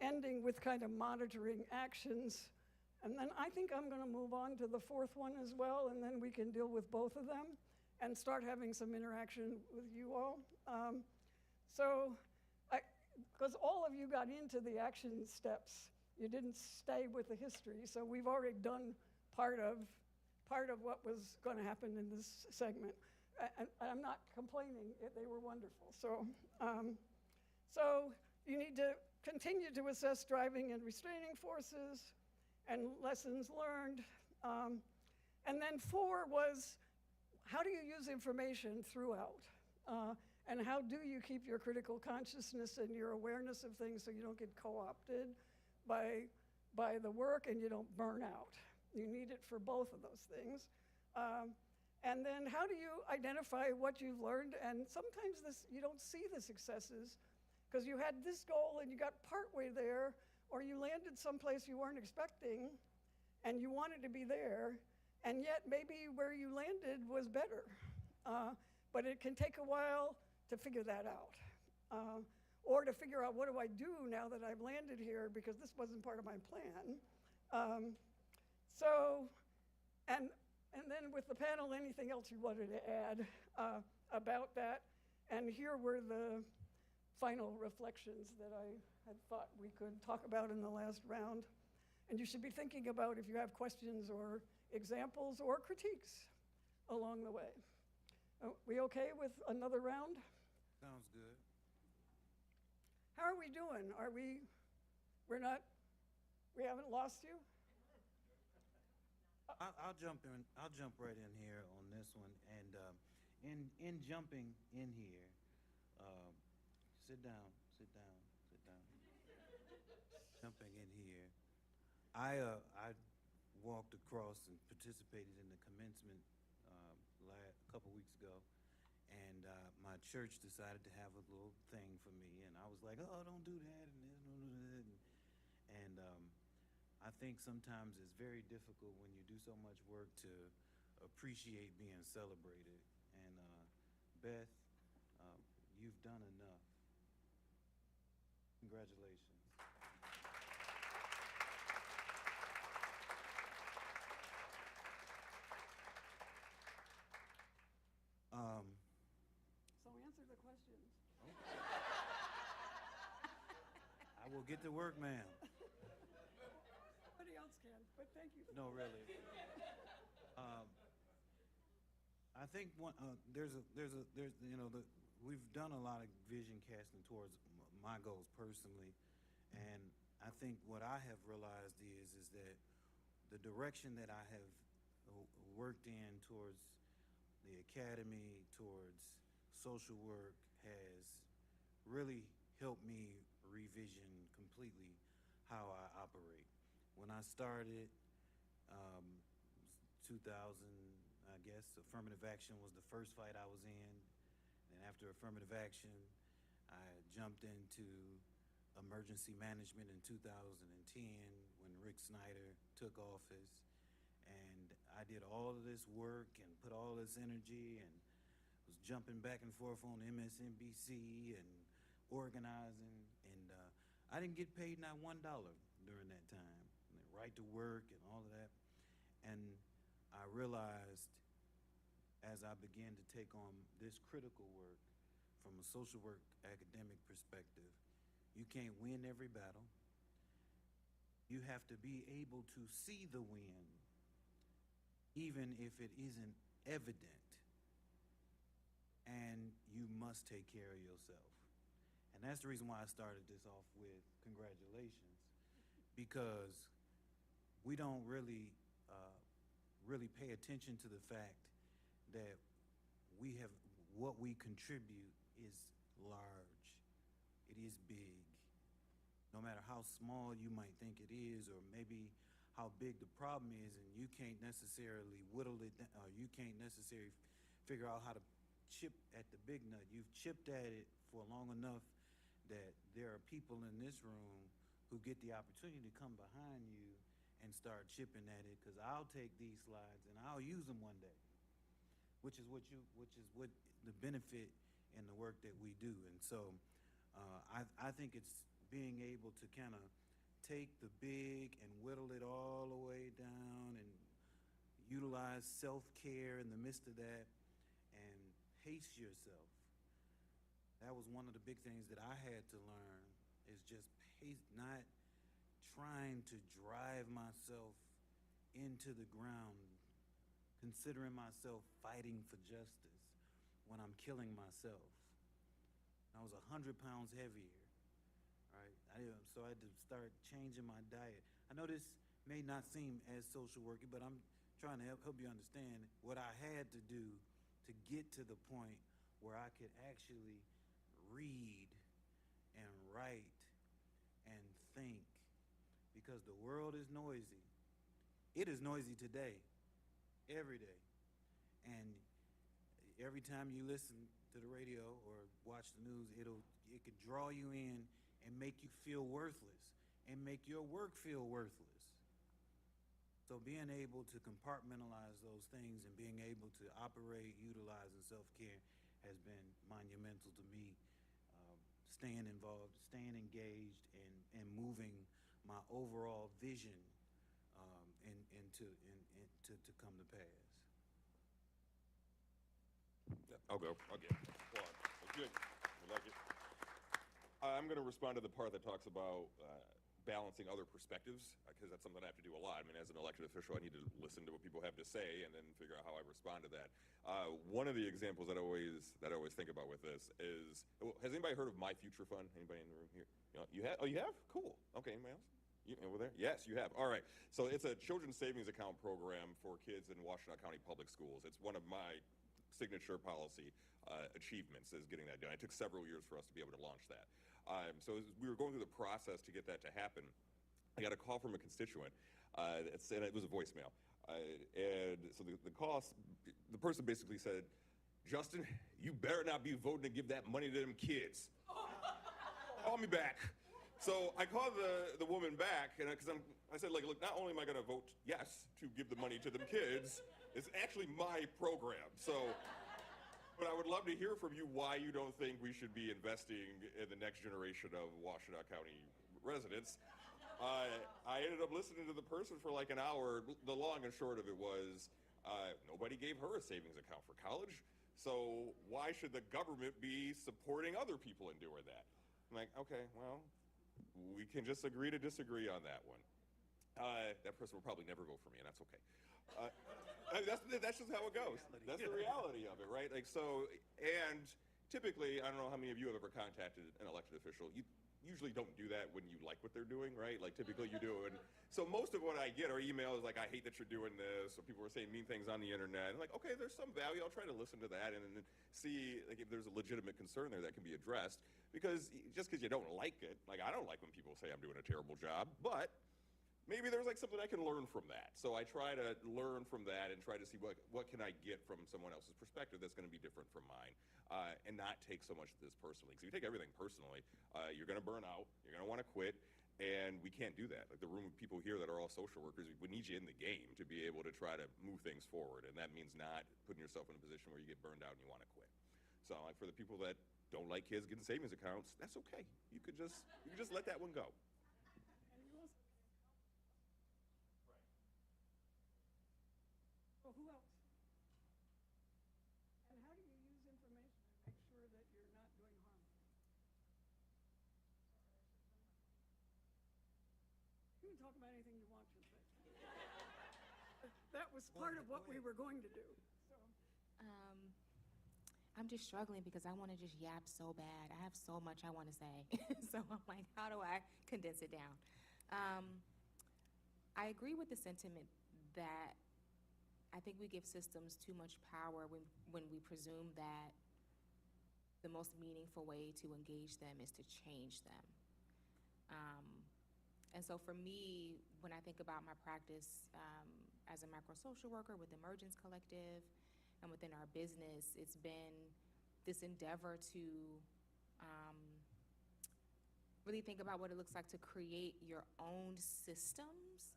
Speaker 4: ending with kind of monitoring actions. And then I think I'm going to move on to the 4th one as well, and then we can deal with both of them and start having some interaction with you all. Because all of you got into the action steps, you didn't stay with the history, so we've already done part of what was going to happen in this segment. And I'm not complaining, they were wonderful. So you need to continue to assess driving and restraining forces and lessons learned. And then 4 was, how do you use information throughout? And how do you keep your critical consciousness and your awareness of things so you don't get co-opted by the work and you don't burn out? You need it for both of those things. And then how do you identify what you've learned? And sometimes you don't see the successes because you had this goal and you got partway there, or you landed someplace you weren't expecting and you wanted to be there, and yet maybe where you landed was better. But it can take a while to figure that out. Or to figure out, what do I do now that I've landed here, because this wasn't part of my plan. And then with the panel, anything else you wanted to add about that? And here were the final reflections that I had thought we could talk about in the last round. And you should be thinking about if you have questions or examples or critiques along the way. Are we okay with another round?
Speaker 8: Sounds good.
Speaker 4: How are we doing? We haven't lost you?
Speaker 8: I'll jump in. I'll jump right in here on this one. And in jumping in here, sit down. Jumping in here, I walked across and participated in the commencement a couple weeks ago, and my church decided to have a little thing for me, and I was like, oh, don't do that, and this, don't do that. And I think sometimes it's very difficult when you do so much work to appreciate being celebrated. And Beth, you've done enough. Congratulations.
Speaker 4: So answer the questions.
Speaker 8: I will get to work, ma'am.
Speaker 4: Nobody else can, but thank you.
Speaker 8: No, really. I think we've done a lot of vision casting towards my goals personally, and I think what I have realized is that the direction that I have worked in towards the academy, towards social work, has really helped me revision completely how I operate. When I started, 2000, I guess, affirmative action was the first fight I was in. And after affirmative action, I jumped into emergency management in 2010 when Rick Snyder took office. And I did all of this work and put all this energy and was jumping back and forth on MSNBC and organizing. And I didn't get paid not $1 during that time. And the right to work and all of that. And I realized as I began to take on this critical work from a social work academic perspective, you can't win every battle. You have to be able to see the win, even if it isn't evident. And you must take care of yourself. And that's the reason why I started this off with congratulations, because we don't really pay attention to the fact that what we contribute is large. It is big. No matter how small you might think it is, or maybe how big the problem is, and you can't necessarily whittle it down, or you can't necessarily figure out how to chip at the big nut. You've chipped at it for long enough that there are people in this room who get the opportunity to come behind you and start chipping at it, because I'll take these slides and I'll use them one day, which is what the benefit in the work that we do. And so I think it's being able to kind of take the big and whittle it all the way down and utilize self-care in the midst of that and pace yourself. That was one of the big things that I had to learn, is just pace, not trying to drive myself into the ground, considering myself fighting for justice when I'm killing myself. I was 100 pounds heavier, right? So I had to start changing my diet. I know this may not seem as social worky, but I'm trying to help you understand what I had to do to get to the point where I could actually read and write and think, because the world is noisy. It is noisy today, every day. And every time you listen to the radio or watch the news, it could draw you in and make you feel worthless and make your work feel worthless. So being able to compartmentalize those things and being able to operate, utilize, and self-care has been monumental to me. Staying involved, staying engaged, and moving my overall vision to come to pass.
Speaker 6: Yeah, I'll go. I'll get it. Well, good. I like it. I'm going to respond to the part that talks about balancing other perspectives, because that's something I have to do a lot. I mean, as an elected official, I need to listen to what people have to say and then figure out how I respond to that. One of the examples that I always think about with this is, has anybody heard of My Future Fund? Anybody in the room here? You have? Oh, you have? Cool. Okay, anybody else? You over there? Yes, you have. All right. So it's a children's savings account program for kids in Washtenaw County Public Schools. It's one of my signature policy achievements, is getting that done. It took several years for us to be able to launch that. So as we were going through the process to get that to happen, I got a call from a constituent, and it was a voicemail. And so the person basically said, "Justin, you better not be voting to give that money to them kids. Call me back." So I called the woman back, and I said, look, not only am I going to vote yes to give the money to them kids, it's actually my program. So But I would love to hear from you why you don't think we should be investing in the next generation of Washtenaw County residents. I ended up listening to the person for like an hour. The long and short of it was nobody gave her a savings account for college. So why should the government be supporting other people in doing that? I'm like, okay, well, we can just agree to disagree on that one. That person will probably never vote for me, and that's okay. That's just how it goes. That's the reality of it, right? Like, so, and typically, I don't know how many of you have ever contacted an elected official. You usually don't do that when you like what they're doing, right? Like, typically you do. And so most of what I get are emails like, I hate that you're doing this, or people are saying mean things on the internet. And like, okay, there's some value. I'll try to listen to that and then see like if there's a legitimate concern there that can be addressed. Because just because you don't like it, like I don't like when people say I'm doing a terrible job, but maybe there's like something I can learn from that. So I try to learn from that and try to see what can I get from someone else's perspective that's going to be different from mine, and not take so much of this personally. Because if you take everything personally, you're going to burn out, you're going to want to quit, and we can't do that. Like the room of people here that are all social workers, we need you in the game to be able to try to move things forward, and that means not putting yourself in a position where you get burned out and you want to quit. So like for the people that don't like kids getting savings accounts, that's okay. You could just let that one go.
Speaker 4: Well, who else? And how do you use information to make sure that you're not doing harm? You can talk about anything you want to, but that was part of what we were going to do. So.
Speaker 7: I'm just struggling because I want to just yap so bad. I have so much I want to say. So I'm like, how do I condense it down? I agree with the sentiment that I think we give systems too much power when we presume that the most meaningful way to engage them is to change them. And so for me, when I think about my practice as a macro-social worker with Emergence Collective and within our business, it's been this endeavor to really think about what it looks like to create your own systems.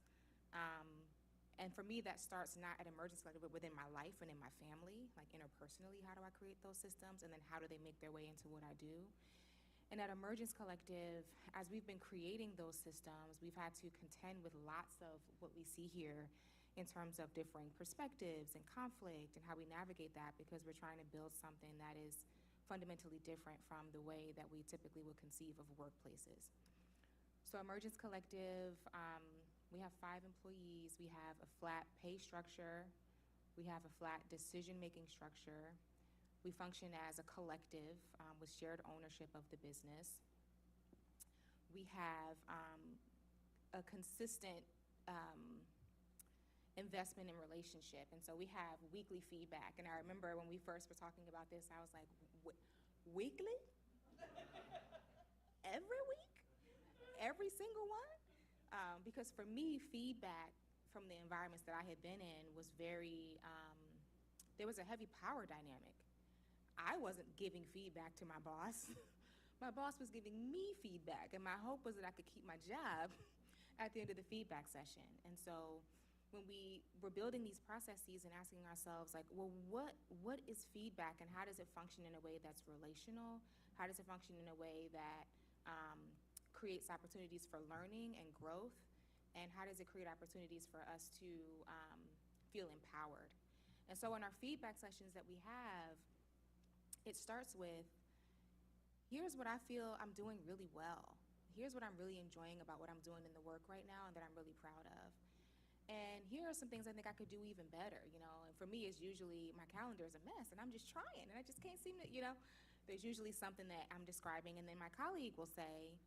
Speaker 7: And for me, that starts not at Emergence Collective, but within my life and in my family, like interpersonally, how do I create those systems? And then how do they make their way into what I do? And at Emergence Collective, as we've been creating those systems, we've had to contend with lots of what we see here in terms of differing perspectives and conflict and how we navigate that, because we're trying to build something that is fundamentally different from the way that we typically would conceive of workplaces. So Emergence Collective, we have 5 employees. We have a flat pay structure. We have a flat decision-making structure. We function as a collective with shared ownership of the business. We have a consistent investment in relationship. And so we have weekly feedback. And I remember when we first were talking about this, I was like, weekly? Every week? Every single one? Because for me, feedback from the environments that I had been in was very, there was a heavy power dynamic. I wasn't giving feedback to my boss. My boss was giving me feedback, and my hope was that I could keep my job at the end of the feedback session. And so when we were building these processes and asking ourselves, like, well, what is feedback, and how does it function in a way that's relational? How does it function in a way that creates opportunities for learning and growth, and how does it create opportunities for us to feel empowered? And so in our feedback sessions that we have, it starts with, here's what I feel I'm doing really well. Here's what I'm really enjoying about what I'm doing in the work right now and that I'm really proud of. And here are some things I think I could do even better, you know. And for me, it's usually my calendar is a mess, and I'm just trying, and I just can't seem to, you know. There's usually something that I'm describing, and then my colleague will say,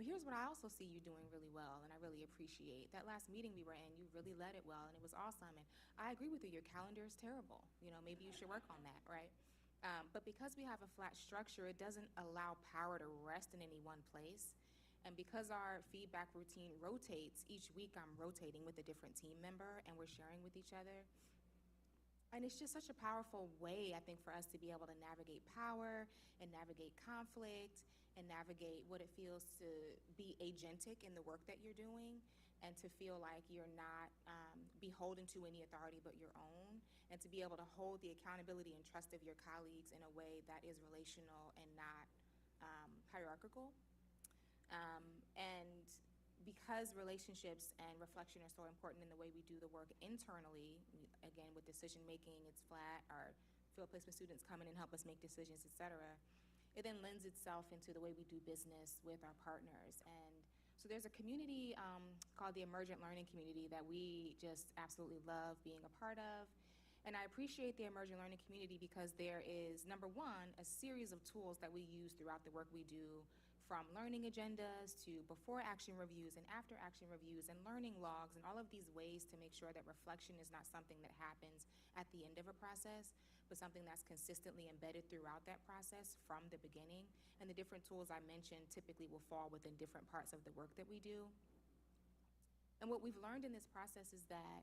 Speaker 7: well, here's what I also see you doing really well, and I really appreciate. That last meeting we were in, you really led it well, and it was awesome. And I agree with you, your calendar is terrible. You know, maybe you should work on that, right? But because we have a flat structure, it doesn't allow power to rest in any one place. And because our feedback routine rotates, each week I'm rotating with a different team member, and we're sharing with each other. And it's just such a powerful way, I think, for us to be able to navigate power and navigate conflict and navigate what it feels to be agentic in the work that you're doing, and to feel like you're not beholden to any authority but your own, and to be able to hold the accountability and trust of your colleagues in a way that is relational and not hierarchical. And because relationships and reflection are so important in the way we do the work internally, again, with decision making, it's flat, our field placement students come in and help us make decisions, et cetera, it then lends itself into the way we do business with our partners. And so there's a community called the Emergent Learning Community that we just absolutely love being a part of. And I appreciate the Emergent Learning Community because there is, number one, a series of tools that we use throughout the work we do, from learning agendas to before action reviews and after action reviews and learning logs, and all of these ways to make sure that reflection is not something that happens at the end of a process, but something that's consistently embedded throughout that process from the beginning. And the different tools I mentioned typically will fall within different parts of the work that we do. And what we've learned in this process is that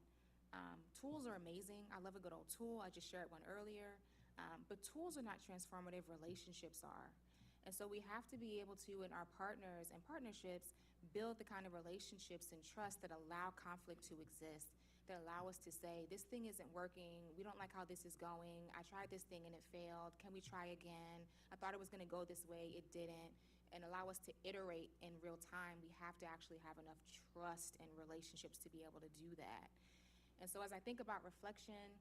Speaker 7: tools are amazing. I love a good old tool. I just shared one earlier. But tools are not transformative, relationships are. And so we have to be able to, in our partners and partnerships, build the kind of relationships and trust that allow conflict to exist, that allow us to say, this thing isn't working, we don't like how this is going, I tried this thing and it failed, can we try again? I thought it was gonna go this way, it didn't. And allow us to iterate in real time. We have to actually have enough trust and relationships to be able to do that. And so as I think about reflection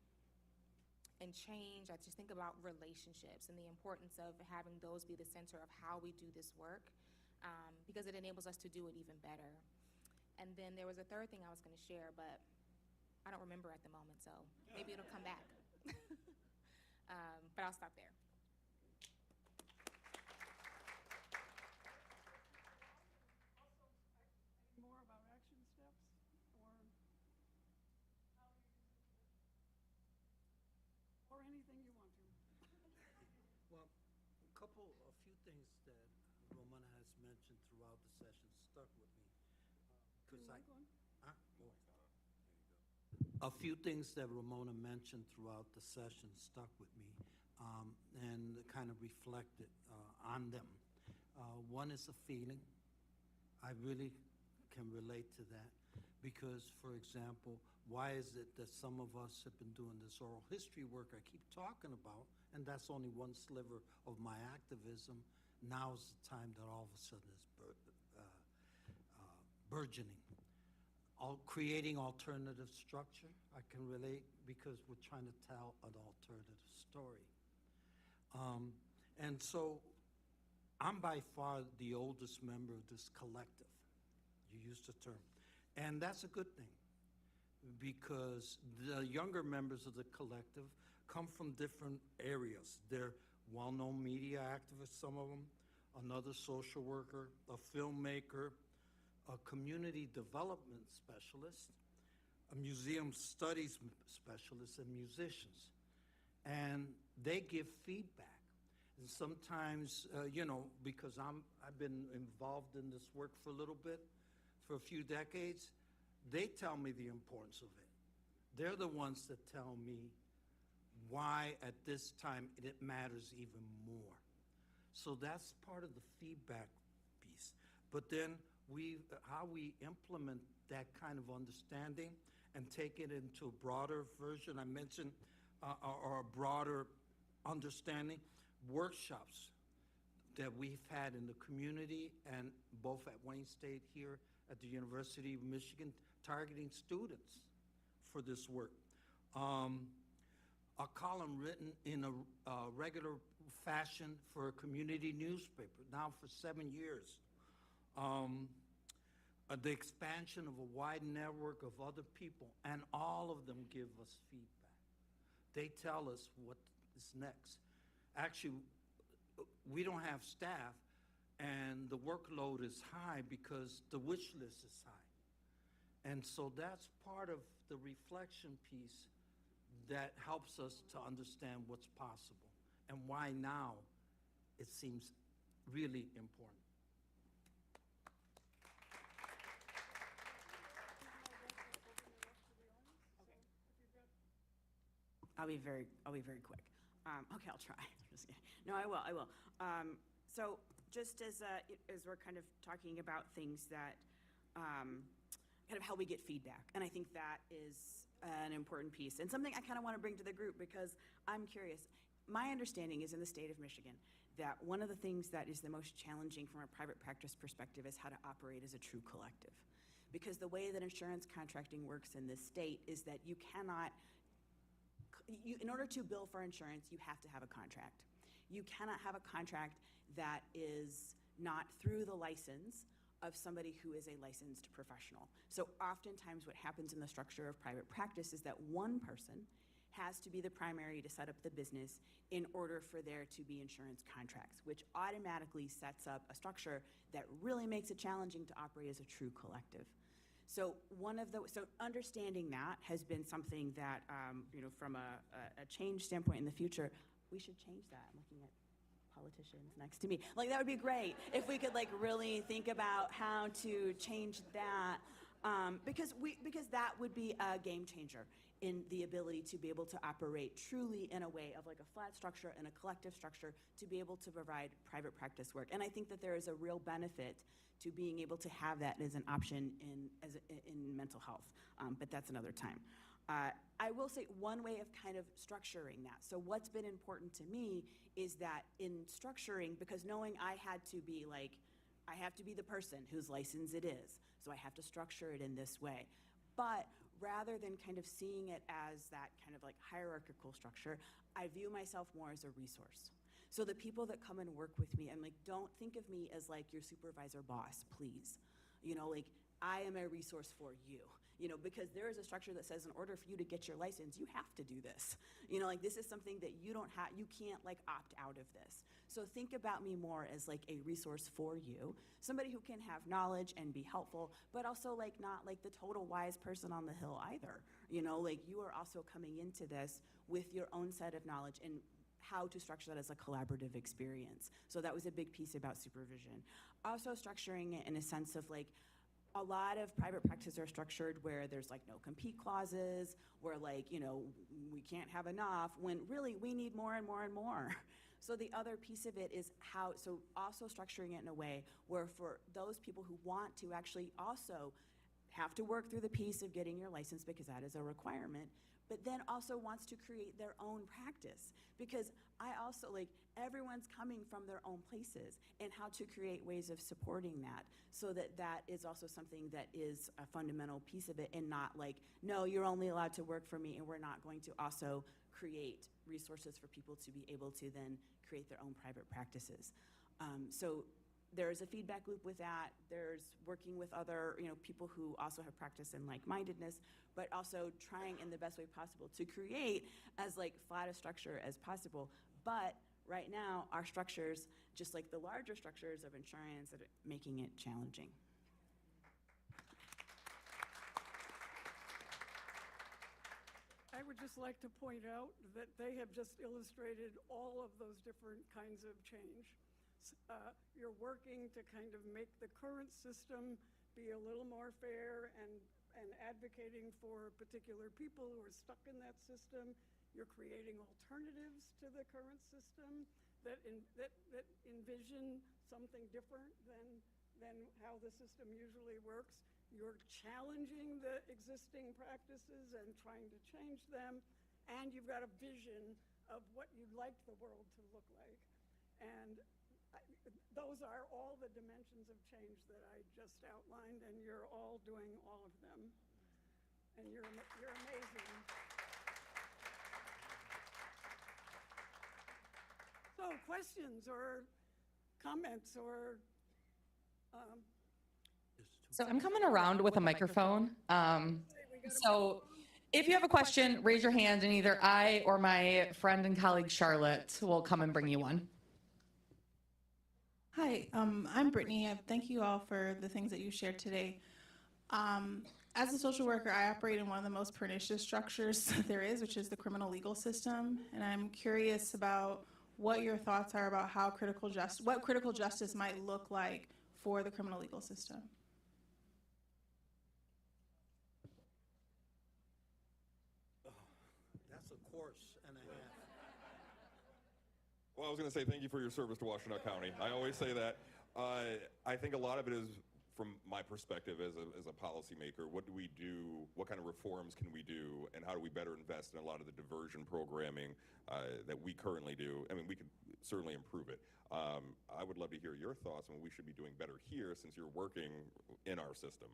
Speaker 7: and change, I just think about relationships and the importance of having those be the center of how we do this work, because it enables us to do it even better. And then there was a third thing I was going to share, but I don't remember at the moment, so maybe it'll come back. But I'll stop there.
Speaker 4: More about action steps or anything you want to.
Speaker 10: Well, a few things that Romana has mentioned throughout the session stuck with me. A few things that Ramona mentioned throughout the session stuck with me and kind of reflected on them. One is a feeling. I really can relate to that because, for example, why is it that some of us have been doing this oral history work I keep talking about, and that's only one sliver of my activism? Now is the time that all of a sudden it's burgeoning. Creating alternative structure, I can relate because we're trying to tell an alternative story. And so I'm by far the oldest member of this collective. You used the term. And that's a good thing because the younger members of the collective come from different areas. They're well-known media activists, some of them, another social worker, a filmmaker, a community development specialist, a museum studies specialist, and musicians. And they give feedback. And sometimes, because I've been involved in this work for a little bit, for a few decades, they tell me the importance of it. They're the ones that tell me why at this time it matters even more. So that's part of the feedback piece. But then how we implement that kind of understanding and take it into a broader version, I mentioned, or a broader understanding, workshops that we've had in the community and both at Wayne State here at the University of Michigan, targeting students for this work. A column written in a regular fashion for a community newspaper, now for 7 years. The expansion of a wide network of other people, and all of them give us feedback. They tell us what is next. Actually, we don't have staff, and the workload is high because the wish list is high. And so that's part of the reflection piece that helps us to understand what's possible and why now it seems really important.
Speaker 9: I'll be very quick. Okay, I'll try. Just kidding. No, I will. So just as we're kind of talking about things that kind of how we get feedback. And I think that is an important piece and something I kind of want to bring to the group because I'm curious. My understanding is in the state of Michigan that one of the things that is the most challenging from a private practice perspective is how to operate as a true collective. Because the way that insurance contracting works in this state is that you cannot, in order to bill for insurance, you have to have a contract. You cannot have a contract that is not through the license of somebody who is a licensed professional. So oftentimes what happens in the structure of private practice is that one person has to be the primary to set up the business in order for there to be insurance contracts, which automatically sets up a structure that really makes it challenging to operate as a true collective. So understanding that has been something that, from a change standpoint in the future, we should change that. I'm looking at politicians next to me. Like, that would be great if we could, like, really think about how to change that, because that would be a game changer in the ability to be able to operate truly in a way of like a flat structure and a collective structure to be able to provide private practice work. And I think that there is a real benefit to being able to have that as an option in mental health, but that's another time. I will say one way of kind of structuring that. So what's been important to me is that in structuring, because knowing I have to be the person whose license it is, so I have to structure it in this way. But rather than kind of seeing it as that kind of like hierarchical structure, I view myself more as a resource. So the people that come and work with me, I'm like, don't think of me as like your supervisor boss, please. Like, I am a resource for you, because there is a structure that says in order for you to get your license, you have to do this. Like, this is something that you can't like opt out of this. So think about me more as like a resource for you, somebody who can have knowledge and be helpful, but also like not like the total wise person on the hill either. Like, you are also coming into this with your own set of knowledge and how to structure that as a collaborative experience. So that was a big piece about supervision. Also structuring it in a sense of like, a lot of private practices are structured where there's like no compete clauses, where like, we can't have enough, when really we need more and more and more. So the other piece of it is also structuring it in a way where for those people who want to actually also have to work through the piece of getting your license because that is a requirement, but then also wants to create their own practice. Because I also, like, everyone's coming from their own places and how to create ways of supporting that so that that is also something that is a fundamental piece of it and not like, no, you're only allowed to work for me and we're not going to also create resources for people to be able to then create their own private practices. So there's a feedback loop with that. There's working with other people who also have practice in like-mindedness, but also trying in the best way possible to create as like flat a structure as possible. But right now, our structures, just like the larger structures of insurance, are making it challenging.
Speaker 4: I would just like to point out that they have just illustrated all of those different kinds of change. You're working to kind of make the current system be a little more fair and advocating for particular people who are stuck in that system. You're creating alternatives to the current system that envision something different than how the system usually works. You're challenging the existing practices and trying to change them, and you've got a vision of what you'd like the world to look like. And those are all the dimensions of change that I just outlined, and you're all doing all of them. And you're amazing. So questions or comments or
Speaker 5: So I'm coming around with a microphone. So if you have a question, raise your hand and either I or my friend and colleague Charlotte will come and bring you one.
Speaker 11: Hi, I'm Brittany. Thank you all for the things that you shared today. As a social worker, I operate in one of the most pernicious structures there is, which is the criminal legal system. And I'm curious about what your thoughts are about how what critical justice might look like for the criminal legal system.
Speaker 10: That's a course and a half.
Speaker 6: Well, I was going to say thank you for your service to Washtenaw County. I always say that. I think a lot of it is from my perspective as a policymaker, what do we do? What kind of reforms can we do? And how do we better invest in a lot of the diversion programming that we currently do? I mean, we could certainly improve it. I would love to hear your thoughts on what we should be doing better here since you're working in our system.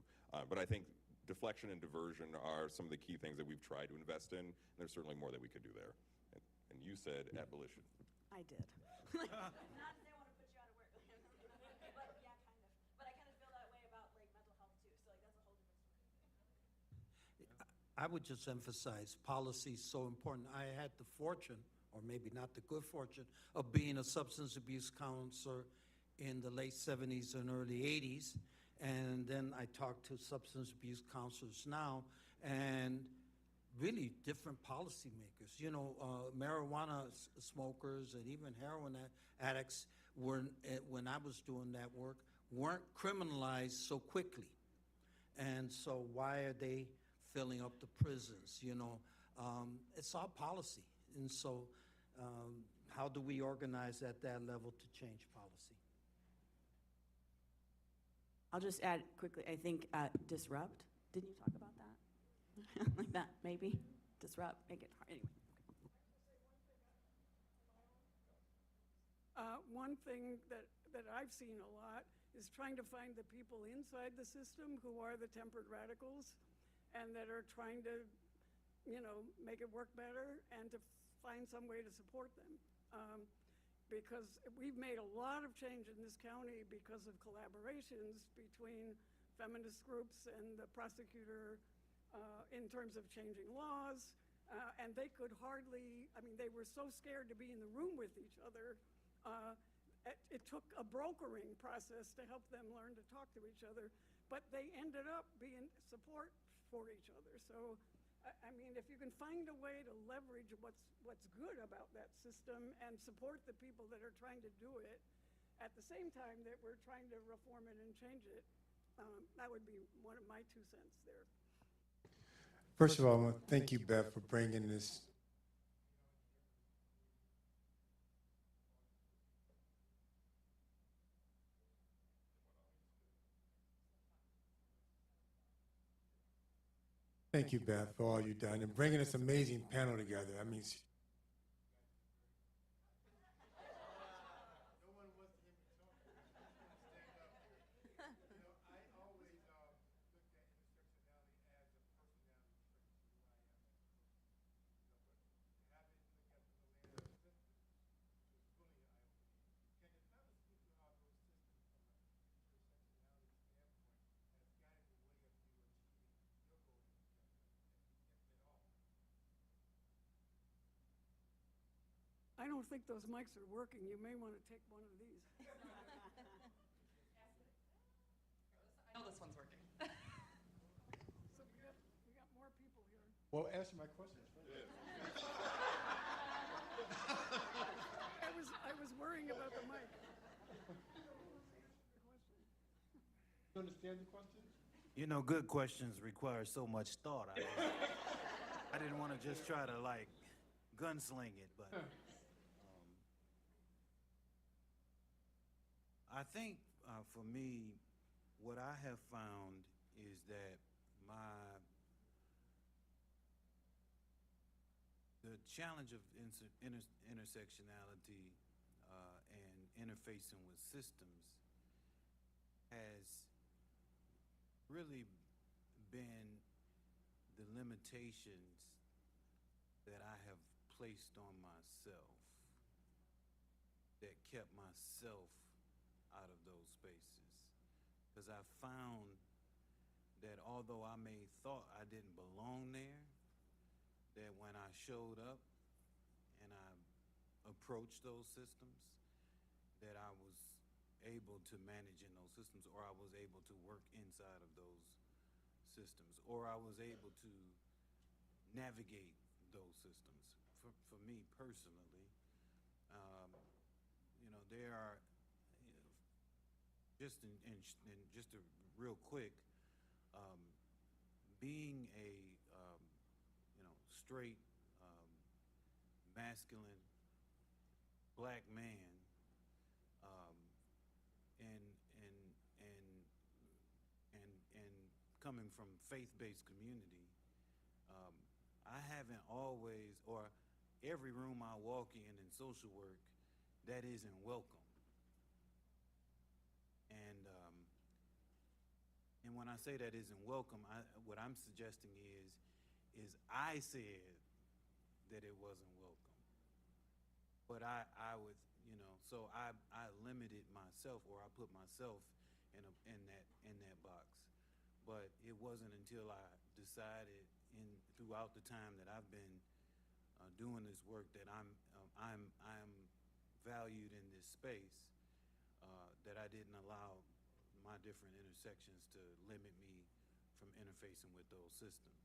Speaker 6: But I think deflection and diversion are some of the key things that we've tried to invest in. And there's certainly more that we could do there. And you said abolition.
Speaker 9: I did.
Speaker 12: Not that they want to put you out of work, but yeah, kind of. But I kind of feel that way about like mental health too. So like that's a whole different story.
Speaker 10: I would just emphasize policy is so important. I had the fortune, or maybe not the good fortune, of being a substance abuse counselor in the late 70s and early 80s. And then I talked to substance abuse counselors now, and really different policymakers. You know, marijuana smokers and even heroin addicts were, when I was doing that work, weren't criminalized so quickly. And so why are they filling up the prisons? You know, it's our policy. And so how do we organize at that level to change policy?
Speaker 9: I'll just add quickly, I think disrupt. Didn't you talk about that? Like that, maybe? Disrupt, make it hard. Anyway.
Speaker 4: One thing that I've seen a lot is trying to find the people inside the system who are the temperate radicals and that are trying to, you know, make it work better and to find some way to support them. Because we've made a lot of change in this county because of collaborations between feminist groups and the prosecutor in terms of changing laws. And they could hardly, I mean, they were so scared to be in the room with each other. It took a brokering process to help them learn to talk to each other, but they ended up being support for each other. So, I mean, if you can find a way to leverage what's good about that system and support the people that are trying to do it, at the same time that we're trying to reform it and change it, that would be one of my 2 cents there.
Speaker 13: First of all, I want to thank you, Beth, for bringing this. Thank you, Beth, for all you've done and bringing this amazing panel together. I mean,
Speaker 4: I don't think those mics are working. You may want to take one of these.
Speaker 5: I know this one's working.
Speaker 4: So we got more people here.
Speaker 13: well, answer my questions first.
Speaker 4: I was worrying about the mic.
Speaker 13: You understand the question?
Speaker 8: You know, good questions require so much thought. I didn't want to just try to like gunsling it, but I think for me, what I have found is that the challenge of intersectionality and interfacing with systems has really been the limitations that I have placed on myself that kept myself out of those spaces. Because I found that although I may thought I didn't belong there, that when I showed up and I approached those systems, that I was able to manage in those systems, or I was able to work inside of those systems, or I was able to navigate those systems. For me personally, you know, there are, you know, just in just a real quick, being a you know, straight masculine black man, and coming from faith-based community, I haven't always, or every room I walk in social work, that isn't welcome. And when I say that isn't welcome, what I'm suggesting is I said that it wasn't welcome. But I would, so I limited myself, or I put myself in that box. But it wasn't until I decided throughout the time that I've been doing this work that I'm valued in this space, that I didn't allow my different intersections to limit me from interfacing with those systems.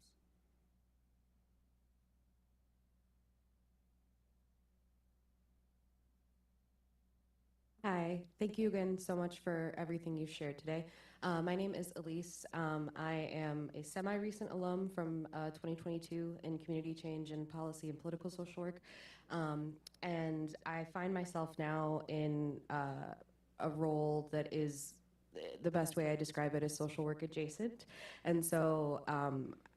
Speaker 14: Hi, thank you again so much for everything you've shared today. My name is Elise. I am a semi-recent alum from 2022 in community change and policy and political social work. And I find myself now in a role that is, the best way I describe it is social work adjacent. And so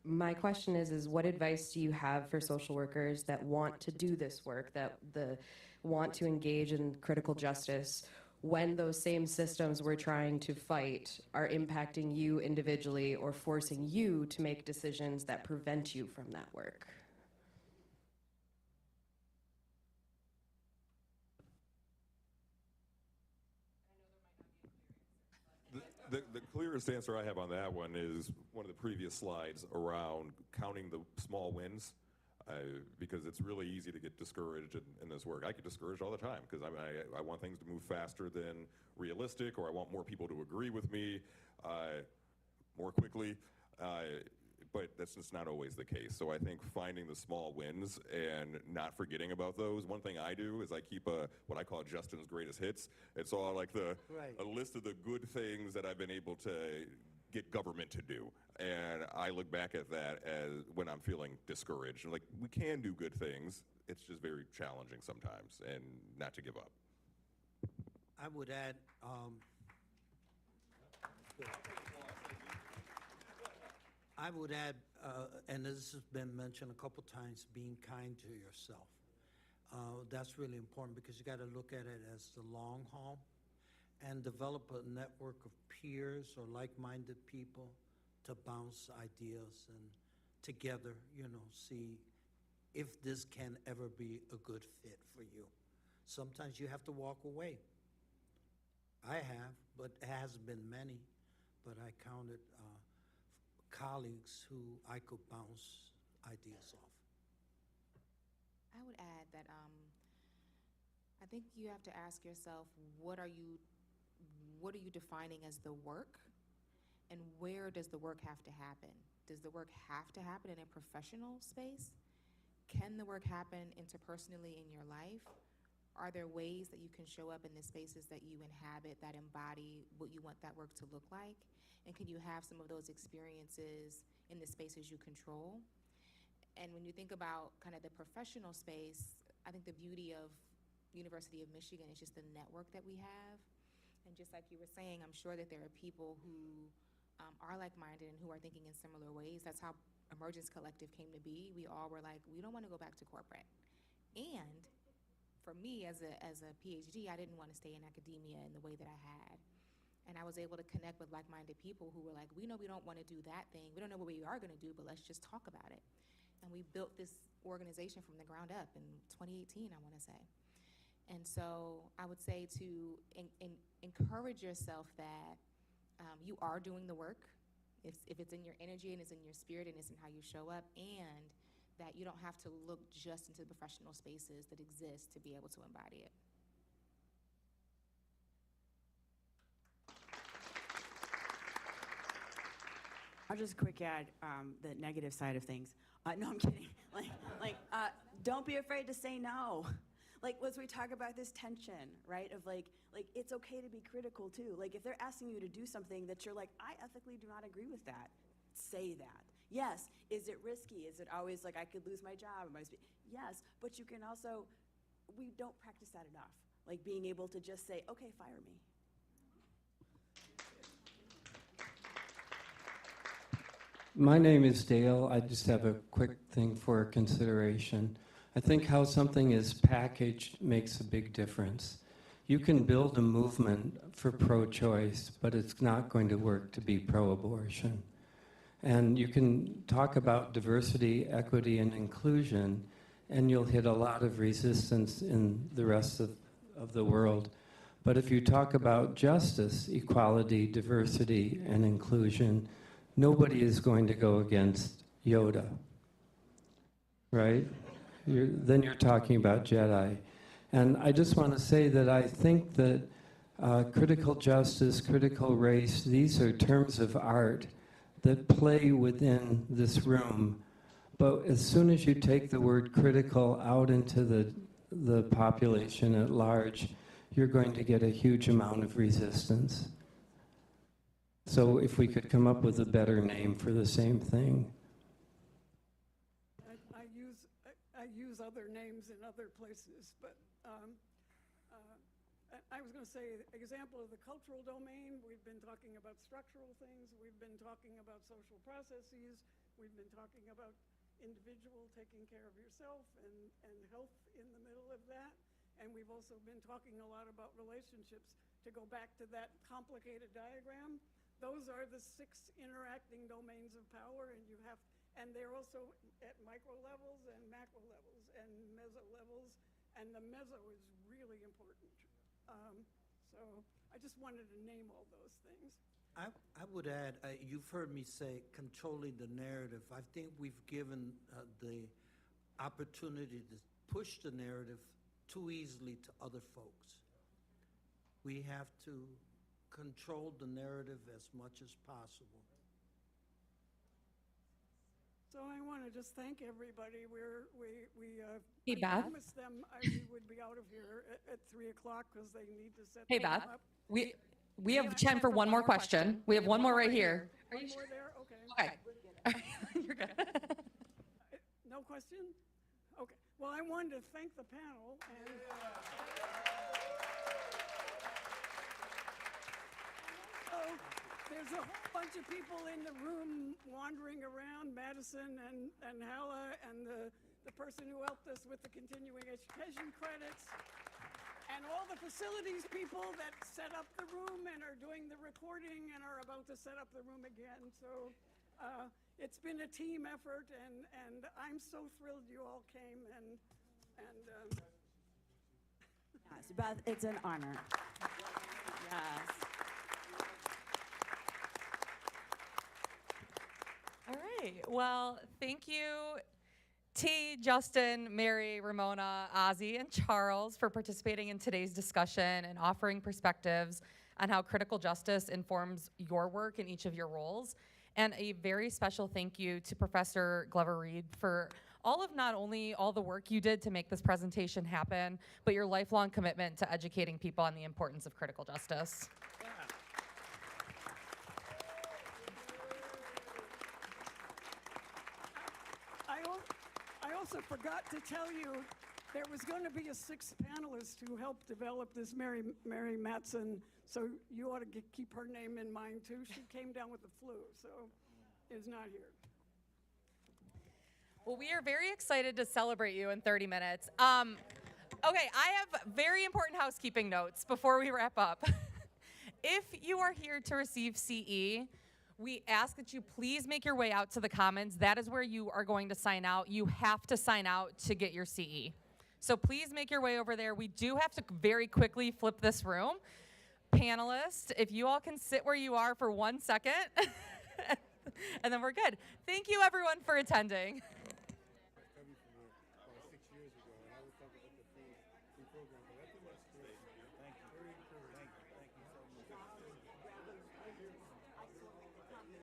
Speaker 14: my question is what advice do you have for social workers that want to do this work, that want to engage in critical justice, when those same systems we're trying to fight are impacting you individually or forcing you to make decisions that prevent you from that work?
Speaker 6: The clearest answer I have on that one is one of the previous slides around counting the small wins, because it's really easy to get discouraged in this work. I get discouraged all the time because I want things to move faster than realistic, or I want more people to agree with me more quickly. But that's just not always the case. So I think finding the small wins and not forgetting about those. One thing I do is I keep what I call Justin's greatest hits. It's all like a list of the good things that I've been able to get government to do. And I look back at that as when I'm feeling discouraged. Like, we can do good things. It's just very challenging sometimes, and not to give up.
Speaker 10: I would add, and this has been mentioned a couple times, being kind to yourself. That's really important because you got to look at it as the long haul and develop a network of peers or like-minded people to bounce ideas and together, see if this can ever be a good fit for you. Sometimes you have to walk away. I have, but it hasn't been many, but I counted colleagues who I could bounce ideas off.
Speaker 7: I would add that I think you have to ask yourself, what are you defining as the work, and where does the work have to happen? Does the work have to happen in a professional space? Can the work happen interpersonally in your life? Are there ways that you can show up in the spaces that you inhabit that embody what you want that work to look like? And can you have some of those experiences in the spaces you control? And when you think about kind of the professional space, I think the beauty of University of Michigan is just the network that we have. And just like you were saying, I'm sure that there are people who are like-minded and who are thinking in similar ways. That's how Emergence Collective came to be. We all were like, we don't want to go back to corporate. And for me, as a PhD, I didn't want to stay in academia in the way that I had. And I was able to connect with like-minded people who were like, we know we don't want to do that thing. We don't know what we are going to do, but let's just talk about it. And we built this organization from the ground up in 2018, I want to say. And so I would say to encourage yourself that you are doing the work, if it's in your energy and it's in your spirit and it's in how you show up, and that you don't have to look just into the professional spaces that exist to be able to embody it.
Speaker 9: I'll just quick add the negative side of things. No, I'm kidding. Don't be afraid to say no. As we talk about this tension, right, of it's okay to be critical too. If they're asking you to do something that you're like, I ethically do not agree with that, say that. Yes, is it risky? Is it always I could lose my job? Yes, but you can also, we don't practice that enough. Being able to just say, okay, fire me.
Speaker 15: My name is Dale. I just have a quick thing for consideration. I think how something is packaged makes a big difference. You can build a movement for pro-choice, but it's not going to work to be pro-abortion. And you can talk about diversity, equity, and inclusion, and you'll hit a lot of resistance in the rest of the world. But if you talk about justice, equality, diversity, and inclusion, nobody is going to go against Yoda, right? Then you're talking about Jedi. And I just want to say that I think that critical justice, critical race, these are terms of art that play within this room. But as soon as you take the word critical out into the population at large, you're going to get a huge amount of resistance. So if we could come up with a better name for the same thing.
Speaker 4: I use other names in other places, but I was going to say, example of the cultural domain, we've been talking about structural things, we've been talking about social processes, we've been talking about individual taking care of yourself and health in the middle of that. And we've also been talking a lot about relationships. To go back to that complicated diagram, those are the 6 interacting domains of power, and they're also at micro levels and macro levels and meso levels, and the meso is really important. So I just wanted to name all those things.
Speaker 10: I would add, you've heard me say controlling the narrative. I think we've given the opportunity to push the narrative too easily to other folks. We have to control the narrative as much as possible.
Speaker 4: So I want to just thank everybody.
Speaker 5: Hey,
Speaker 4: I
Speaker 5: Beth.
Speaker 4: promised them we would be out of here at 3 o'clock because they need to set
Speaker 5: Hey,
Speaker 4: them
Speaker 5: Beth.
Speaker 4: up.
Speaker 5: We have time for one more question. We have one more right here.
Speaker 4: One more there? Okay.
Speaker 5: Okay. You're good.
Speaker 4: No question? Okay. Well, I wanted to thank the panel. And so there's a whole bunch of people in the room wandering around, Madison and Hala and the person who helped us with the continuing education credits. And all the facilities people that set up the room and are doing the recording and are about to set up the room again. So it's been a team effort, and I'm so thrilled you all came.
Speaker 16: Yes, Beth, it's an honor. Yes.
Speaker 5: All right. Well, thank you, T, Justin, Mary, Ramona, Ozzy, and Charles for participating in today's discussion and offering perspectives on how critical justice informs your work in each of your roles. And a very special thank you to Professor Glover Reed for not only all the work you did to make this presentation happen, but your lifelong commitment to educating people on the importance of critical justice.
Speaker 4: I also forgot to tell you there was going to be a 6th panelist who helped develop this, Mary Matson. So you ought to keep her name in mind too. She came down with the flu, so is not here.
Speaker 5: Well, we are very excited to celebrate you in 30 minutes. Okay, I have very important housekeeping notes before we wrap up. If you are here to receive CE, we ask that you please make your way out to the Commons. That is where you are going to sign out. You have to sign out to get your CE. So please make your way over there. We do have to very quickly flip this room. Panelists, if you all can sit where you are for 1 second, and then we're good. Thank you, everyone, for attending.